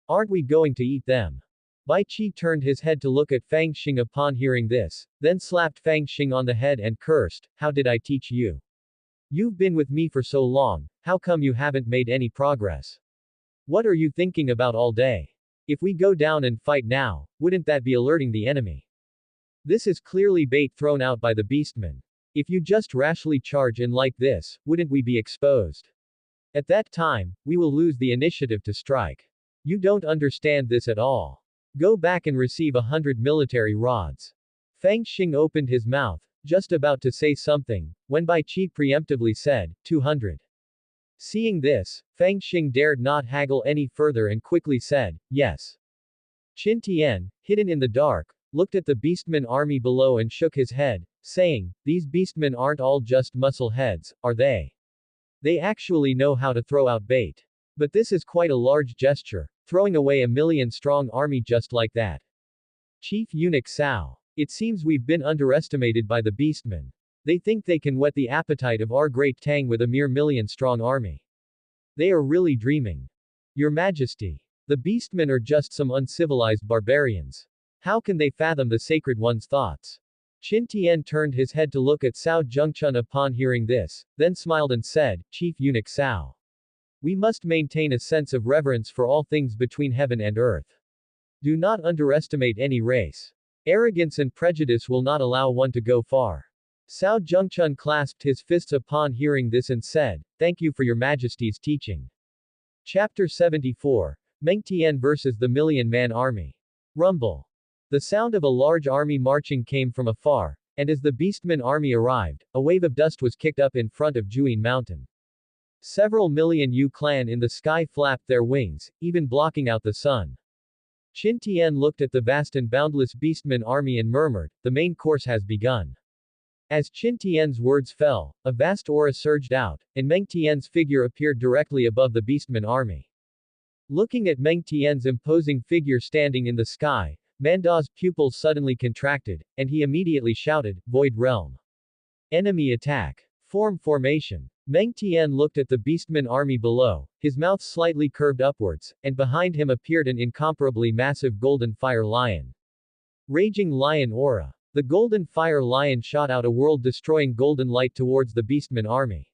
aren't we going to eat them?" Bai Qi turned his head to look at Fang Xing upon hearing this, then slapped Fang Xing on the head and cursed, "How did I teach you? You've been with me for so long, how come you haven't made any progress? What are you thinking about all day? If we go down and fight now, wouldn't that be alerting the enemy? This is clearly bait thrown out by the beastmen. If you just rashly charge in like this, wouldn't we be exposed? At that time, we will lose the initiative to strike. You don't understand this at all. Go back and receive 100 military rods." Fang Xing opened his mouth, just about to say something, when Bai Qi preemptively said, 200. Seeing this, Fang Xing dared not haggle any further and quickly said, "Yes." Qin Tian, hidden in the dark, looked at the beastmen army below and shook his head, saying, "These beastmen aren't all just muscle heads, are they? They actually know how to throw out bait. But this is quite a large gesture, throwing away a million-strong army just like that. Chief Eunuch Cao. It seems we've been underestimated by the beastmen. They think they can whet the appetite of our great Tang with a mere million-strong army. They are really dreaming. Your Majesty. The beastmen are just some uncivilized barbarians. How can they fathom the Sacred One's thoughts?" Qin Tian turned his head to look at Cao Zhengchun upon hearing this, then smiled and said, "Chief Eunuch Cao. We must maintain a sense of reverence for all things between heaven and earth. Do not underestimate any race. Arrogance and prejudice will not allow one to go far." Cao Zhengchun clasped his fists upon hearing this and said, "Thank you for your Majesty's teaching." Chapter 74. Meng Tian versus the Million-Man Army. Rumble. The sound of a large army marching came from afar, and as the beastmen army arrived, a wave of dust was kicked up in front of Juyin Mountain. Several million Yu clan in the sky flapped their wings, even blocking out the sun. Qin Tian looked at the vast and boundless beastmen army and murmured, "The main course has begun." As Qin Tian's words fell, a vast aura surged out, and Meng Tian's figure appeared directly above the beastmen army. Looking at Meng Tian's imposing figure standing in the sky, Manda's pupils suddenly contracted, and he immediately shouted, "Void Realm! Enemy attack! Formation!" Meng Tian looked at the beastmen army below, his mouth slightly curved upwards, and behind him appeared an incomparably massive golden fire lion. Raging Lion Aura. The golden fire lion shot out a world-destroying golden light towards the beastmen army.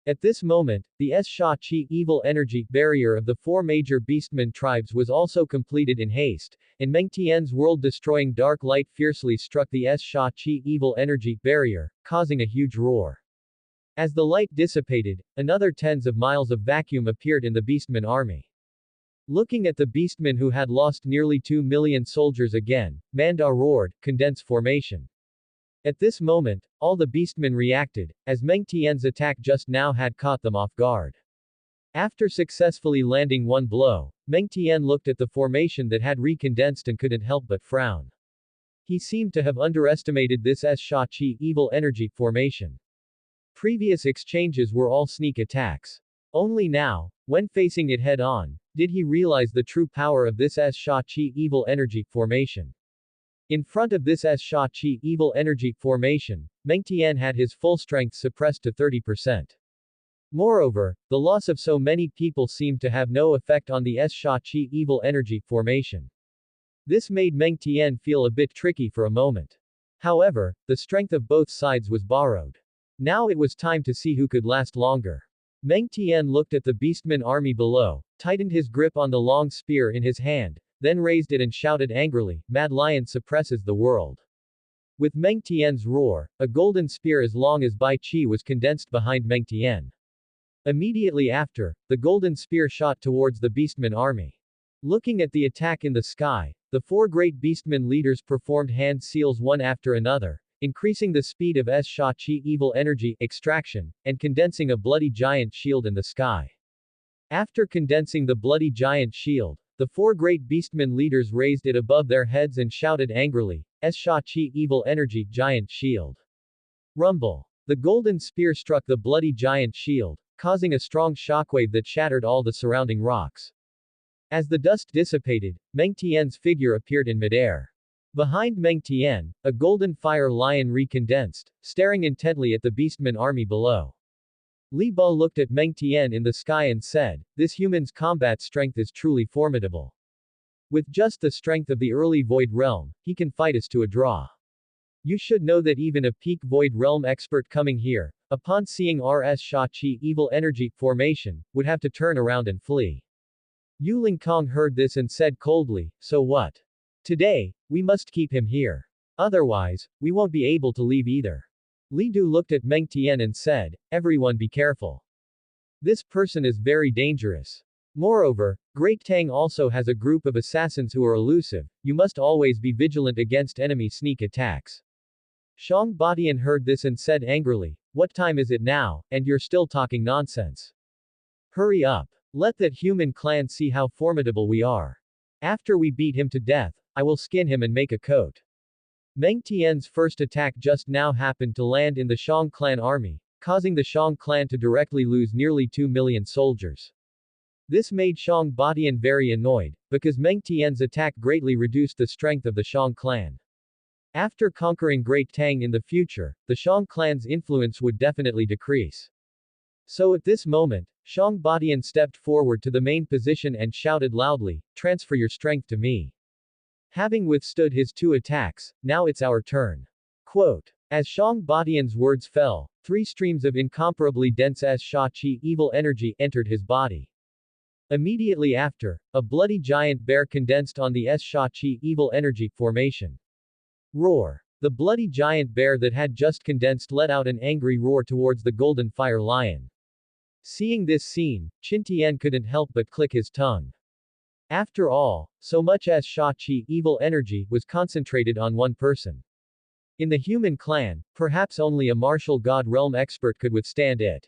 At this moment, the Sha-Qi evil energy barrier of the four major beastmen tribes was also completed in haste, and Meng Tian's world-destroying dark light fiercely struck the Sha-Qi evil energy barrier, causing a huge roar. As the light dissipated, another tens of miles of vacuum appeared in the beastmen army. Looking at the beastmen who had lost nearly 2 million soldiers again, Manda roared, "Condense formation." At this moment, all the beastmen reacted, as Meng Tian's attack just now had caught them off guard. After successfully landing one blow, Meng Tian looked at the formation that had recondensed and couldn't help but frown. He seemed to have underestimated this Shachi evil energy formation. Previous exchanges were all sneak attacks. Only now, when facing it head-on, did he realize the true power of this Shachi evil energy formation. In front of this Shachi evil energy formation, Meng Tian had his full strength suppressed to 30%. Moreover, the loss of so many people seemed to have no effect on the Shachi evil energy formation. This made Meng Tian feel a bit tricky for a moment. However, the strength of both sides was borrowed. Now it was time to see who could last longer. Meng Tian looked at the beastman army below, tightened his grip on the long spear in his hand, then raised it and shouted angrily, "Mad Lion suppresses the world." With Meng Tian's roar, a golden spear as long as Bai Qi was condensed behind Meng Tian. Immediately after, the golden spear shot towards the beastman army. Looking at the attack in the sky, the four great beastmen leaders performed hand seals one after another, increasing the speed of Shachi evil energy extraction, and condensing a bloody giant shield in the sky. After condensing the bloody giant shield, the four great beastmen leaders raised it above their heads and shouted angrily, "Shachi evil energy giant shield." Rumble. The golden spear struck the bloody giant shield, causing a strong shockwave that shattered all the surrounding rocks. As the dust dissipated, Meng Tian's figure appeared in midair. Behind Meng Tian, a golden fire lion recondensed, staring intently at the beastman army below. Li Ba looked at Meng Tian in the sky and said, "This human's combat strength is truly formidable. With just the strength of the early Void Realm, he can fight us to a draw. You should know that even a peak Void Realm expert coming here, upon seeing RS Shachi evil energy formation, would have to turn around and flee." Yu Lingkong heard this and said coldly, "So what? Today, we must keep him here. Otherwise, we won't be able to leave either." Li Du looked at Meng Tian and said, "Everyone be careful. This person is very dangerous. Moreover, Great Tang also has a group of assassins who are elusive, you must always be vigilant against enemy sneak attacks." Shang Badian heard this and said angrily, "What time is it now, and you're still talking nonsense? Hurry up. Let that human clan see how formidable we are. After we beat him to death, I will skin him and make a coat." Meng Tian's first attack just now happened to land in the Shang clan army, causing the Shang clan to directly lose nearly 2 million soldiers. This made Shang Badian very annoyed, because Meng Tian's attack greatly reduced the strength of the Shang clan. After conquering Great Tang in the future, the Shang clan's influence would definitely decrease. So at this moment, Shang Badian stepped forward to the main position and shouted loudly, "Transfer your strength to me." Having withstood his two attacks, now it's our turn. Quote. As Shang Badian's words fell, 3 streams of incomparably dense Shachi evil energy entered his body. Immediately after, a bloody giant bear condensed on the Shachi evil energy formation. Roar. The bloody giant bear that had just condensed let out an angry roar towards the golden fire lion. Seeing this scene, Qin Tian couldn't help but click his tongue. After all, so much Shachi evil energy was concentrated on one person. In the human clan, perhaps only a martial god realm expert could withstand it.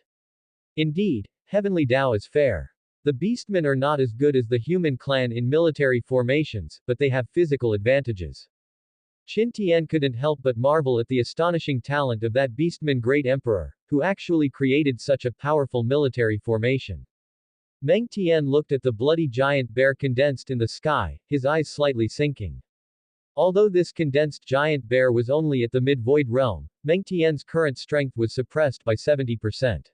Indeed, heavenly Tao is fair. The beastmen are not as good as the human clan in military formations, but they have physical advantages. Qin Tian couldn't help but marvel at the astonishing talent of that beastman great emperor, who actually created such a powerful military formation. Meng Tian looked at the bloody giant bear condensed in the sky, his eyes slightly sinking. Although this condensed giant bear was only at the mid-void realm, Meng Tian's current strength was suppressed by 70%.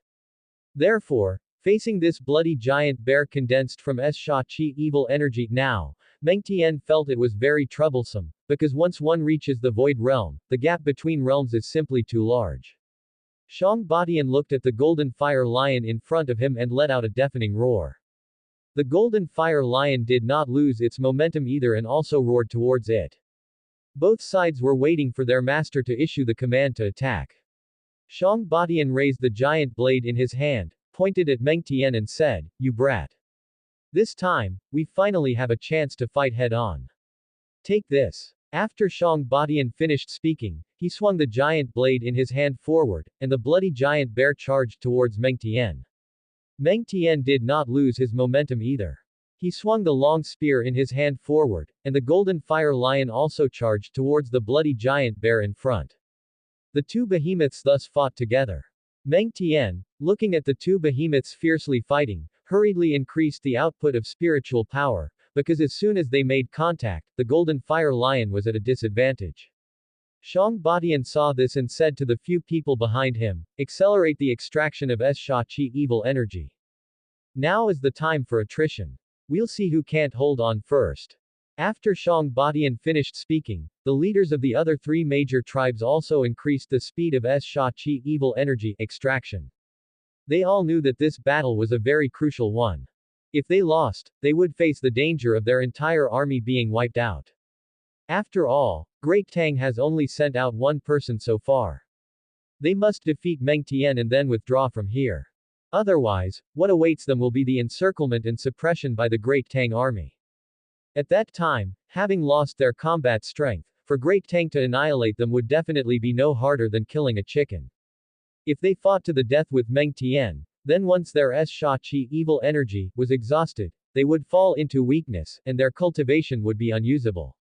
Therefore, facing this bloody giant bear condensed from Shachi evil energy now, Meng Tian felt it was very troublesome, because once one reaches the void realm, the gap between realms is simply too large. Shang Badian looked at the golden fire lion in front of him and let out a deafening roar. The golden fire lion did not lose its momentum either and also roared towards it. Both sides were waiting for their master to issue the command to attack. Shang Badian raised the giant blade in his hand, pointed at Meng Tian and said, "You brat. This time, we finally have a chance to fight head-on. Take this." After Shang Badian finished speaking, he swung the giant blade in his hand forward, and the bloody giant bear charged towards Meng Tian. Meng Tian did not lose his momentum either. He swung the long spear in his hand forward, and the golden fire lion also charged towards the bloody giant bear in front. The two behemoths thus fought together. Meng Tian, looking at the two behemoths fiercely fighting, hurriedly increased the output of spiritual power, because as soon as they made contact, the golden fire lion was at a disadvantage. Shang Badian saw this and said to the few people behind him, accelerate the extraction of Sha Qi evil energy. Now is the time for attrition. We'll see who can't hold on first. After Shang Badian finished speaking, the leaders of the other three major tribes also increased the speed of Sha Qi evil energy extraction. They all knew that this battle was a very crucial one. If they lost, they would face the danger of their entire army being wiped out. After all, Great Tang has only sent out one person so far. They must defeat Meng Tian and then withdraw from here. Otherwise, what awaits them will be the encirclement and suppression by the Great Tang army. At that time, having lost their combat strength, for Great Tang to annihilate them would definitely be no harder than killing a chicken. If they fought to the death with Meng Tian, then once their Sha Qi evil energy was exhausted, they would fall into weakness, and their cultivation would be unusable.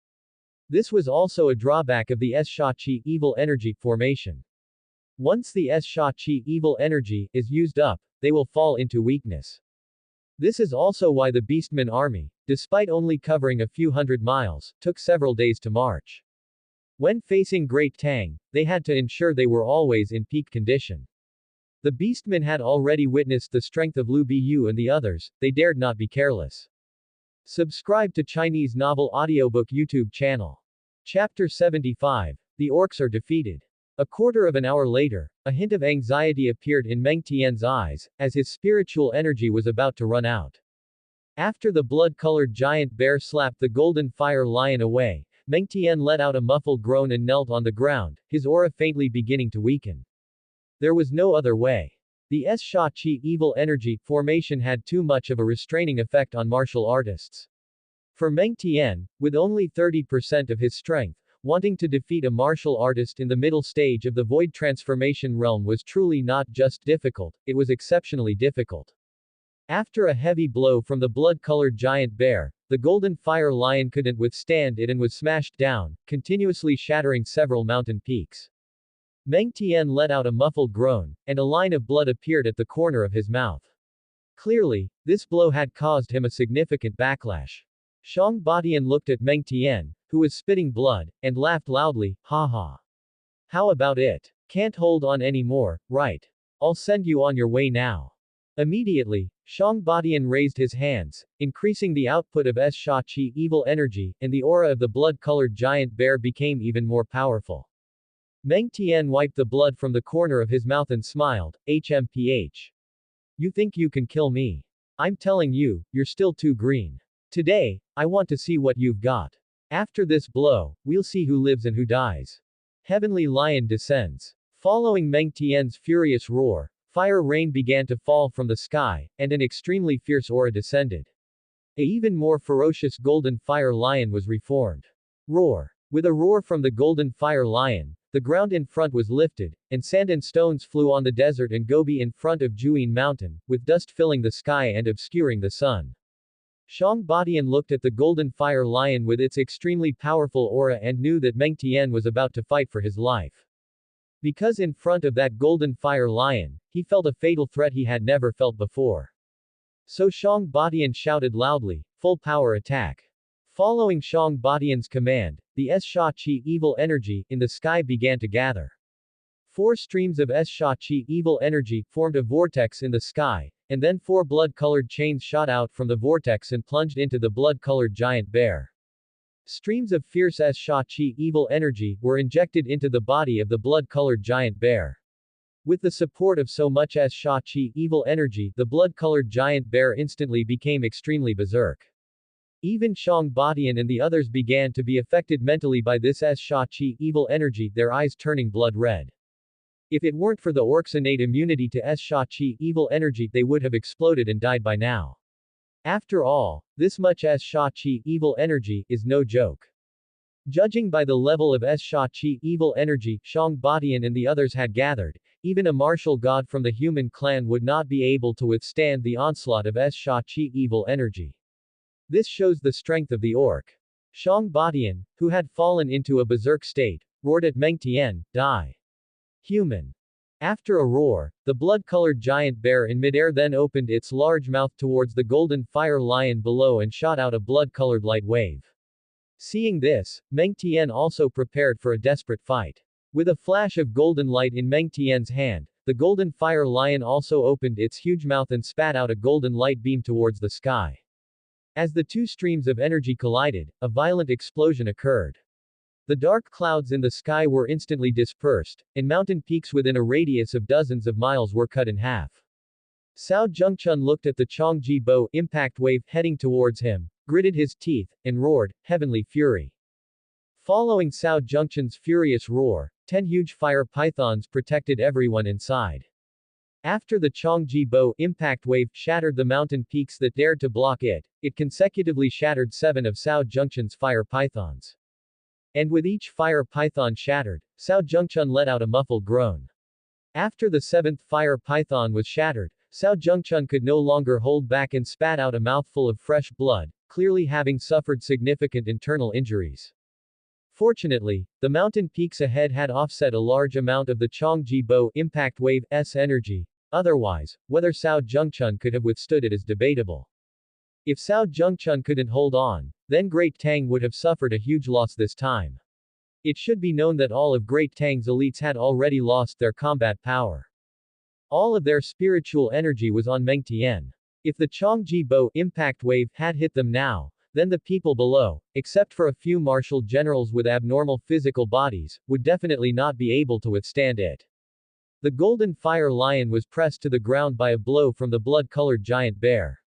This was also a drawback of the Sha Qi evil energy formation. Once the Sha Qi evil energy is used up, they will fall into weakness. This is also why the Beastmen army, despite only covering a few hundred miles, took several days to march. When facing Great Tang, they had to ensure they were always in peak condition. The Beastmen had already witnessed the strength of Liu Biyu and the others, they dared not be careless. Subscribe to Chinese Novel Audiobook YouTube channel. Chapter 75. The Orcs are defeated. A quarter of an hour later, a hint of anxiety appeared in Meng Tian's eyes, as his spiritual energy was about to run out. After the blood-colored giant bear slapped the golden fire lion away, Meng Tian let out a muffled groan and knelt on the ground, his aura faintly beginning to weaken. There was no other way. The Sha Qi evil energy formation had too much of a restraining effect on martial artists. For Meng Tian, with only 30% of his strength, wanting to defeat a martial artist in the middle stage of the void transformation realm was truly not just difficult, it was exceptionally difficult. After a heavy blow from the blood-colored giant bear, the golden fire lion couldn't withstand it and was smashed down, continuously shattering several mountain peaks. Meng Tian let out a muffled groan, and a line of blood appeared at the corner of his mouth. Clearly, this blow had caused him a significant backlash. Shang Badian looked at Meng Tian, who was spitting blood, and laughed loudly, ha ha. How about it? Can't hold on anymore, right? I'll send you on your way now. Immediately, Shang Badian raised his hands, increasing the output of Sha Qi evil energy, and the aura of the blood-colored giant bear became even more powerful. Meng Tian wiped the blood from the corner of his mouth and smiled, HMPH. You think you can kill me? I'm telling you, you're still too green. Today, I want to see what you've got. After this blow, we'll see who lives and who dies. Heavenly Lion descends. Following Meng Tian's furious roar, fire rain began to fall from the sky, and an extremely fierce aura descended. An even more ferocious golden fire lion was reformed. Roar. With a roar from the golden fire lion, the ground in front was lifted, and sand and stones flew on the desert and Gobi in front of Juyin Mountain, with dust filling the sky and obscuring the sun. Shang Badian looked at the golden fire lion with its extremely powerful aura and knew that Meng Tian was about to fight for his life. Because in front of that golden fire lion, he felt a fatal threat he had never felt before. So Shang Badian shouted loudly, full power attack. Following Shang Badian's command, the Sha Qi evil energy in the sky began to gather. 4 streams of Sha Qi evil energy formed a vortex in the sky, and then 4 blood-colored chains shot out from the vortex and plunged into the blood-colored giant bear. Streams of fierce Sha Qi evil energy were injected into the body of the blood-colored giant bear. With the support of so much Sha Qi evil energy, the blood-colored giant bear instantly became extremely berserk. Even Shang Badian and the others began to be affected mentally by this Sha Qi evil energy, their eyes turning blood red. If it weren't for the orcs' innate immunity to Sha Qi evil energy, they would have exploded and died by now. After all, this much Sha Qi evil energy is no joke. Judging by the level of Sha Qi evil energy Shang Badian and the others had gathered, even a martial god from the human clan would not be able to withstand the onslaught of Sha Qi evil energy. This shows the strength of the orc. Xiang Batian, who had fallen into a berserk state, roared at Meng Tian, "Die! Human!" After a roar, the blood-colored giant bear in midair then opened its large mouth towards the golden fire lion below and shot out a blood-colored light wave. Seeing this, Meng Tian also prepared for a desperate fight. With a flash of golden light in Meng Tian's hand, the golden fire lion also opened its huge mouth and spat out a golden light beam towards the sky. As the two streams of energy collided, a violent explosion occurred. The dark clouds in the sky were instantly dispersed, and mountain peaks within a radius of dozens of miles were cut in half. Cao Zhengchun looked at the Changji Bo impact wave heading towards him, gritted his teeth, and roared, "Heavenly fury!" Following Cao Zhengchun's furious roar, 10 huge fire pythons protected everyone inside. After the Changji Bo impact wave shattered the mountain peaks that dared to block it, it consecutively shattered 7 of Cao Zhengchun's fire pythons. And with each fire python shattered, Cao Zhengchun let out a muffled groan. After the 7th fire python was shattered, Cao Zhengchun could no longer hold back and spat out a mouthful of fresh blood, clearly having suffered significant internal injuries. Fortunately, the mountain peaks ahead had offset a large amount of the Changji Bo impact wave's energy. Otherwise, whether Cao Zhengchun could have withstood it is debatable. If Cao Zhengchun couldn't hold on, then Great Tang would have suffered a huge loss this time. It should be known that all of Great Tang's elites had already lost their combat power. All of their spiritual energy was on Meng Tian. If the Changji Bo impact wave had hit them now, then the people below, except for a few martial generals with abnormal physical bodies, would definitely not be able to withstand it. The golden fire lion was pressed to the ground by a blow from the blood-colored giant bear.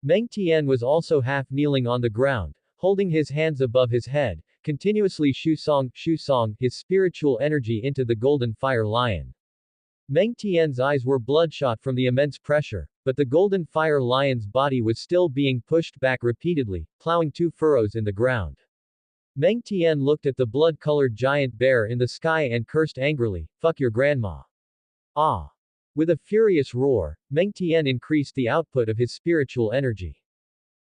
Meng Tian was also half kneeling on the ground, holding his hands above his head, continuously shusong his spiritual energy into the golden fire lion. Meng Tian's eyes were bloodshot from the immense pressure, but the golden fire lion's body was still being pushed back repeatedly, plowing 2 furrows in the ground. Meng Tian looked at the blood-colored giant bear in the sky and cursed angrily, "Fuck your grandma." Ah! With a furious roar, Meng Tian increased the output of his spiritual energy.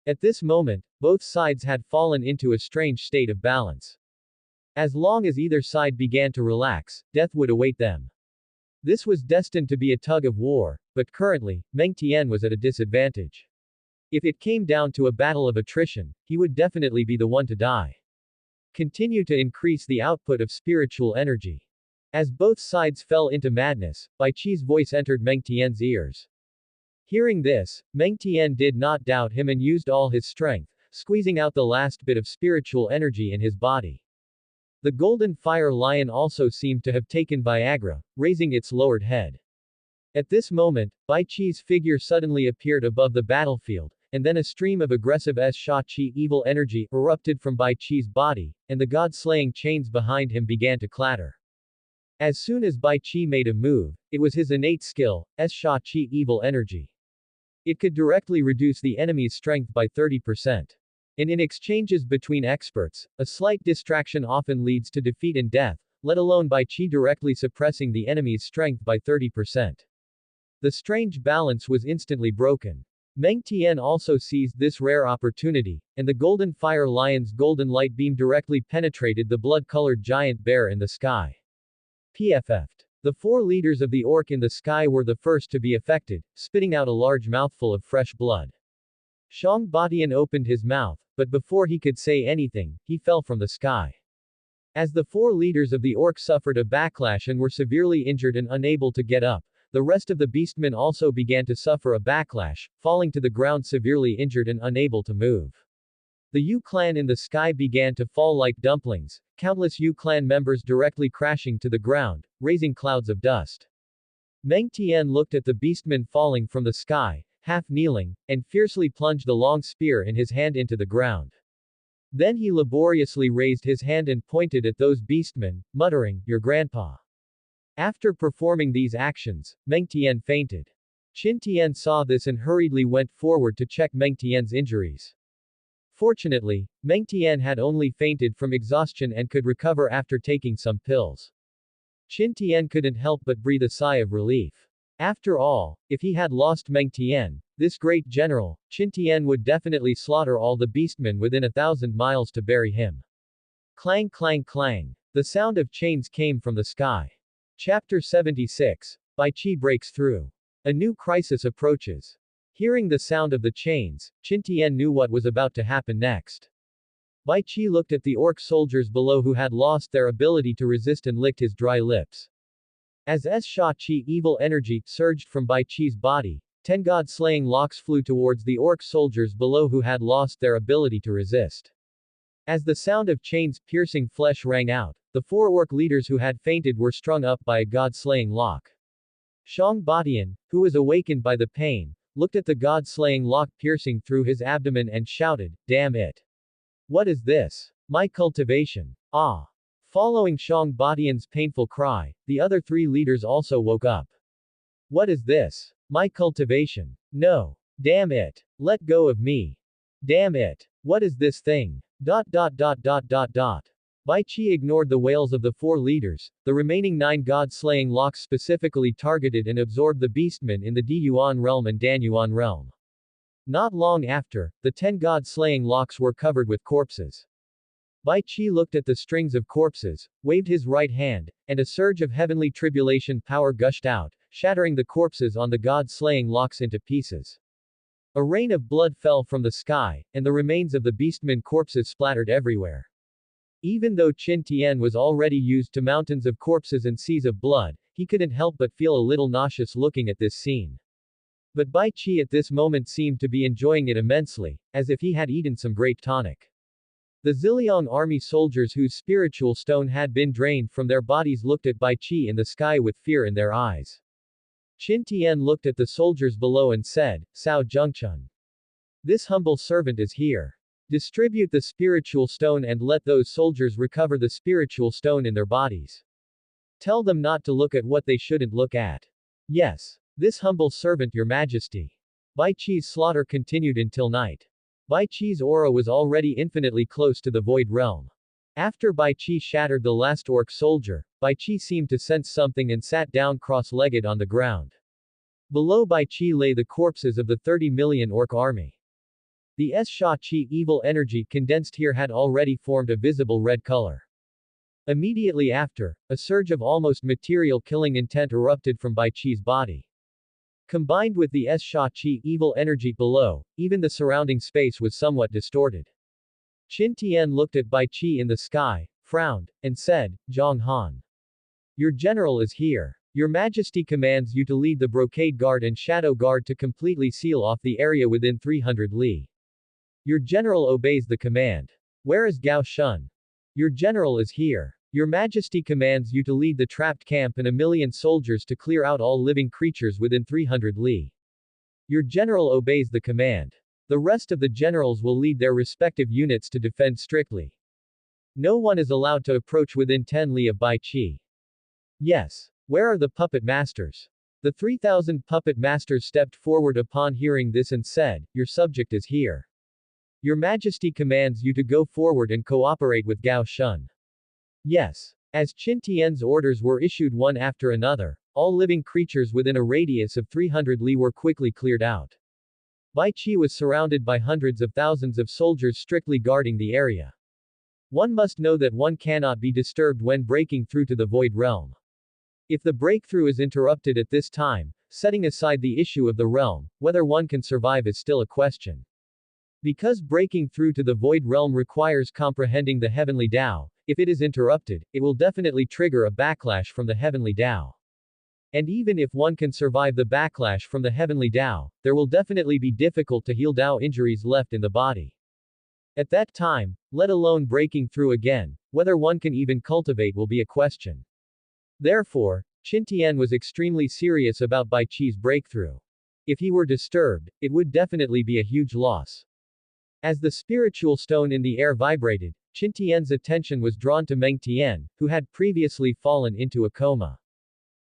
At this moment, both sides had fallen into a strange state of balance. As long as either side began to relax, death would await them. This was destined to be a tug of war, but currently, Meng Tian was at a disadvantage. If it came down to a battle of attrition, he would definitely be the one to die. Continue to increase the output of spiritual energy. As both sides fell into madness, Bai Qi's voice entered Meng Tian's ears. Hearing this, Meng Tian did not doubt him and used all his strength, squeezing out the last bit of spiritual energy in his body. The golden fire lion also seemed to have taken Viagra, raising its lowered head. At this moment, Bai Qi's figure suddenly appeared above the battlefield, and then a stream of aggressive Sha-Qi evil energy erupted from Bai Qi's body, and the god-slaying chains behind him began to clatter. As soon as Bai Qi made a move, it was his innate skill, Sha-Qi evil energy. It could directly reduce the enemy's strength by 30%. And in exchanges between experts, a slight distraction often leads to defeat and death, let alone Bai Qi directly suppressing the enemy's strength by 30%. The strange balance was instantly broken. Meng Tian also seized this rare opportunity, and the golden fire lion's golden light beam directly penetrated the blood-colored giant bear in the sky. PFF'd. The 4 leaders of the orc in the sky were the first to be affected, spitting out a large mouthful of fresh blood. Xiang Batian opened his mouth, but before he could say anything, he fell from the sky. As the 4 leaders of the orc suffered a backlash and were severely injured and unable to get up, the rest of the beastmen also began to suffer a backlash, falling to the ground severely injured and unable to move. The Yu clan in the sky began to fall like dumplings, countless Yu clan members directly crashing to the ground, raising clouds of dust. Meng Tian looked at the beastmen falling from the sky, half kneeling, and fiercely plunged the long spear in his hand into the ground. Then he laboriously raised his hand and pointed at those beastmen, muttering, "Your grandpa." After performing these actions, Meng Tian fainted. Qin Tian saw this and hurriedly went forward to check Meng Tian's injuries. Fortunately, Meng Tian had only fainted from exhaustion and could recover after taking some pills. Qin Tian couldn't help but breathe a sigh of relief. After all, if he had lost Meng Tian, This great general, Qin Tian, would definitely slaughter all the beastmen within 1,000 miles to bury him. Clang clang clang. The sound of chains came from the sky. Chapter 76. Bai Qi breaks through. A new crisis approaches. Hearing the sound of the chains, Qin Tian knew what was about to happen next. Bai Qi looked at the orc soldiers below who had lost their ability to resist and licked his dry lips. As Sha Qi evil energy surged from Bai Qi's body, 10 god-slaying locks flew towards the orc soldiers below who had lost their ability to resist. As the sound of chains piercing flesh rang out, the 4 orc leaders who had fainted were strung up by a god-slaying lock. Shang Batian, who was awakened by the pain, looked at the god-slaying lock piercing through his abdomen and shouted, "Damn it! What is this? My cultivation! Ah!" Following Shang Batian's painful cry, the other 3 leaders also woke up. "What is this? My cultivation! No! Damn it! Let go of me! Damn it! What is this thing? ... Bai Qi ignored the wails of the 4 leaders. The remaining 9 god-slaying locks specifically targeted and absorbed the beastmen in the Diyuan realm and Danyuan realm. Not long after, the 10 god-slaying locks were covered with corpses. Bai Qi looked at the strings of corpses, waved his right hand, and a surge of heavenly tribulation power gushed out, shattering the corpses on the god-slaying locks into pieces. A rain of blood fell from the sky, and the remains of the beastmen corpses splattered everywhere. Even though Qin Tian was already used to mountains of corpses and seas of blood, he couldn't help but feel a little nauseous looking at this scene. But Bai Qi at this moment seemed to be enjoying it immensely, as if he had eaten some great tonic. The Ziliang army soldiers whose spiritual stone had been drained from their bodies looked at Bai Qi in the sky with fear in their eyes. Qin Tian looked at the soldiers below and said, "Sao Zhengchun. This humble servant is here. Distribute the spiritual stone and let those soldiers recover the spiritual stone in their bodies. Tell them not to look at what they shouldn't look at. Yes. This humble servant, your majesty." Bai Qi's slaughter continued until night. Bai Qi's aura was already infinitely close to the void realm. After Bai Qi shattered the last orc soldier, Bai Qi seemed to sense something and sat down cross-legged on the ground. Below Bai Qi lay the corpses of the 30 million orc army. The Sha Qi evil energy condensed here had already formed a visible red color. Immediately after, a surge of almost material killing intent erupted from Bai Qi's body. Combined with the Sha Qi evil energy below, even the surrounding space was somewhat distorted. Qin Tian looked at Bai Qi in the sky, frowned, and said, "Zhang Han. Your general is here. Your Majesty commands you to lead the Brocade Guard and Shadow Guard to completely seal off the area within 300 li. Your general obeys the command. Where is Gao Shun? Your general is here. Your Majesty commands you to lead the trapped camp and 1 million soldiers to clear out all living creatures within 300 li. Your general obeys the command. The rest of the generals will lead their respective units to defend strictly. No one is allowed to approach within 10 li of Bai Qi. Yes. Where are the puppet masters?" The 3,000 puppet masters stepped forward upon hearing this and said, "Your subject is here. Your Majesty commands you to go forward and cooperate with Gao Shun." Yes. As Qin Tian's orders were issued one after another, all living creatures within a radius of 300 li were quickly cleared out. Bai Qi was surrounded by hundreds of thousands of soldiers strictly guarding the area. One must know that one cannot be disturbed when breaking through to the void realm. If the breakthrough is interrupted at this time, setting aside the issue of the realm, whether one can survive is still a question. Because breaking through to the void realm requires comprehending the heavenly Tao, if it is interrupted, it will definitely trigger a backlash from the heavenly Tao. And even if one can survive the backlash from the heavenly Tao, there will definitely be difficult to heal Tao injuries left in the body. At that time, let alone breaking through again, whether one can even cultivate will be a question. Therefore, Qin Tian was extremely serious about Bai Qi's breakthrough. If he were disturbed, it would definitely be a huge loss. As the spiritual stone in the air vibrated, Qin Tian's attention was drawn to Meng Tian, who had previously fallen into a coma.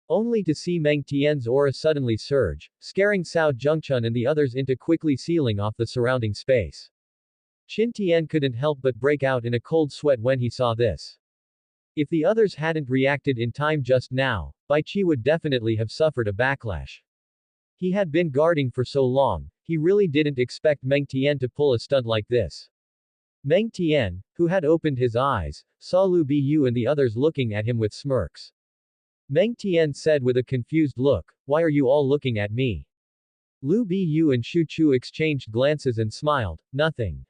Only to see Meng Tian's aura suddenly surge, scaring Cao Zhengchun and the others into quickly sealing off the surrounding space. Qin Tian couldn't help but break out in a cold sweat when he saw this. If the others hadn't reacted in time just now, Bai Qi would definitely have suffered a backlash. He had been guarding for so long, He really didn't expect Meng Tian to pull a stunt like this. Meng Tian, who had opened his eyes, saw Lu Biyu and the others looking at him with smirks. Meng Tian said with a confused look, "Why are you all looking at me?" Lu Biyu and Shu Chu exchanged glances and smiled, "Nothing."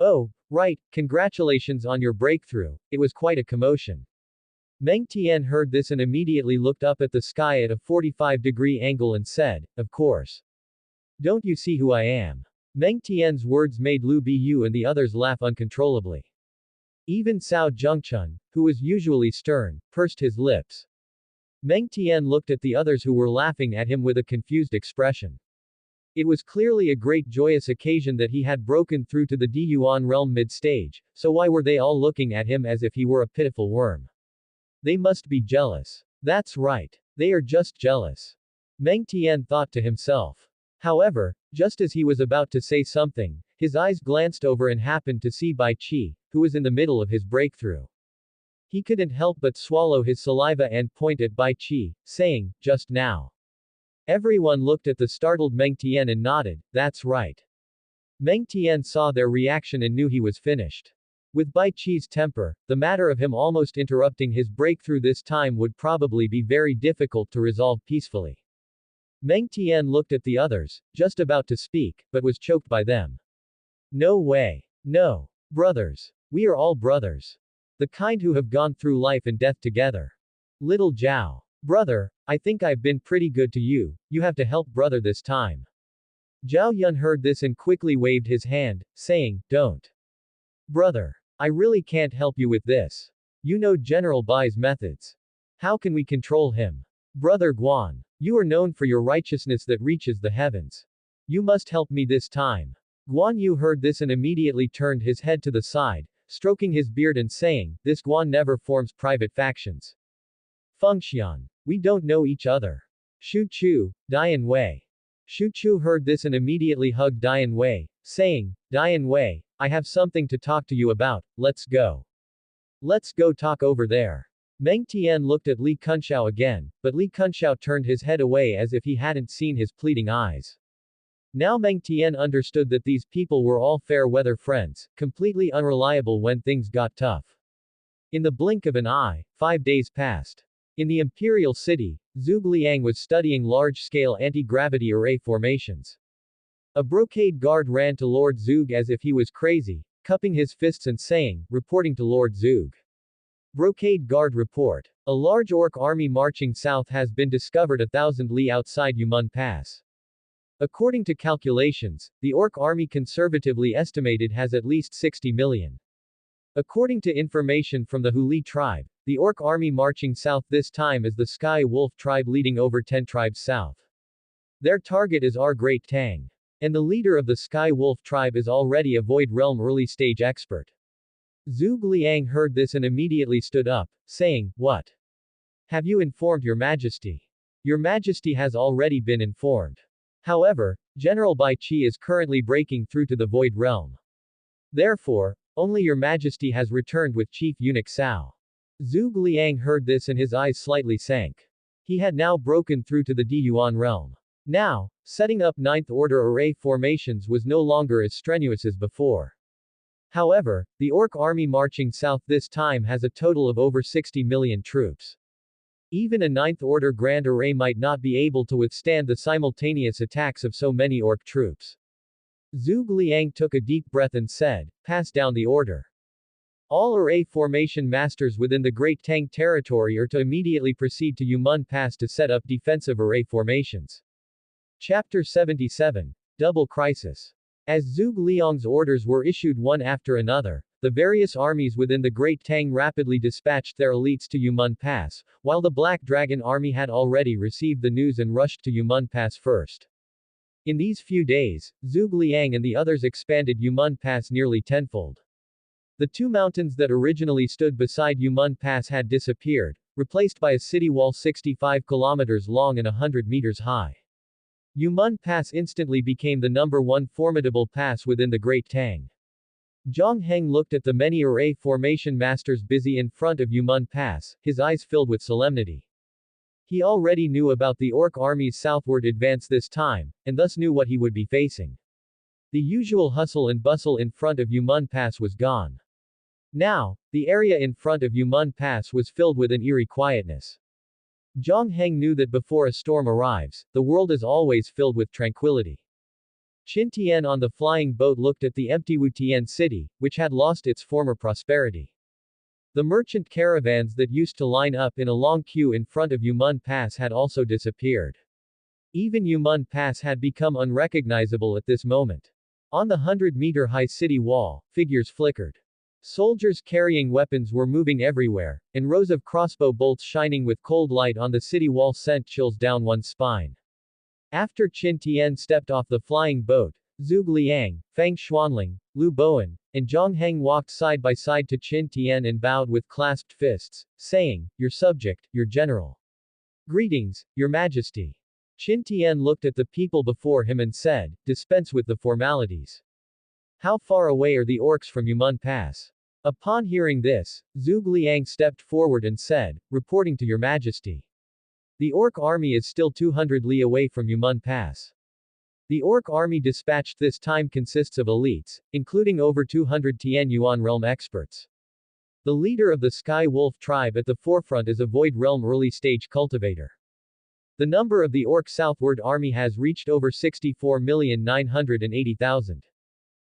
"Oh, right, congratulations on your breakthrough, it was quite a commotion." Meng Tian heard this and immediately looked up at the sky at a 45-degree angle and said, "Of course. Don't you see who I am?" Meng Tian's words made Lu Biyu and the others laugh uncontrollably. Even Cao Zhengchun, who was usually stern, pursed his lips. Meng Tian looked at the others who were laughing at him with a confused expression. It was clearly a great joyous occasion that he had broken through to the Diyuan realm mid-stage, so why were they all looking at him as if he were a pitiful worm? They must be jealous. That's right. They are just jealous. Meng Tian thought to himself. However, just as he was about to say something, his eyes glanced over and happened to see Bai Qi, who was in the middle of his breakthrough. He couldn't help but swallow his saliva and point at Bai Qi, saying, "Just now." Everyone looked at the startled Meng Tian and nodded, "That's right." Meng Tian saw their reaction and knew he was finished. With Bai Qi's temper, the matter of him almost interrupting his breakthrough this time would probably be very difficult to resolve peacefully. Meng Tian looked at the others, just about to speak, but was choked by them. "No way. No. Brothers. We are all brothers. The kind who have gone through life and death together. Little Zhao. Brother, I think I've been pretty good to you, you have to help brother this time." Zhao Yun heard this and quickly waved his hand, saying, "Don't. Brother. I really can't help you with this. You know General Bai's methods. How can we control him? Brother Guan. You are known for your righteousness that reaches the heavens. You must help me this time." Guan Yu heard this and immediately turned his head to the side, stroking his beard and saying, "This Guan never forms private factions. Fengxian. We don't know each other." Shu Chu, Dian Wei. Shu Chu heard this and immediately hugged Dian Wei, saying, "Dian Wei, I have something to talk to you about, let's go. Let's go talk over there." Meng Tian looked at Li Kunshao again, but Li Kunshao turned his head away as if he hadn't seen his pleading eyes. Now Meng Tian understood that these people were all fair-weather friends, completely unreliable when things got tough. In the blink of an eye, 5 days passed. In the imperial city, Zhuge Liang was studying large-scale anti-gravity array formations. A brocade guard ran to Lord Zhuge as if he was crazy, cupping his fists and saying, reporting to Lord Zhuge. Brocade guard report. A large orc army marching south has been discovered 1,000 li outside Yumun Pass. According to calculations, the orc army conservatively estimated has at least 60 million. According to information from the Huli tribe, the orc army marching south this time is the Sky Wolf tribe leading over 10 tribes south. Their target is our Great Tang. And the leader of the Sky Wolf tribe is already a Void Realm early-stage expert. Zhuge Liang heard this and immediately stood up, saying, "What? Have you informed your majesty?" "Your majesty has already been informed. However, General Bai Qi is currently breaking through to the Void Realm. Therefore, only your majesty has returned with Chief Eunuch Cao." Zhuge Liang heard this and his eyes slightly sank. He had now broken through to the Diyuan realm. Now, setting up Ninth Order array formations was no longer as strenuous as before. However, the orc army marching south this time has a total of over 60 million troops. Even a Ninth Order Grand Array might not be able to withstand the simultaneous attacks of so many orc troops. Zhuge Liang took a deep breath and said, "Pass down the order. All array formation masters within the Great Tang territory are to immediately proceed to Yumun Pass to set up defensive array formations." Chapter 77. Double Crisis. As Zhuge Liang's orders were issued one after another, the various armies within the Great Tang rapidly dispatched their elites to Yumun Pass, while the Black Dragon army had already received the news and rushed to Yumun Pass first. In these few days, Zhuge Liang and the others expanded Yumun Pass nearly tenfold. The two mountains that originally stood beside Yumun Pass had disappeared, replaced by a city wall 65 kilometers long and 100 meters high. Yumun Pass instantly became the #1 formidable pass within the Great Tang. Zhang Heng looked at the many array formation masters busy in front of Yumun Pass, his eyes filled with solemnity. He already knew about the orc army's southward advance this time, and thus knew what he would be facing. The usual hustle and bustle in front of Yumun Pass was gone. Now, the area in front of Yumun Pass was filled with an eerie quietness. Zhang Heng knew that before a storm arrives, the world is always filled with tranquility. Qin Tian on the flying boat looked at the empty Wutian city, which had lost its former prosperity. The merchant caravans that used to line up in a long queue in front of Yumun Pass had also disappeared. Even Yumun Pass had become unrecognizable at this moment. On the 100-meter-high city wall, figures flickered. Soldiers carrying weapons were moving everywhere, and rows of crossbow bolts shining with cold light on the city wall sent chills down one's spine. After Qin Tian stepped off the flying boat, Zhuge Liang, Fang Xuanling, Lu Bowen, and Zhang Heng walked side by side to Qin Tian and bowed with clasped fists, saying, "Your subject, your general. Greetings, your majesty." Qin Tian looked at the people before him and said, "Dispense with the formalities. How far away are the orcs from Yumun Pass?" Upon hearing this, Zhuge Liang stepped forward and said, "Reporting to your majesty. The orc army is still 200 li away from Yumun Pass." The orc army dispatched this time consists of elites, including over 200 Tian Yuan realm experts. The leader of the Sky Wolf tribe at the forefront is a Void Realm early-stage cultivator. The number of the orc southward army has reached over 64,980,000.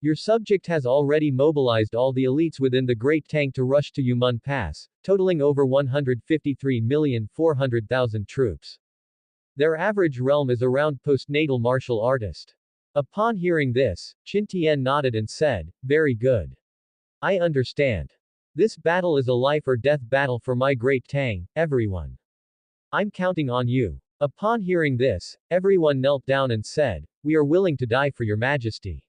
Your subject has already mobilized all the elites within the Great Tang to rush to Yumun Pass, totaling over 153,400,000 troops. Their average realm is around postnatal martial artist. Upon hearing this, Qin Tian nodded and said, "Very good. I understand. This battle is a life or death battle for my Great Tang, everyone. I'm counting on you." Upon hearing this, everyone knelt down and said, "We are willing to die for your majesty.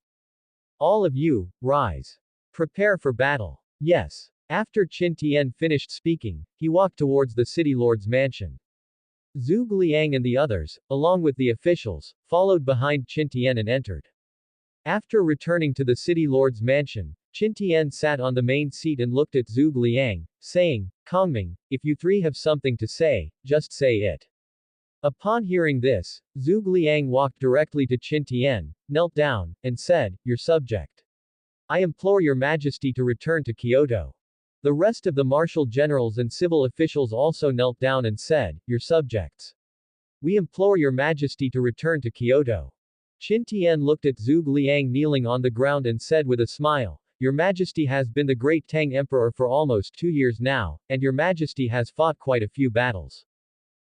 All of you, rise. Prepare for battle." Yes. After Qin Tian finished speaking, he walked towards the city lord's mansion. Zhuge Liang and the others, along with the officials, followed behind Qin Tian and entered. After returning to the city lord's mansion, Qin Tian sat on the main seat and looked at Zhuge Liang, saying, "Kongming, if you three have something to say, just say it." Upon hearing this, Zhuge Liang walked directly to Qin Tian, knelt down, and said, "Your subject. I implore your majesty to return to Kyoto." The rest of the martial generals and civil officials also knelt down and said, "Your subjects. We implore your majesty to return to Kyoto." Qin Tian looked at Zhuge Liang kneeling on the ground and said with a smile, "Your majesty has been the great Tang emperor for almost 2 years now, and your majesty has fought quite a few battles.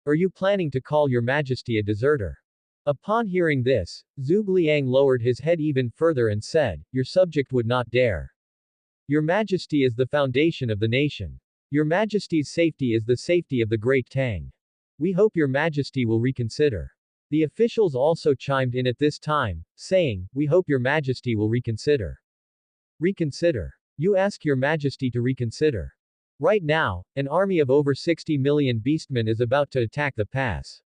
Are you planning to call your majesty a deserter?" Upon hearing this, Zhuge Liang lowered his head even further and said, "Your subject would not dare. Your majesty is the foundation of the nation. Your majesty's safety is the safety of the Great Tang. We hope your majesty will reconsider." The officials also chimed in at this time, saying, "We hope your majesty will reconsider." Reconsider. You ask your majesty to reconsider. Right now, an army of over 60 million beastmen is about to attack the pass.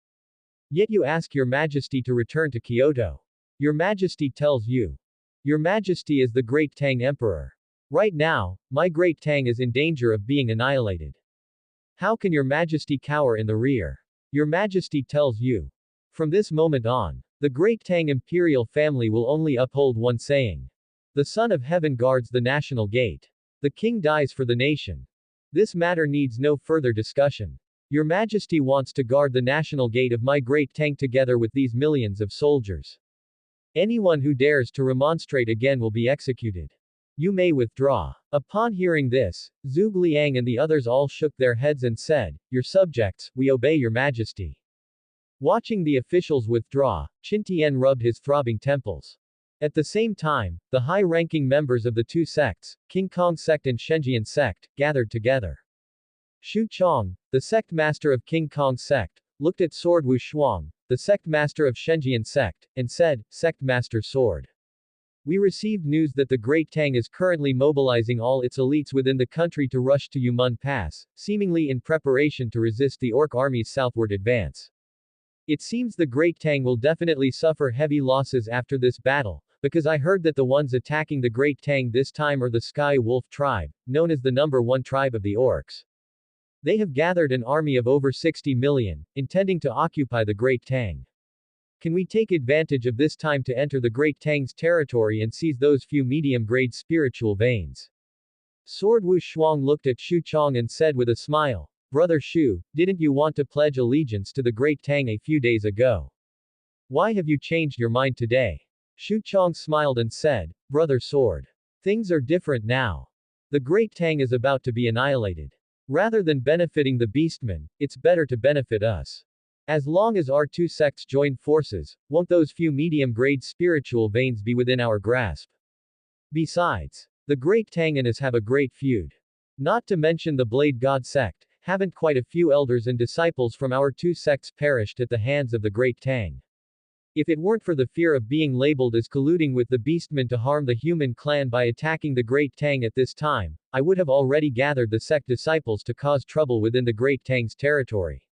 Yet you ask your majesty to return to Kyoto. Your majesty tells you. Your majesty is the great Tang emperor. Right now, my great Tang is in danger of being annihilated. How can your majesty cower in the rear? Your majesty tells you. From this moment on, the great Tang imperial family will only uphold one saying. The Son of Heaven guards the national gate. The king dies for the nation. This matter needs no further discussion. Your majesty wants to guard the national gate of my great Tang together with these millions of soldiers. Anyone who dares to remonstrate again will be executed. You may withdraw." Upon hearing this, Zhuge Liang and the others all shook their heads and said, "Your subjects, we obey your majesty." Watching the officials withdraw, Qin Tian rubbed his throbbing temples. At the same time, the high-ranking members of the two sects, King Kong sect and Shenjian sect, gathered together. Xu Chong, the sect master of King Kong sect, looked at Sword Wu Shuang, the sect master of Shenjian sect, and said, "Sect master Sword. We received news that the Great Tang is currently mobilizing all its elites within the country to rush to Yumun Pass, seemingly in preparation to resist the orc army's southward advance. It seems the Great Tang will definitely suffer heavy losses after this battle, because I heard that the ones attacking the Great Tang this time are the Sky Wolf tribe, known as the number 1 tribe of the orcs. They have gathered an army of over 60 million, intending to occupy the Great Tang. Can we take advantage of this time to enter the Great Tang's territory and seize those few medium-grade spiritual veins? Sword Wu Shuang looked at Xu Chong and said with a smile, Brother Xu, didn't you want to pledge allegiance to the Great Tang a few days ago? Why have you changed your mind today? Xu Chong smiled and said, Brother Sword. Things are different now. The Great Tang is about to be annihilated. Rather than benefiting the beastmen, it's better to benefit us. As long as our two sects join forces, won't those few medium-grade spiritual veins be within our grasp? Besides, the Great Tang and us have a great feud. Not to mention the Blade God sect, haven't quite a few elders and disciples from our two sects perished at the hands of the Great Tang. If it weren't for the fear of being labeled as colluding with the beastmen to harm the human clan by attacking the Great Tang at this time, I would have already gathered the sect disciples to cause trouble within the Great Tang's territory.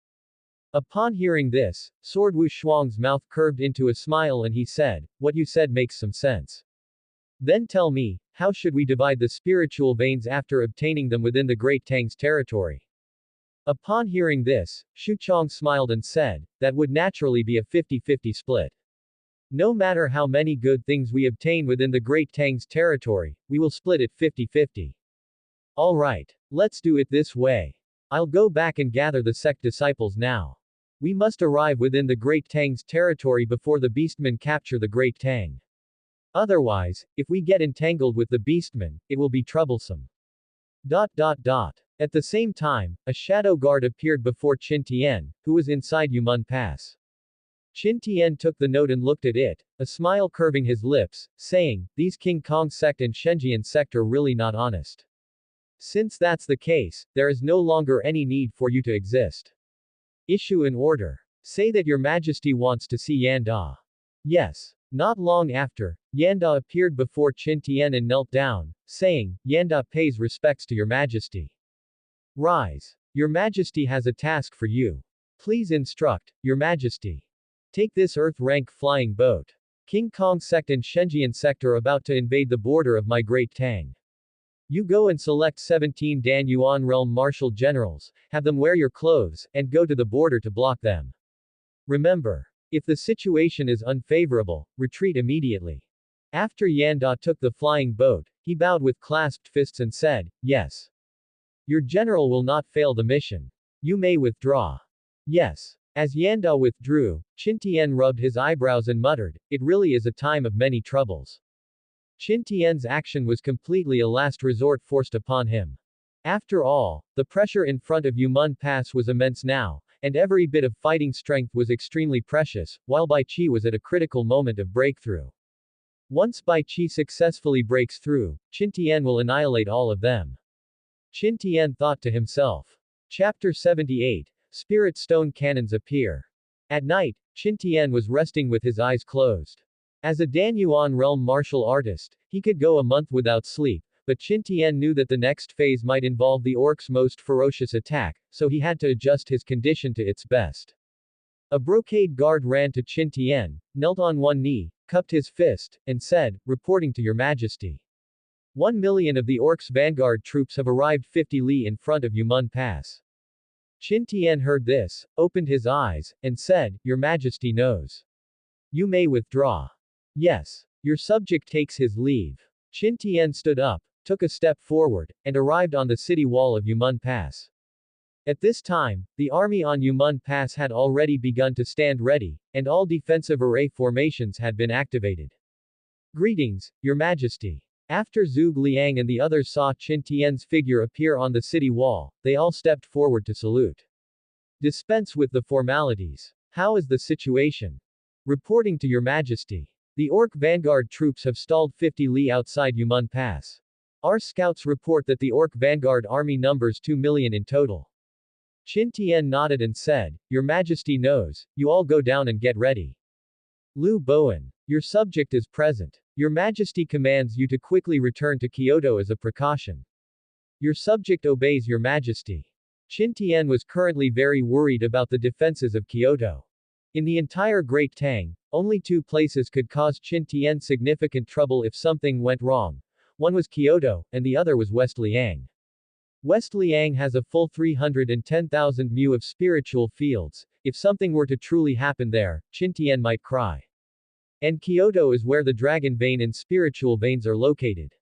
Upon hearing this, Sword Wu Shuang's mouth curved into a smile and he said, What you said makes some sense. Then tell me, how should we divide the spiritual veins after obtaining them within the Great Tang's territory? Upon hearing this, Xu Chong smiled and said, that would naturally be a 50-50 split. No matter how many good things we obtain within the Great Tang's territory, we will split it 50-50. Alright, let's do it this way. I'll go back and gather the sect disciples now. We must arrive within the Great Tang's territory before the beastmen capture the Great Tang. Otherwise, if we get entangled with the beastmen, it will be troublesome. At the same time, a shadow guard appeared before Qin Tian, who was inside Yumun Pass. Qin Tian took the note and looked at it, a smile curving his lips, saying, These King Kong sect and Shenjian sect are really not honest. Since that's the case, there is no longer any need for you to exist. Issue an order. Say that your majesty wants to see Yanda. Yes. Not long after, Yanda appeared before Qin Tian and knelt down, saying, Yanda pays respects to your majesty. Rise. Your majesty has a task for you. Please instruct, your majesty. Take this Earth-rank flying boat. King Kong sect and Shenjian sect are about to invade the border of my Great Tang. You go and select 17 Dan Yuan realm martial generals, have them wear your clothes, and go to the border to block them. Remember, if the situation is unfavorable, retreat immediately. After Yanda took the flying boat, he bowed with clasped fists and said, Yes. Your general will not fail the mission. You may withdraw. Yes. As Yanda withdrew, Qin Tian rubbed his eyebrows and muttered, It really is a time of many troubles. Qin Tian's action was completely a last resort forced upon him. After all, the pressure in front of Yumun Pass was immense now, and every bit of fighting strength was extremely precious, while Bai Qi was at a critical moment of breakthrough. Once Bai Qi successfully breaks through, Qin Tian will annihilate all of them. Qin Tian thought to himself. Chapter 78, Spirit Stone Cannons appear. At night, Qin Tian was resting with his eyes closed. As a Dan Yuan realm martial artist, he could go a month without sleep, but Qin Tian knew that the next phase might involve the orc's most ferocious attack, so he had to adjust his condition to its best. A brocade guard ran to Qin Tian, knelt on one knee, cupped his fist, and said, Reporting to your majesty. 1 million of the orc's vanguard troops have arrived 50 li in front of Yumun Pass. Qin Tian heard this, opened his eyes, and said, Your majesty knows. You may withdraw. Yes. Your subject takes his leave. Qin Tian stood up, took a step forward, and arrived on the city wall of Yumun Pass. At this time, the army on Yumun Pass had already begun to stand ready, and all defensive array formations had been activated. Greetings, your majesty. After Zhuge Liang and the others saw Qin Tian's figure appear on the city wall, they all stepped forward to salute. Dispense with the formalities. How is the situation? Reporting to your majesty. The orc vanguard troops have stalled 50 li outside Yumun Pass. Our scouts report that the orc vanguard army numbers 2 million in total. Qin Tian nodded and said, Your majesty knows, you all go down and get ready. Lu Bowen. Your subject is present. Your majesty commands you to quickly return to Kyoto as a precaution. Your subject obeys your majesty. Qin Tian was currently very worried about the defenses of Kyoto. In the entire Great Tang, only 2 places could cause Qin Tian significant trouble if something went wrong. One was Kyoto, and the other was West Liang. West Liang has a full 310,000 mu of spiritual fields. If something were to truly happen there, Qin Tian might cry. And Kyoto is where the dragon vein and spiritual veins are located.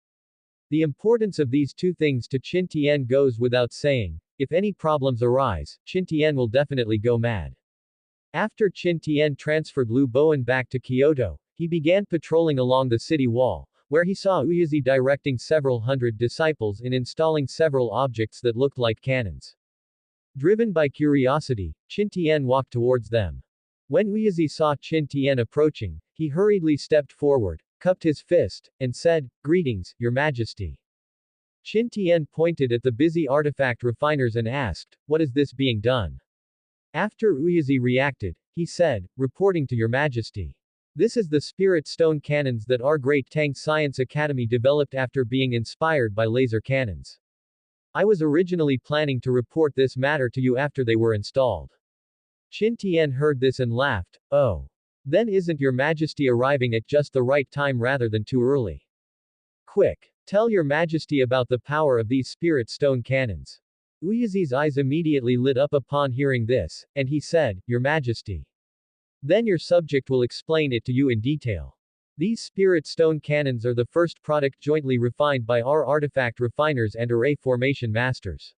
The importance of these two things to Qin Tian goes without saying. If any problems arise, Qin Tian will definitely go mad. After Qin Tian transferred Liu Bowen back to Kyoto, he began patrolling along the city wall, where he saw Uyazi directing several hundred disciples in installing several objects that looked like cannons. Driven by curiosity, Qin Tian walked towards them. When Uyazi saw Qin Tian approaching, he hurriedly stepped forward, cupped his fist, and said, "Greetings, Your Majesty." Qin Tian pointed at the busy artifact refiners and asked, "What is this being done?" After Uyazi reacted, he said, "Reporting to Your Majesty. This is the spirit stone cannons that our great Tang Science Academy developed after being inspired by laser cannons. I was originally planning to report this matter to you after they were installed." Qin Tian heard this and laughed. "Oh. Then isn't Your Majesty arriving at just the right time rather than too early? Quick. Tell Your Majesty about the power of these spirit stone cannons." Uyazi's eyes immediately lit up upon hearing this, and he said, "Your Majesty. Then your subject will explain it to you in detail. These spirit stone cannons are the first product jointly refined by our artifact refiners and array formation masters.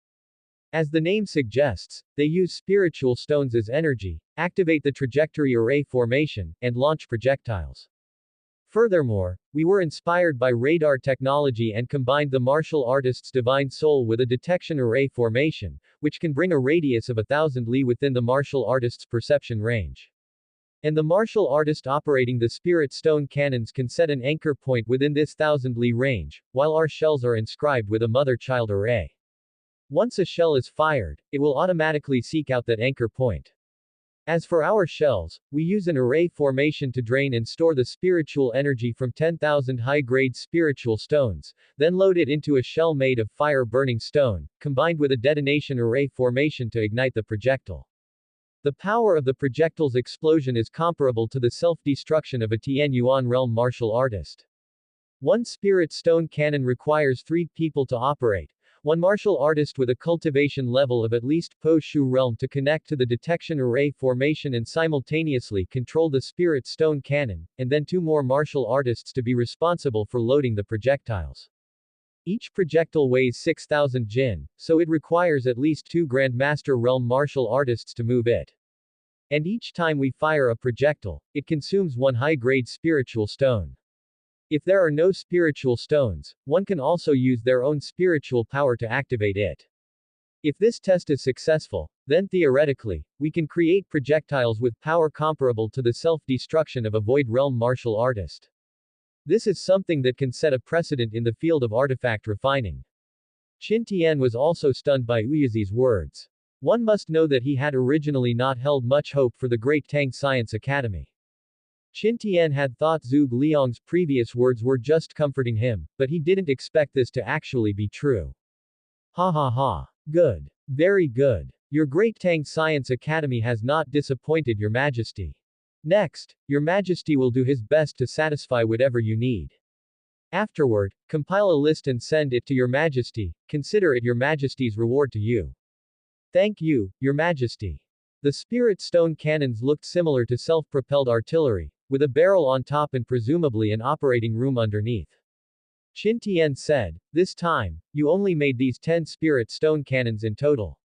As the name suggests, they use spiritual stones as energy, activate the trajectory array formation, and launch projectiles. Furthermore, we were inspired by radar technology and combined the martial artist's divine soul with a detection array formation, which can bring a radius of 1,000 li within the martial artist's perception range. And the martial artist operating the spirit stone cannons can set an anchor point within this 1,000 li range, while our shells are inscribed with a mother-child array. Once a shell is fired, it will automatically seek out that anchor point. As for our shells, we use an array formation to drain and store the spiritual energy from 10,000 high-grade spiritual stones, then load it into a shell made of fire-burning stone, combined with a detonation array formation to ignite the projectile. The power of the projectile's explosion is comparable to the self-destruction of a Tian Yuan realm martial artist. One spirit stone cannon requires 3 people to operate. One martial artist with a cultivation level of at least Po Shu realm to connect to the detection array formation and simultaneously control the spirit stone cannon, and then 2 more martial artists to be responsible for loading the projectiles. Each projectile weighs 6,000 jin, so it requires at least 2 Grandmaster realm martial artists to move it. And each time we fire a projectile, it consumes 1 high-grade spiritual stone. If there are no spiritual stones, one can also use their own spiritual power to activate it. If this test is successful, then theoretically, we can create projectiles with power comparable to the self-destruction of a void realm martial artist. This is something that can set a precedent in the field of artifact refining. Qin Tian was also stunned by Uyazi's words. One must know that he had originally not held much hope for the great Tang Science Academy. Qin Tian had thought Zhuge Liang's previous words were just comforting him, but he didn't expect this to actually be true. Ha ha ha. Good. Very good. Your great Tang Science Academy has not disappointed Your Majesty. Next, Your Majesty will do his best to satisfy whatever you need. Afterward, compile a list and send it to Your Majesty. Consider it Your Majesty's reward to you. Thank you, Your Majesty. The spirit stone cannons looked similar to self-propelled artillery, with a barrel on top and presumably an operating room underneath. Qin Tian said, "This time, you only made these 10 spirit stone cannons in total."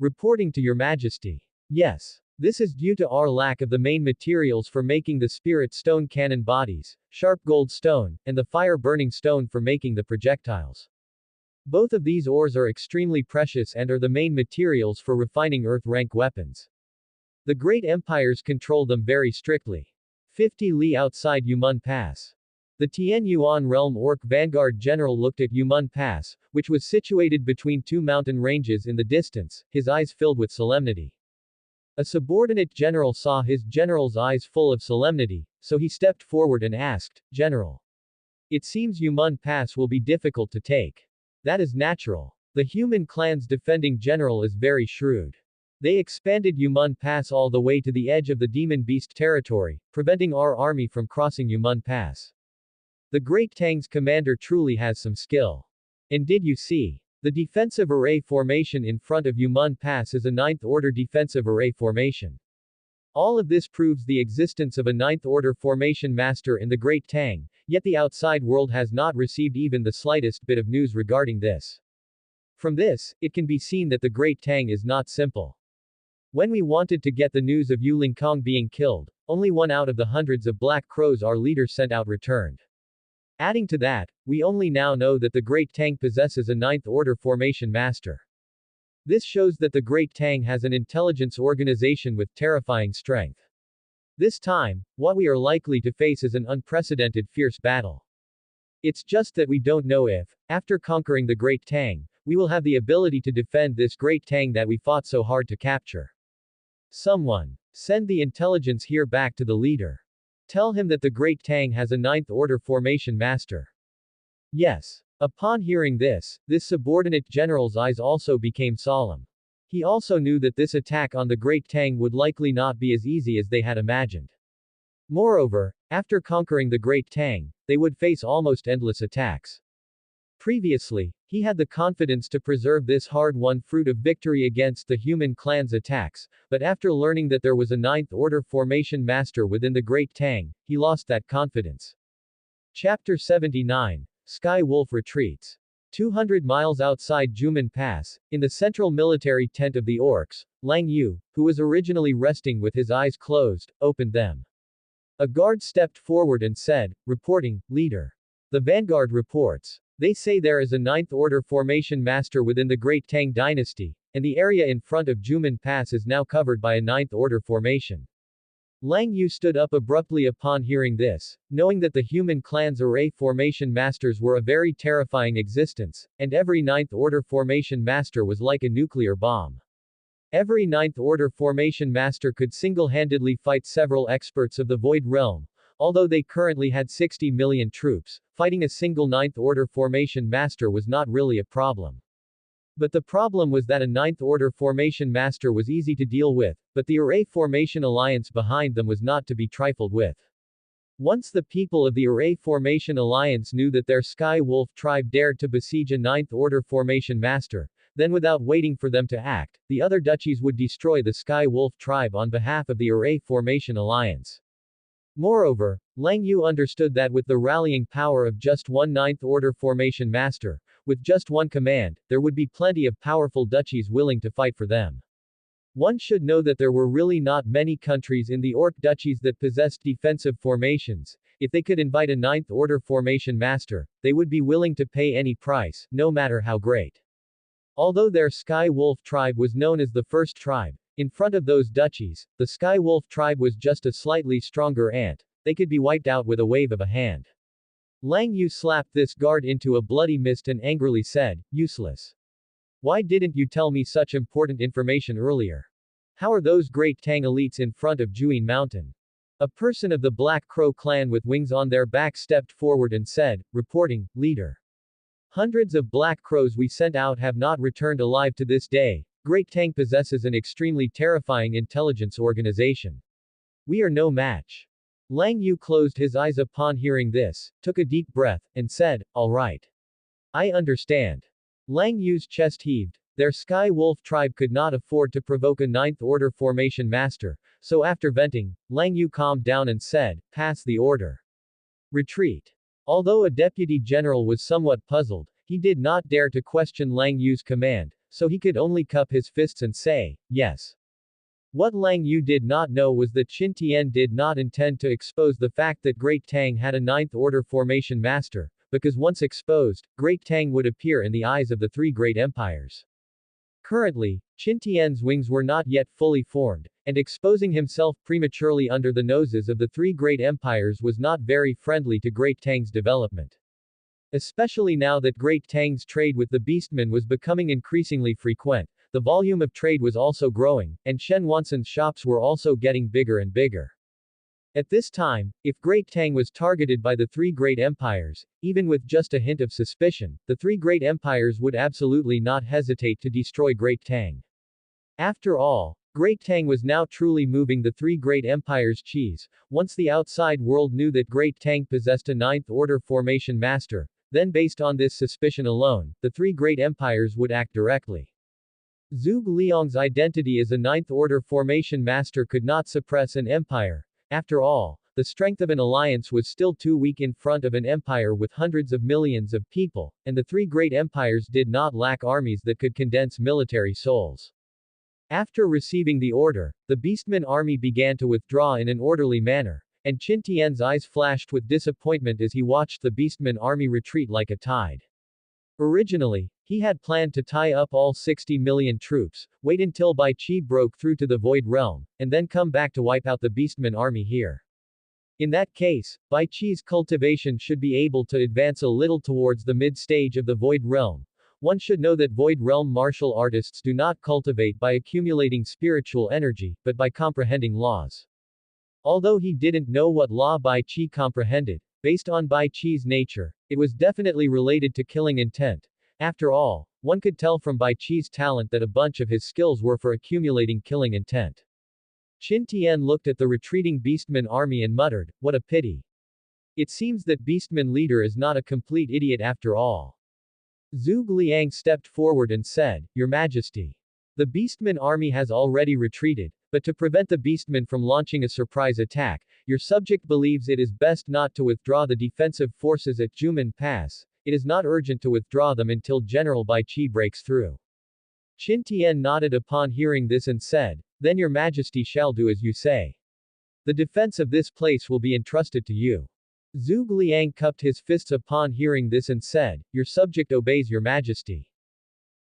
Reporting to Your Majesty. Yes. This is due to our lack of the main materials for making the spirit stone cannon bodies, sharp gold stone, and the fire-burning stone for making the projectiles. Both of these ores are extremely precious and are the main materials for refining Earth-rank weapons. The great empires control them very strictly. 50 li outside Yumun Pass. The Tian Yuan realm Orc Vanguard General looked at Yumun Pass, which was situated between 2 mountain ranges in the distance, his eyes filled with solemnity. A subordinate general saw his general's eyes full of solemnity, so he stepped forward and asked, "General. It seems Yumun Pass will be difficult to take." That is natural. The human clan's defending general is very shrewd. They expanded Yumun Pass all the way to the edge of the Demon Beast territory, preventing our army from crossing Yumun Pass. The Great Tang's commander truly has some skill. And did you see? The defensive array formation in front of Yumen Pass is a ninth-order defensive array formation. All of this proves the existence of a ninth-order formation master in the Great Tang, yet the outside world has not received even the slightest bit of news regarding this. From this, it can be seen that the Great Tang is not simple. When we wanted to get the news of Yu Lingkong being killed, only one out of the hundreds of black crows our leader sent out returned. Adding to that, we only now know that the Great Tang possesses a ninth-order formation master. This shows that the Great Tang has an intelligence organization with terrifying strength. This time, what we are likely to face is an unprecedented fierce battle. It's just that we don't know if, after conquering the Great Tang, we will have the ability to defend this Great Tang that we fought so hard to capture. Someone, send the intelligence here back to the leader. Tell him that the Great Tang has a ninth-order formation master. Yes. Upon hearing this subordinate general's eyes also became solemn. He also knew that this attack on the Great Tang would likely not be as easy as they had imagined. Moreover, after conquering the Great Tang, they would face almost endless attacks. Previously, he had the confidence to preserve this hard-won fruit of victory against the human clan's attacks, but after learning that there was a ninth-order formation master within the Great Tang, he lost that confidence. Chapter 79. Sky Wolf retreats. 200 miles outside Jumen Pass, in the central military tent of the orcs, Lang Yu, who was originally resting with his eyes closed, opened them. A guard stepped forward and said, reporting, leader. The vanguard reports. They say there is a ninth-order formation master within the Great Tang Dynasty, and the area in front of Jumen Pass is now covered by a ninth-order formation. Lang Yu stood up abruptly upon hearing this, knowing that the human clan's array formation masters were a very terrifying existence, and every ninth-order formation master was like a nuclear bomb. Every ninth-order formation master could single-handedly fight several experts of the Void Realm. Although they currently had 60 million troops, fighting a single ninth-order formation master was not really a problem. But the problem was that a ninth-order formation master was easy to deal with, but the array formation alliance behind them was not to be trifled with. Once the people of the array formation alliance knew that their Sky Wolf tribe dared to besiege a ninth-order formation master, then without waiting for them to act, the other duchies would destroy the Sky Wolf tribe on behalf of the array formation alliance. Moreover, Lang Yu understood that with the rallying power of just one ninth-order formation master, with just one command, there would be plenty of powerful duchies willing to fight for them. One should know that there were really not many countries in the Orc duchies that possessed defensive formations. If they could invite a ninth-order formation master, they would be willing to pay any price, no matter how great. Although their Sky Wolf tribe was known as the first tribe, in front of those duchies, the Sky Wolf tribe was just a slightly stronger ant. They could be wiped out with a wave of a hand. Lang Yu slapped this guard into a bloody mist and angrily said, useless. Why didn't you tell me such important information earlier? How are those Great Tang elites in front of Juin Mountain? A person of the Black Crow clan with wings on their back stepped forward and said, reporting, leader. Hundreds of Black Crows we sent out have not returned alive to this day. Great Tang possesses an extremely terrifying intelligence organization. We are no match. Lang Yu closed his eyes upon hearing this, took a deep breath, and said, all right. I understand. Lang Yu's chest heaved. Their Sky Wolf tribe could not afford to provoke a ninth-order formation master, so after venting, Lang Yu calmed down and said, pass the order. Retreat. Although a deputy general was somewhat puzzled, he did not dare to question Lang Yu's command, so he could only cup his fists and say, yes. What Lang Yu did not know was that Qin Tian did not intend to expose the fact that Great Tang had a ninth-order formation master, because once exposed, Great Tang would appear in the eyes of the three great empires. Currently, Qin Tian's wings were not yet fully formed, and exposing himself prematurely under the noses of the three great empires was not very friendly to Great Tang's development. Especially now that Great Tang's trade with the Beastmen was becoming increasingly frequent, the volume of trade was also growing, and Shen Wanson's shops were also getting bigger and bigger. At this time, if Great Tang was targeted by the three great empires, even with just a hint of suspicion, the three great empires would absolutely not hesitate to destroy Great Tang. After all, Great Tang was now truly moving the three great empires' cheese. Once the outside world knew that Great Tang possessed a ninth-order formation master, then based on this suspicion alone, the three great empires would act directly. Zhuge Liang's identity as a ninth-order formation master could not suppress an empire. After all, the strength of an alliance was still too weak in front of an empire with hundreds of millions of people, and the three great empires did not lack armies that could condense military souls. After receiving the order, the Beastman army began to withdraw in an orderly manner, and Qin Tian's eyes flashed with disappointment as he watched the Beastman army retreat like a tide. Originally, he had planned to tie up all 60 million troops, wait until Bai Qi broke through to the Void Realm, and then come back to wipe out the Beastman army here. In that case, Bai Qi's cultivation should be able to advance a little towards the mid-stage of the Void Realm. One should know that Void Realm martial artists do not cultivate by accumulating spiritual energy, but by comprehending laws. Although he didn't know what law Bai Qi comprehended, based on Bai Qi's nature, it was definitely related to killing intent. After all, one could tell from Bai Qi's talent that a bunch of his skills were for accumulating killing intent. Qin Tian looked at the retreating Beastman army and muttered, "What a pity. It seems that Beastman leader is not a complete idiot after all." Zhuge Liang stepped forward and said, "Your Majesty. The Beastman army has already retreated, but to prevent the Beastmen from launching a surprise attack, your subject believes it is best not to withdraw the defensive forces at Juman Pass. It is not urgent to withdraw them until General Bai Qi breaks through." Qin Tian nodded upon hearing this and said, "Then your Majesty shall do as you say. The defense of this place will be entrusted to you." Zhuge Liang cupped his fists upon hearing this and said, "Your subject obeys your Majesty."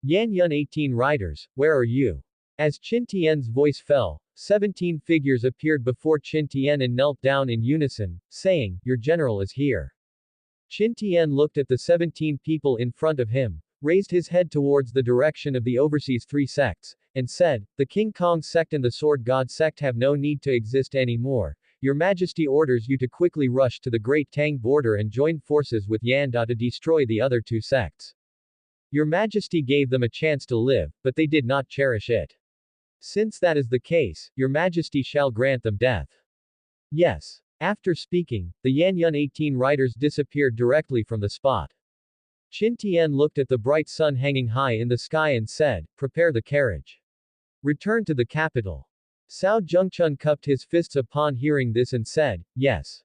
"Yan Yun 18 riders, where are you?" As Qin Tian's voice fell, 17 figures appeared before Qin Tian and knelt down in unison, saying, "Your general is here." Qin Tian looked at the 17 people in front of him, raised his head towards the direction of the overseas three sects, and said, "The King Kong sect and the Sword God sect have no need to exist anymore. Your Majesty orders you to quickly rush to the Great Tang border and join forces with Yan Da to destroy the other two sects. Your Majesty gave them a chance to live, but they did not cherish it. Since that is the case, your Majesty shall grant them death." "Yes." After speaking, the Yan Yun 18 riders disappeared directly from the spot. Qin Tian looked at the bright sun hanging high in the sky and said, "Prepare the carriage. Return to the capital." Cao Zhengchun cupped his fists upon hearing this and said, "Yes."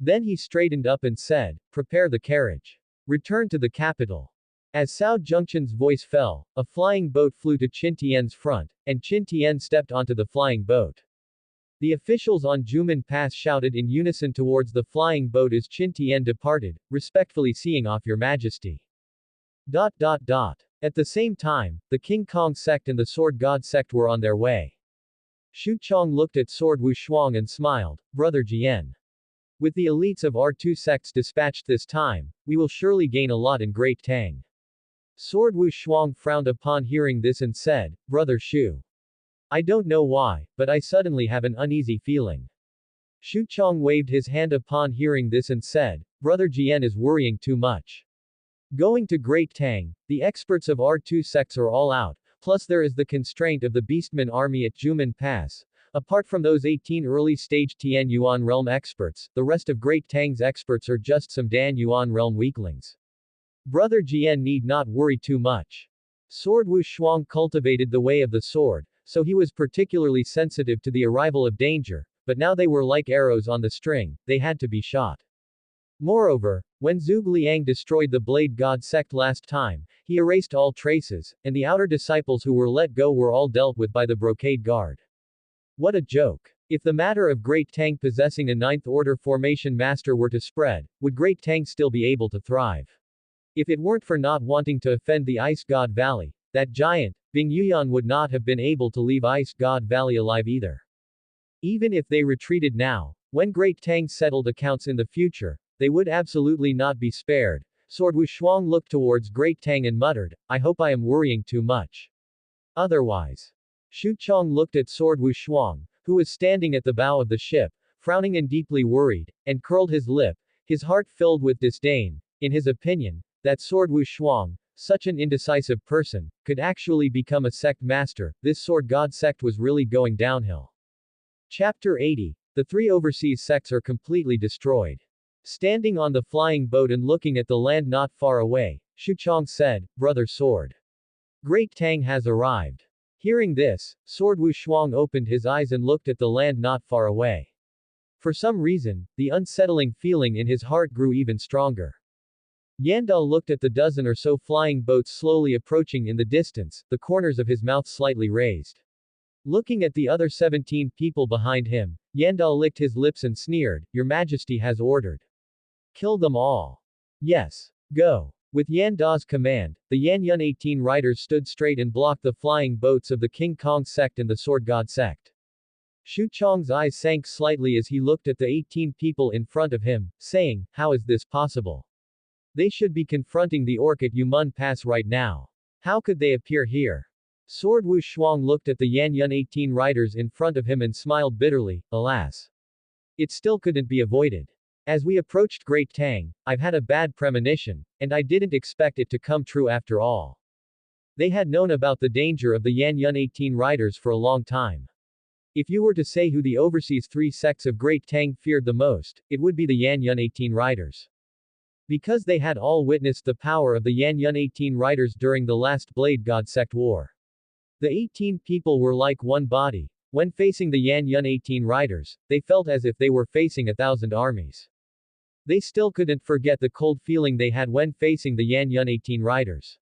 Then he straightened up and said, "Prepare the carriage. Return to the capital." As Cao Zhengchun's voice fell, a flying boat flew to Qin Tian's front, and Qin Tian stepped onto the flying boat. The officials on Juman Pass shouted in unison towards the flying boat as Qin Tian departed, respectfully seeing off your Majesty. At the same time, the King Kong sect and the Sword God sect were on their way. Xu Chong looked at Sword Wu Shuang and smiled, "Brother Jian. With the elites of our two sects dispatched this time, we will surely gain a lot in Great Tang." Sword Wu Shuang frowned upon hearing this and said, "Brother Xu. I don't know why, but I suddenly have an uneasy feeling." Xu Chong waved his hand upon hearing this and said, "Brother Jian is worrying too much. Going to Great Tang, the experts of our two sects are all out, plus there is the constraint of the Beastman army at Juman Pass. Apart from those 18 early-stage Tian Yuan realm experts, the rest of Great Tang's experts are just some Dan Yuan realm weaklings. Brother Jian need not worry too much." Sword Wu Shuang cultivated the way of the sword, so he was particularly sensitive to the arrival of danger, but now they were like arrows on the string, they had to be shot. Moreover, when Zhuge Liang destroyed the Blade God sect last time, he erased all traces, and the outer disciples who were let go were all dealt with by the Brocade Guard. What a joke. If the matter of Great Tang possessing a ninth order formation master were to spread, would Great Tang still be able to thrive? If it weren't for not wanting to offend the Ice God Valley, that giant, Bing Yuyan would not have been able to leave Ice God Valley alive either. Even if they retreated now, when Great Tang settled accounts in the future, they would absolutely not be spared. Sword Wu Shuang looked towards Great Tang and muttered, "I hope I am worrying too much. Otherwise." Xu Chong looked at Sword Wu Shuang, who was standing at the bow of the ship, frowning and deeply worried, and curled his lip, his heart filled with disdain. In his opinion, that Sword Wu Shuang, such an indecisive person, could actually become a sect master. This Sword God sect was really going downhill. Chapter 80. The three overseas sects are completely destroyed. Standing on the flying boat and looking at the land not far away, Xuchong said, Brother Sword. Great Tang has arrived. Hearing this, Sword Wu Shuang opened his eyes and looked at the land not far away. For some reason, the unsettling feeling in his heart grew even stronger. Yanda looked at the dozen or so flying boats slowly approaching in the distance, the corners of his mouth slightly raised. Looking at the other 17 people behind him, Yanda licked his lips and sneered, Your Majesty has ordered. Kill them all. Yes. Go. With Yanda's command, the Yan Yun 18 riders stood straight and blocked the flying boats of the King Kong sect and the Sword God sect. Xu Chong's eyes sank slightly as he looked at the 18 people in front of him, saying, How is this possible? They should be confronting the orc at Yumun Pass right now. How could they appear here? Sword Wu Shuang looked at the Yan Yun 18 riders in front of him and smiled bitterly, alas. It still couldn't be avoided. As we approached Great Tang, I've had a bad premonition, and I didn't expect it to come true after all. They had known about the danger of the Yan Yun 18 riders for a long time. If you were to say who the overseas 3 sects of Great Tang feared the most, it would be the Yan Yun 18 riders. Because they had all witnessed the power of the Yan Yun 18 riders during the last Blade God sect war. The 18 people were like one body. When facing the Yan Yun 18 riders, they felt as if they were facing 1,000 armies. They still couldn't forget the cold feeling they had when facing the Yan Yun 18 riders.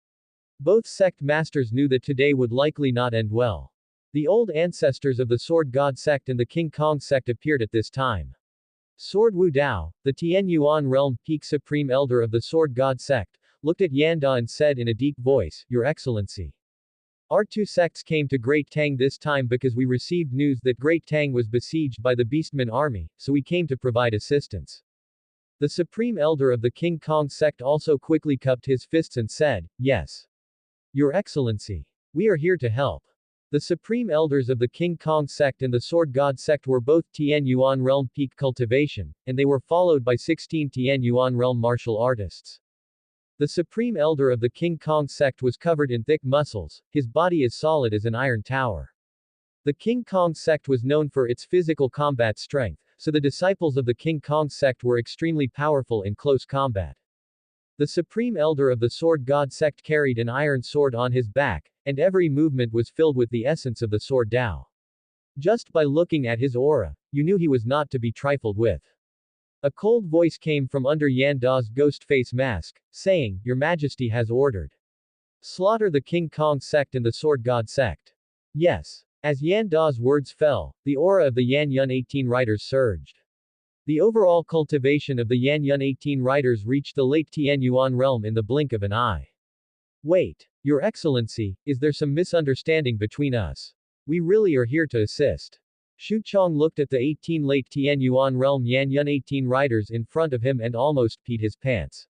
Both sect masters knew that today would likely not end well. The old ancestors of the Sword God sect and the King Kong sect appeared at this time. Sword Wu Dao, the Tian Yuan Realm Peak Supreme Elder of the Sword God sect, looked at Yanda and said in a deep voice, Your Excellency. Our 2 sects came to Great Tang this time because we received news that Great Tang was besieged by the Beastman army, so we came to provide assistance. The Supreme Elder of the King Kong sect also quickly cupped his fists and said, Yes. Your Excellency. We are here to help. The Supreme Elders of the King Kong sect and the Sword God sect were both Tian Yuan Realm Peak Cultivation, and they were followed by 16 Tian Yuan Realm Martial Artists. The Supreme Elder of the King Kong sect was covered in thick muscles, his body as solid as an iron tower. The King Kong sect was known for its physical combat strength, so the disciples of the King Kong sect were extremely powerful in close combat. The Supreme Elder of the Sword God sect carried an iron sword on his back, and every movement was filled with the essence of the Sword Dao. Just by looking at his aura, you knew he was not to be trifled with. A cold voice came from under Yan Da's ghost face mask, saying, Your Majesty has ordered. Slaughter the King Kong sect and the Sword God sect. Yes. As Yan Da's words fell, the aura of the Yan Yun 18 riders surged. The overall cultivation of the Yan Yun 18 riders reached the late Tian Yuan realm in the blink of an eye. Wait. Your Excellency, is there some misunderstanding between us? We really are here to assist. Xu Chong looked at the 18 late Tian Yuan realm Yan Yun 18 riders in front of him and almost peed his pants.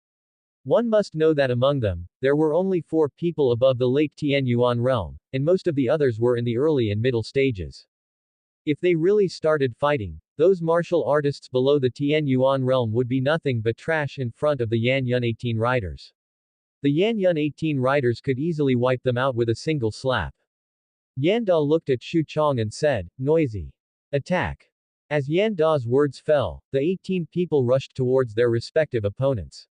One must know that among them, there were only 4 people above the late Tian Yuan realm, and most of the others were in the early and middle stages. If they really started fighting, those martial artists below the Tian Yuan realm would be nothing but trash in front of the Yan Yun 18 riders. The Yan Yun 18 riders could easily wipe them out with a single slap. Yanda looked at Xu Chong and said, Noisy. Attack. As Yanda's words fell, the 18 people rushed towards their respective opponents.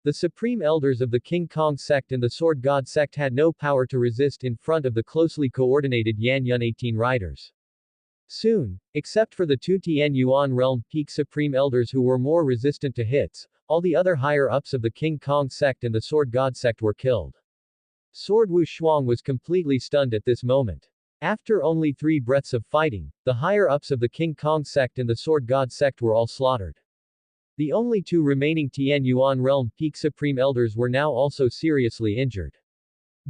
The Supreme Elders of the King Kong sect and the Sword God sect had no power to resist in front of the closely coordinated Yan Yun 18 riders. Soon, except for the 2 Tian Yuan Realm Peak Supreme Elders who were more resistant to hits, all the other higher-ups of the King Kong sect and the Sword God sect were killed. Sword Wu Shuang was completely stunned at this moment. After only 3 breaths of fighting, the higher-ups of the King Kong sect and the Sword God sect were all slaughtered. The only 2 remaining Tian Yuan Realm Peak Supreme Elders were now also seriously injured.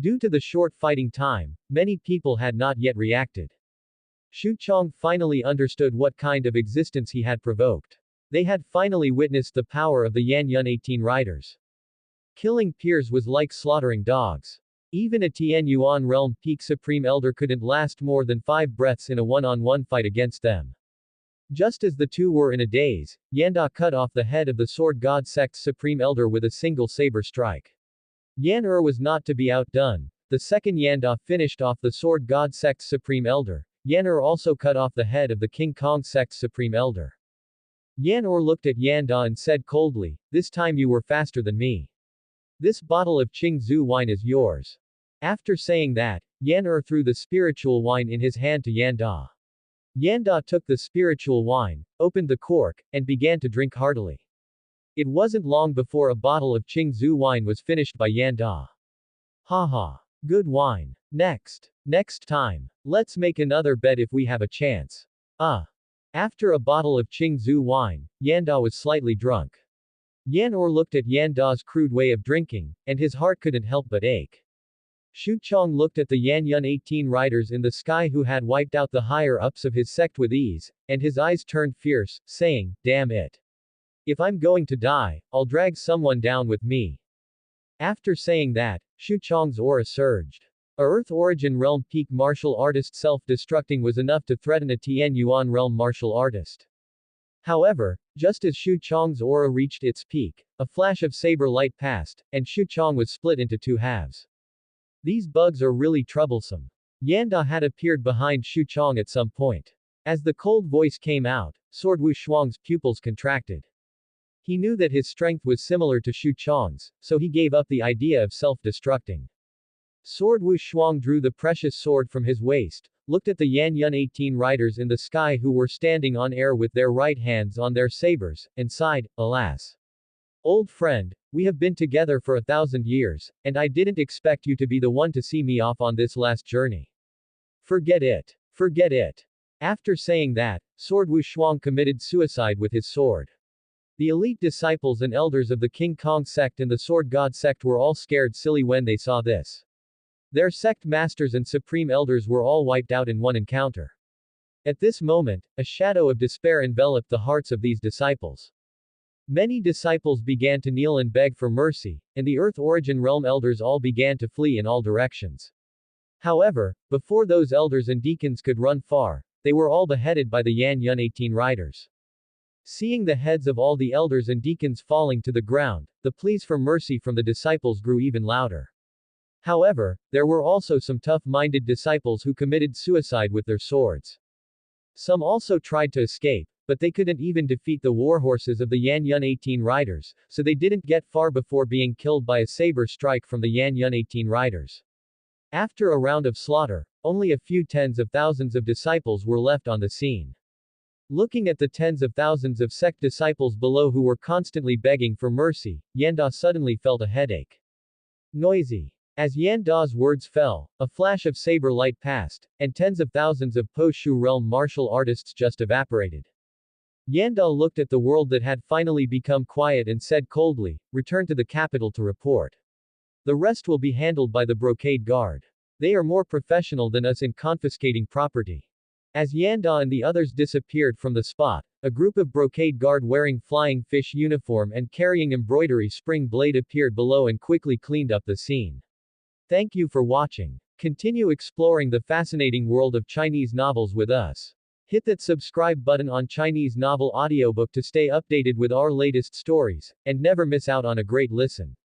Due to the short fighting time, many people had not yet reacted. Xu Chong finally understood what kind of existence he had provoked. They had finally witnessed the power of the Yan Yun 18 riders. Killing peers was like slaughtering dogs. Even a Tian Yuan Realm Peak Supreme Elder couldn't last more than 5 breaths in a one-on-one fight against them. Just as the 2 were in a daze, Yanda cut off the head of the Sword God sect's Supreme Elder with a single saber strike. Yan was not to be outdone. The second Yanda finished off the Sword God sect's Supreme Elder. Yan also cut off the head of the King Kong sect's Supreme Elder. Yan Or looked at Yan Da and said coldly, "This time you were faster than me. This bottle of Qingzhou wine is yours." After saying that, Yan Er threw the spiritual wine in his hand to Yan Da. Yan Da took the spiritual wine, opened the cork, and began to drink heartily. It wasn't long before a bottle of Qingzhou wine was finished by Yan Da. Ha ha. Good wine. Next time. Let's make another bet if we have a chance. After a bottle of Qingzhou wine, Yan Da was slightly drunk. Yan Or looked at Yan Da's crude way of drinking, and his heart couldn't help but ache. Shu Chong looked at the Yan Yun 18 riders in the sky who had wiped out the higher-ups of his sect with ease, and his eyes turned fierce, saying, "Damn it. If I'm going to die, I'll drag someone down with me." After saying that, Shu Chong's aura surged. A Earth Origin Realm peak martial artist self-destructing was enough to threaten a Tian Yuan Realm martial artist. However, just as Shu Chong's aura reached its peak, a flash of saber light passed, and Shu Chong was split into two halves. These bugs are really troublesome. Yan Da had appeared behind Shu Chong at some point. As the cold voice came out, Sword Wu Shuang's pupils contracted. He knew that his strength was similar to Shu Chong's, so he gave up the idea of self-destructing. Sword Wu Shuang drew the precious sword from his waist, looked at the Yan Yun 18 riders in the sky who were standing on air with their right hands on their sabers, and sighed, "Alas. Old friend, we have been together for 1,000 years, and I didn't expect you to be the one to see me off on this last journey. Forget it. Forget it." After saying that, Sword Wu Shuang committed suicide with his sword. The elite disciples and elders of the King Kong sect and the Sword God sect were all scared silly when they saw this. Their sect masters and supreme elders were all wiped out in one encounter. At this moment, a shadow of despair enveloped the hearts of these disciples. Many disciples began to kneel and beg for mercy, and the Earth Origin Realm elders all began to flee in all directions. However, before those elders and deacons could run far, they were all beheaded by the Yan Yun 18 riders. Seeing the heads of all the elders and deacons falling to the ground, the pleas for mercy from the disciples grew even louder. However, there were also some tough-minded disciples who committed suicide with their swords. Some also tried to escape, but they couldn't even defeat the warhorses of the Yan Yun 18 riders, so they didn't get far before being killed by a saber strike from the Yan Yun 18 riders. After a round of slaughter, only a few tens of thousands of disciples were left on the scene. Looking at the tens of thousands of sect disciples below who were constantly begging for mercy, Yan Da suddenly felt a headache. Noisy. As Yan Da's words fell, a flash of saber light passed, and tens of thousands of Po Shu realm martial artists just evaporated. Yan Da looked at the world that had finally become quiet and said coldly, "Return to the capital to report. The rest will be handled by the brocade guard. They are more professional than us in confiscating property." As Yan Da and the others disappeared from the spot, a group of brocade guard wearing flying fish uniform and carrying embroidery spring blade appeared below and quickly cleaned up the scene. Thank you for watching. Continue exploring the fascinating world of Chinese novels with us. Hit that subscribe button on Chinese Novel Audiobook to stay updated with our latest stories, and never miss out on a great listen.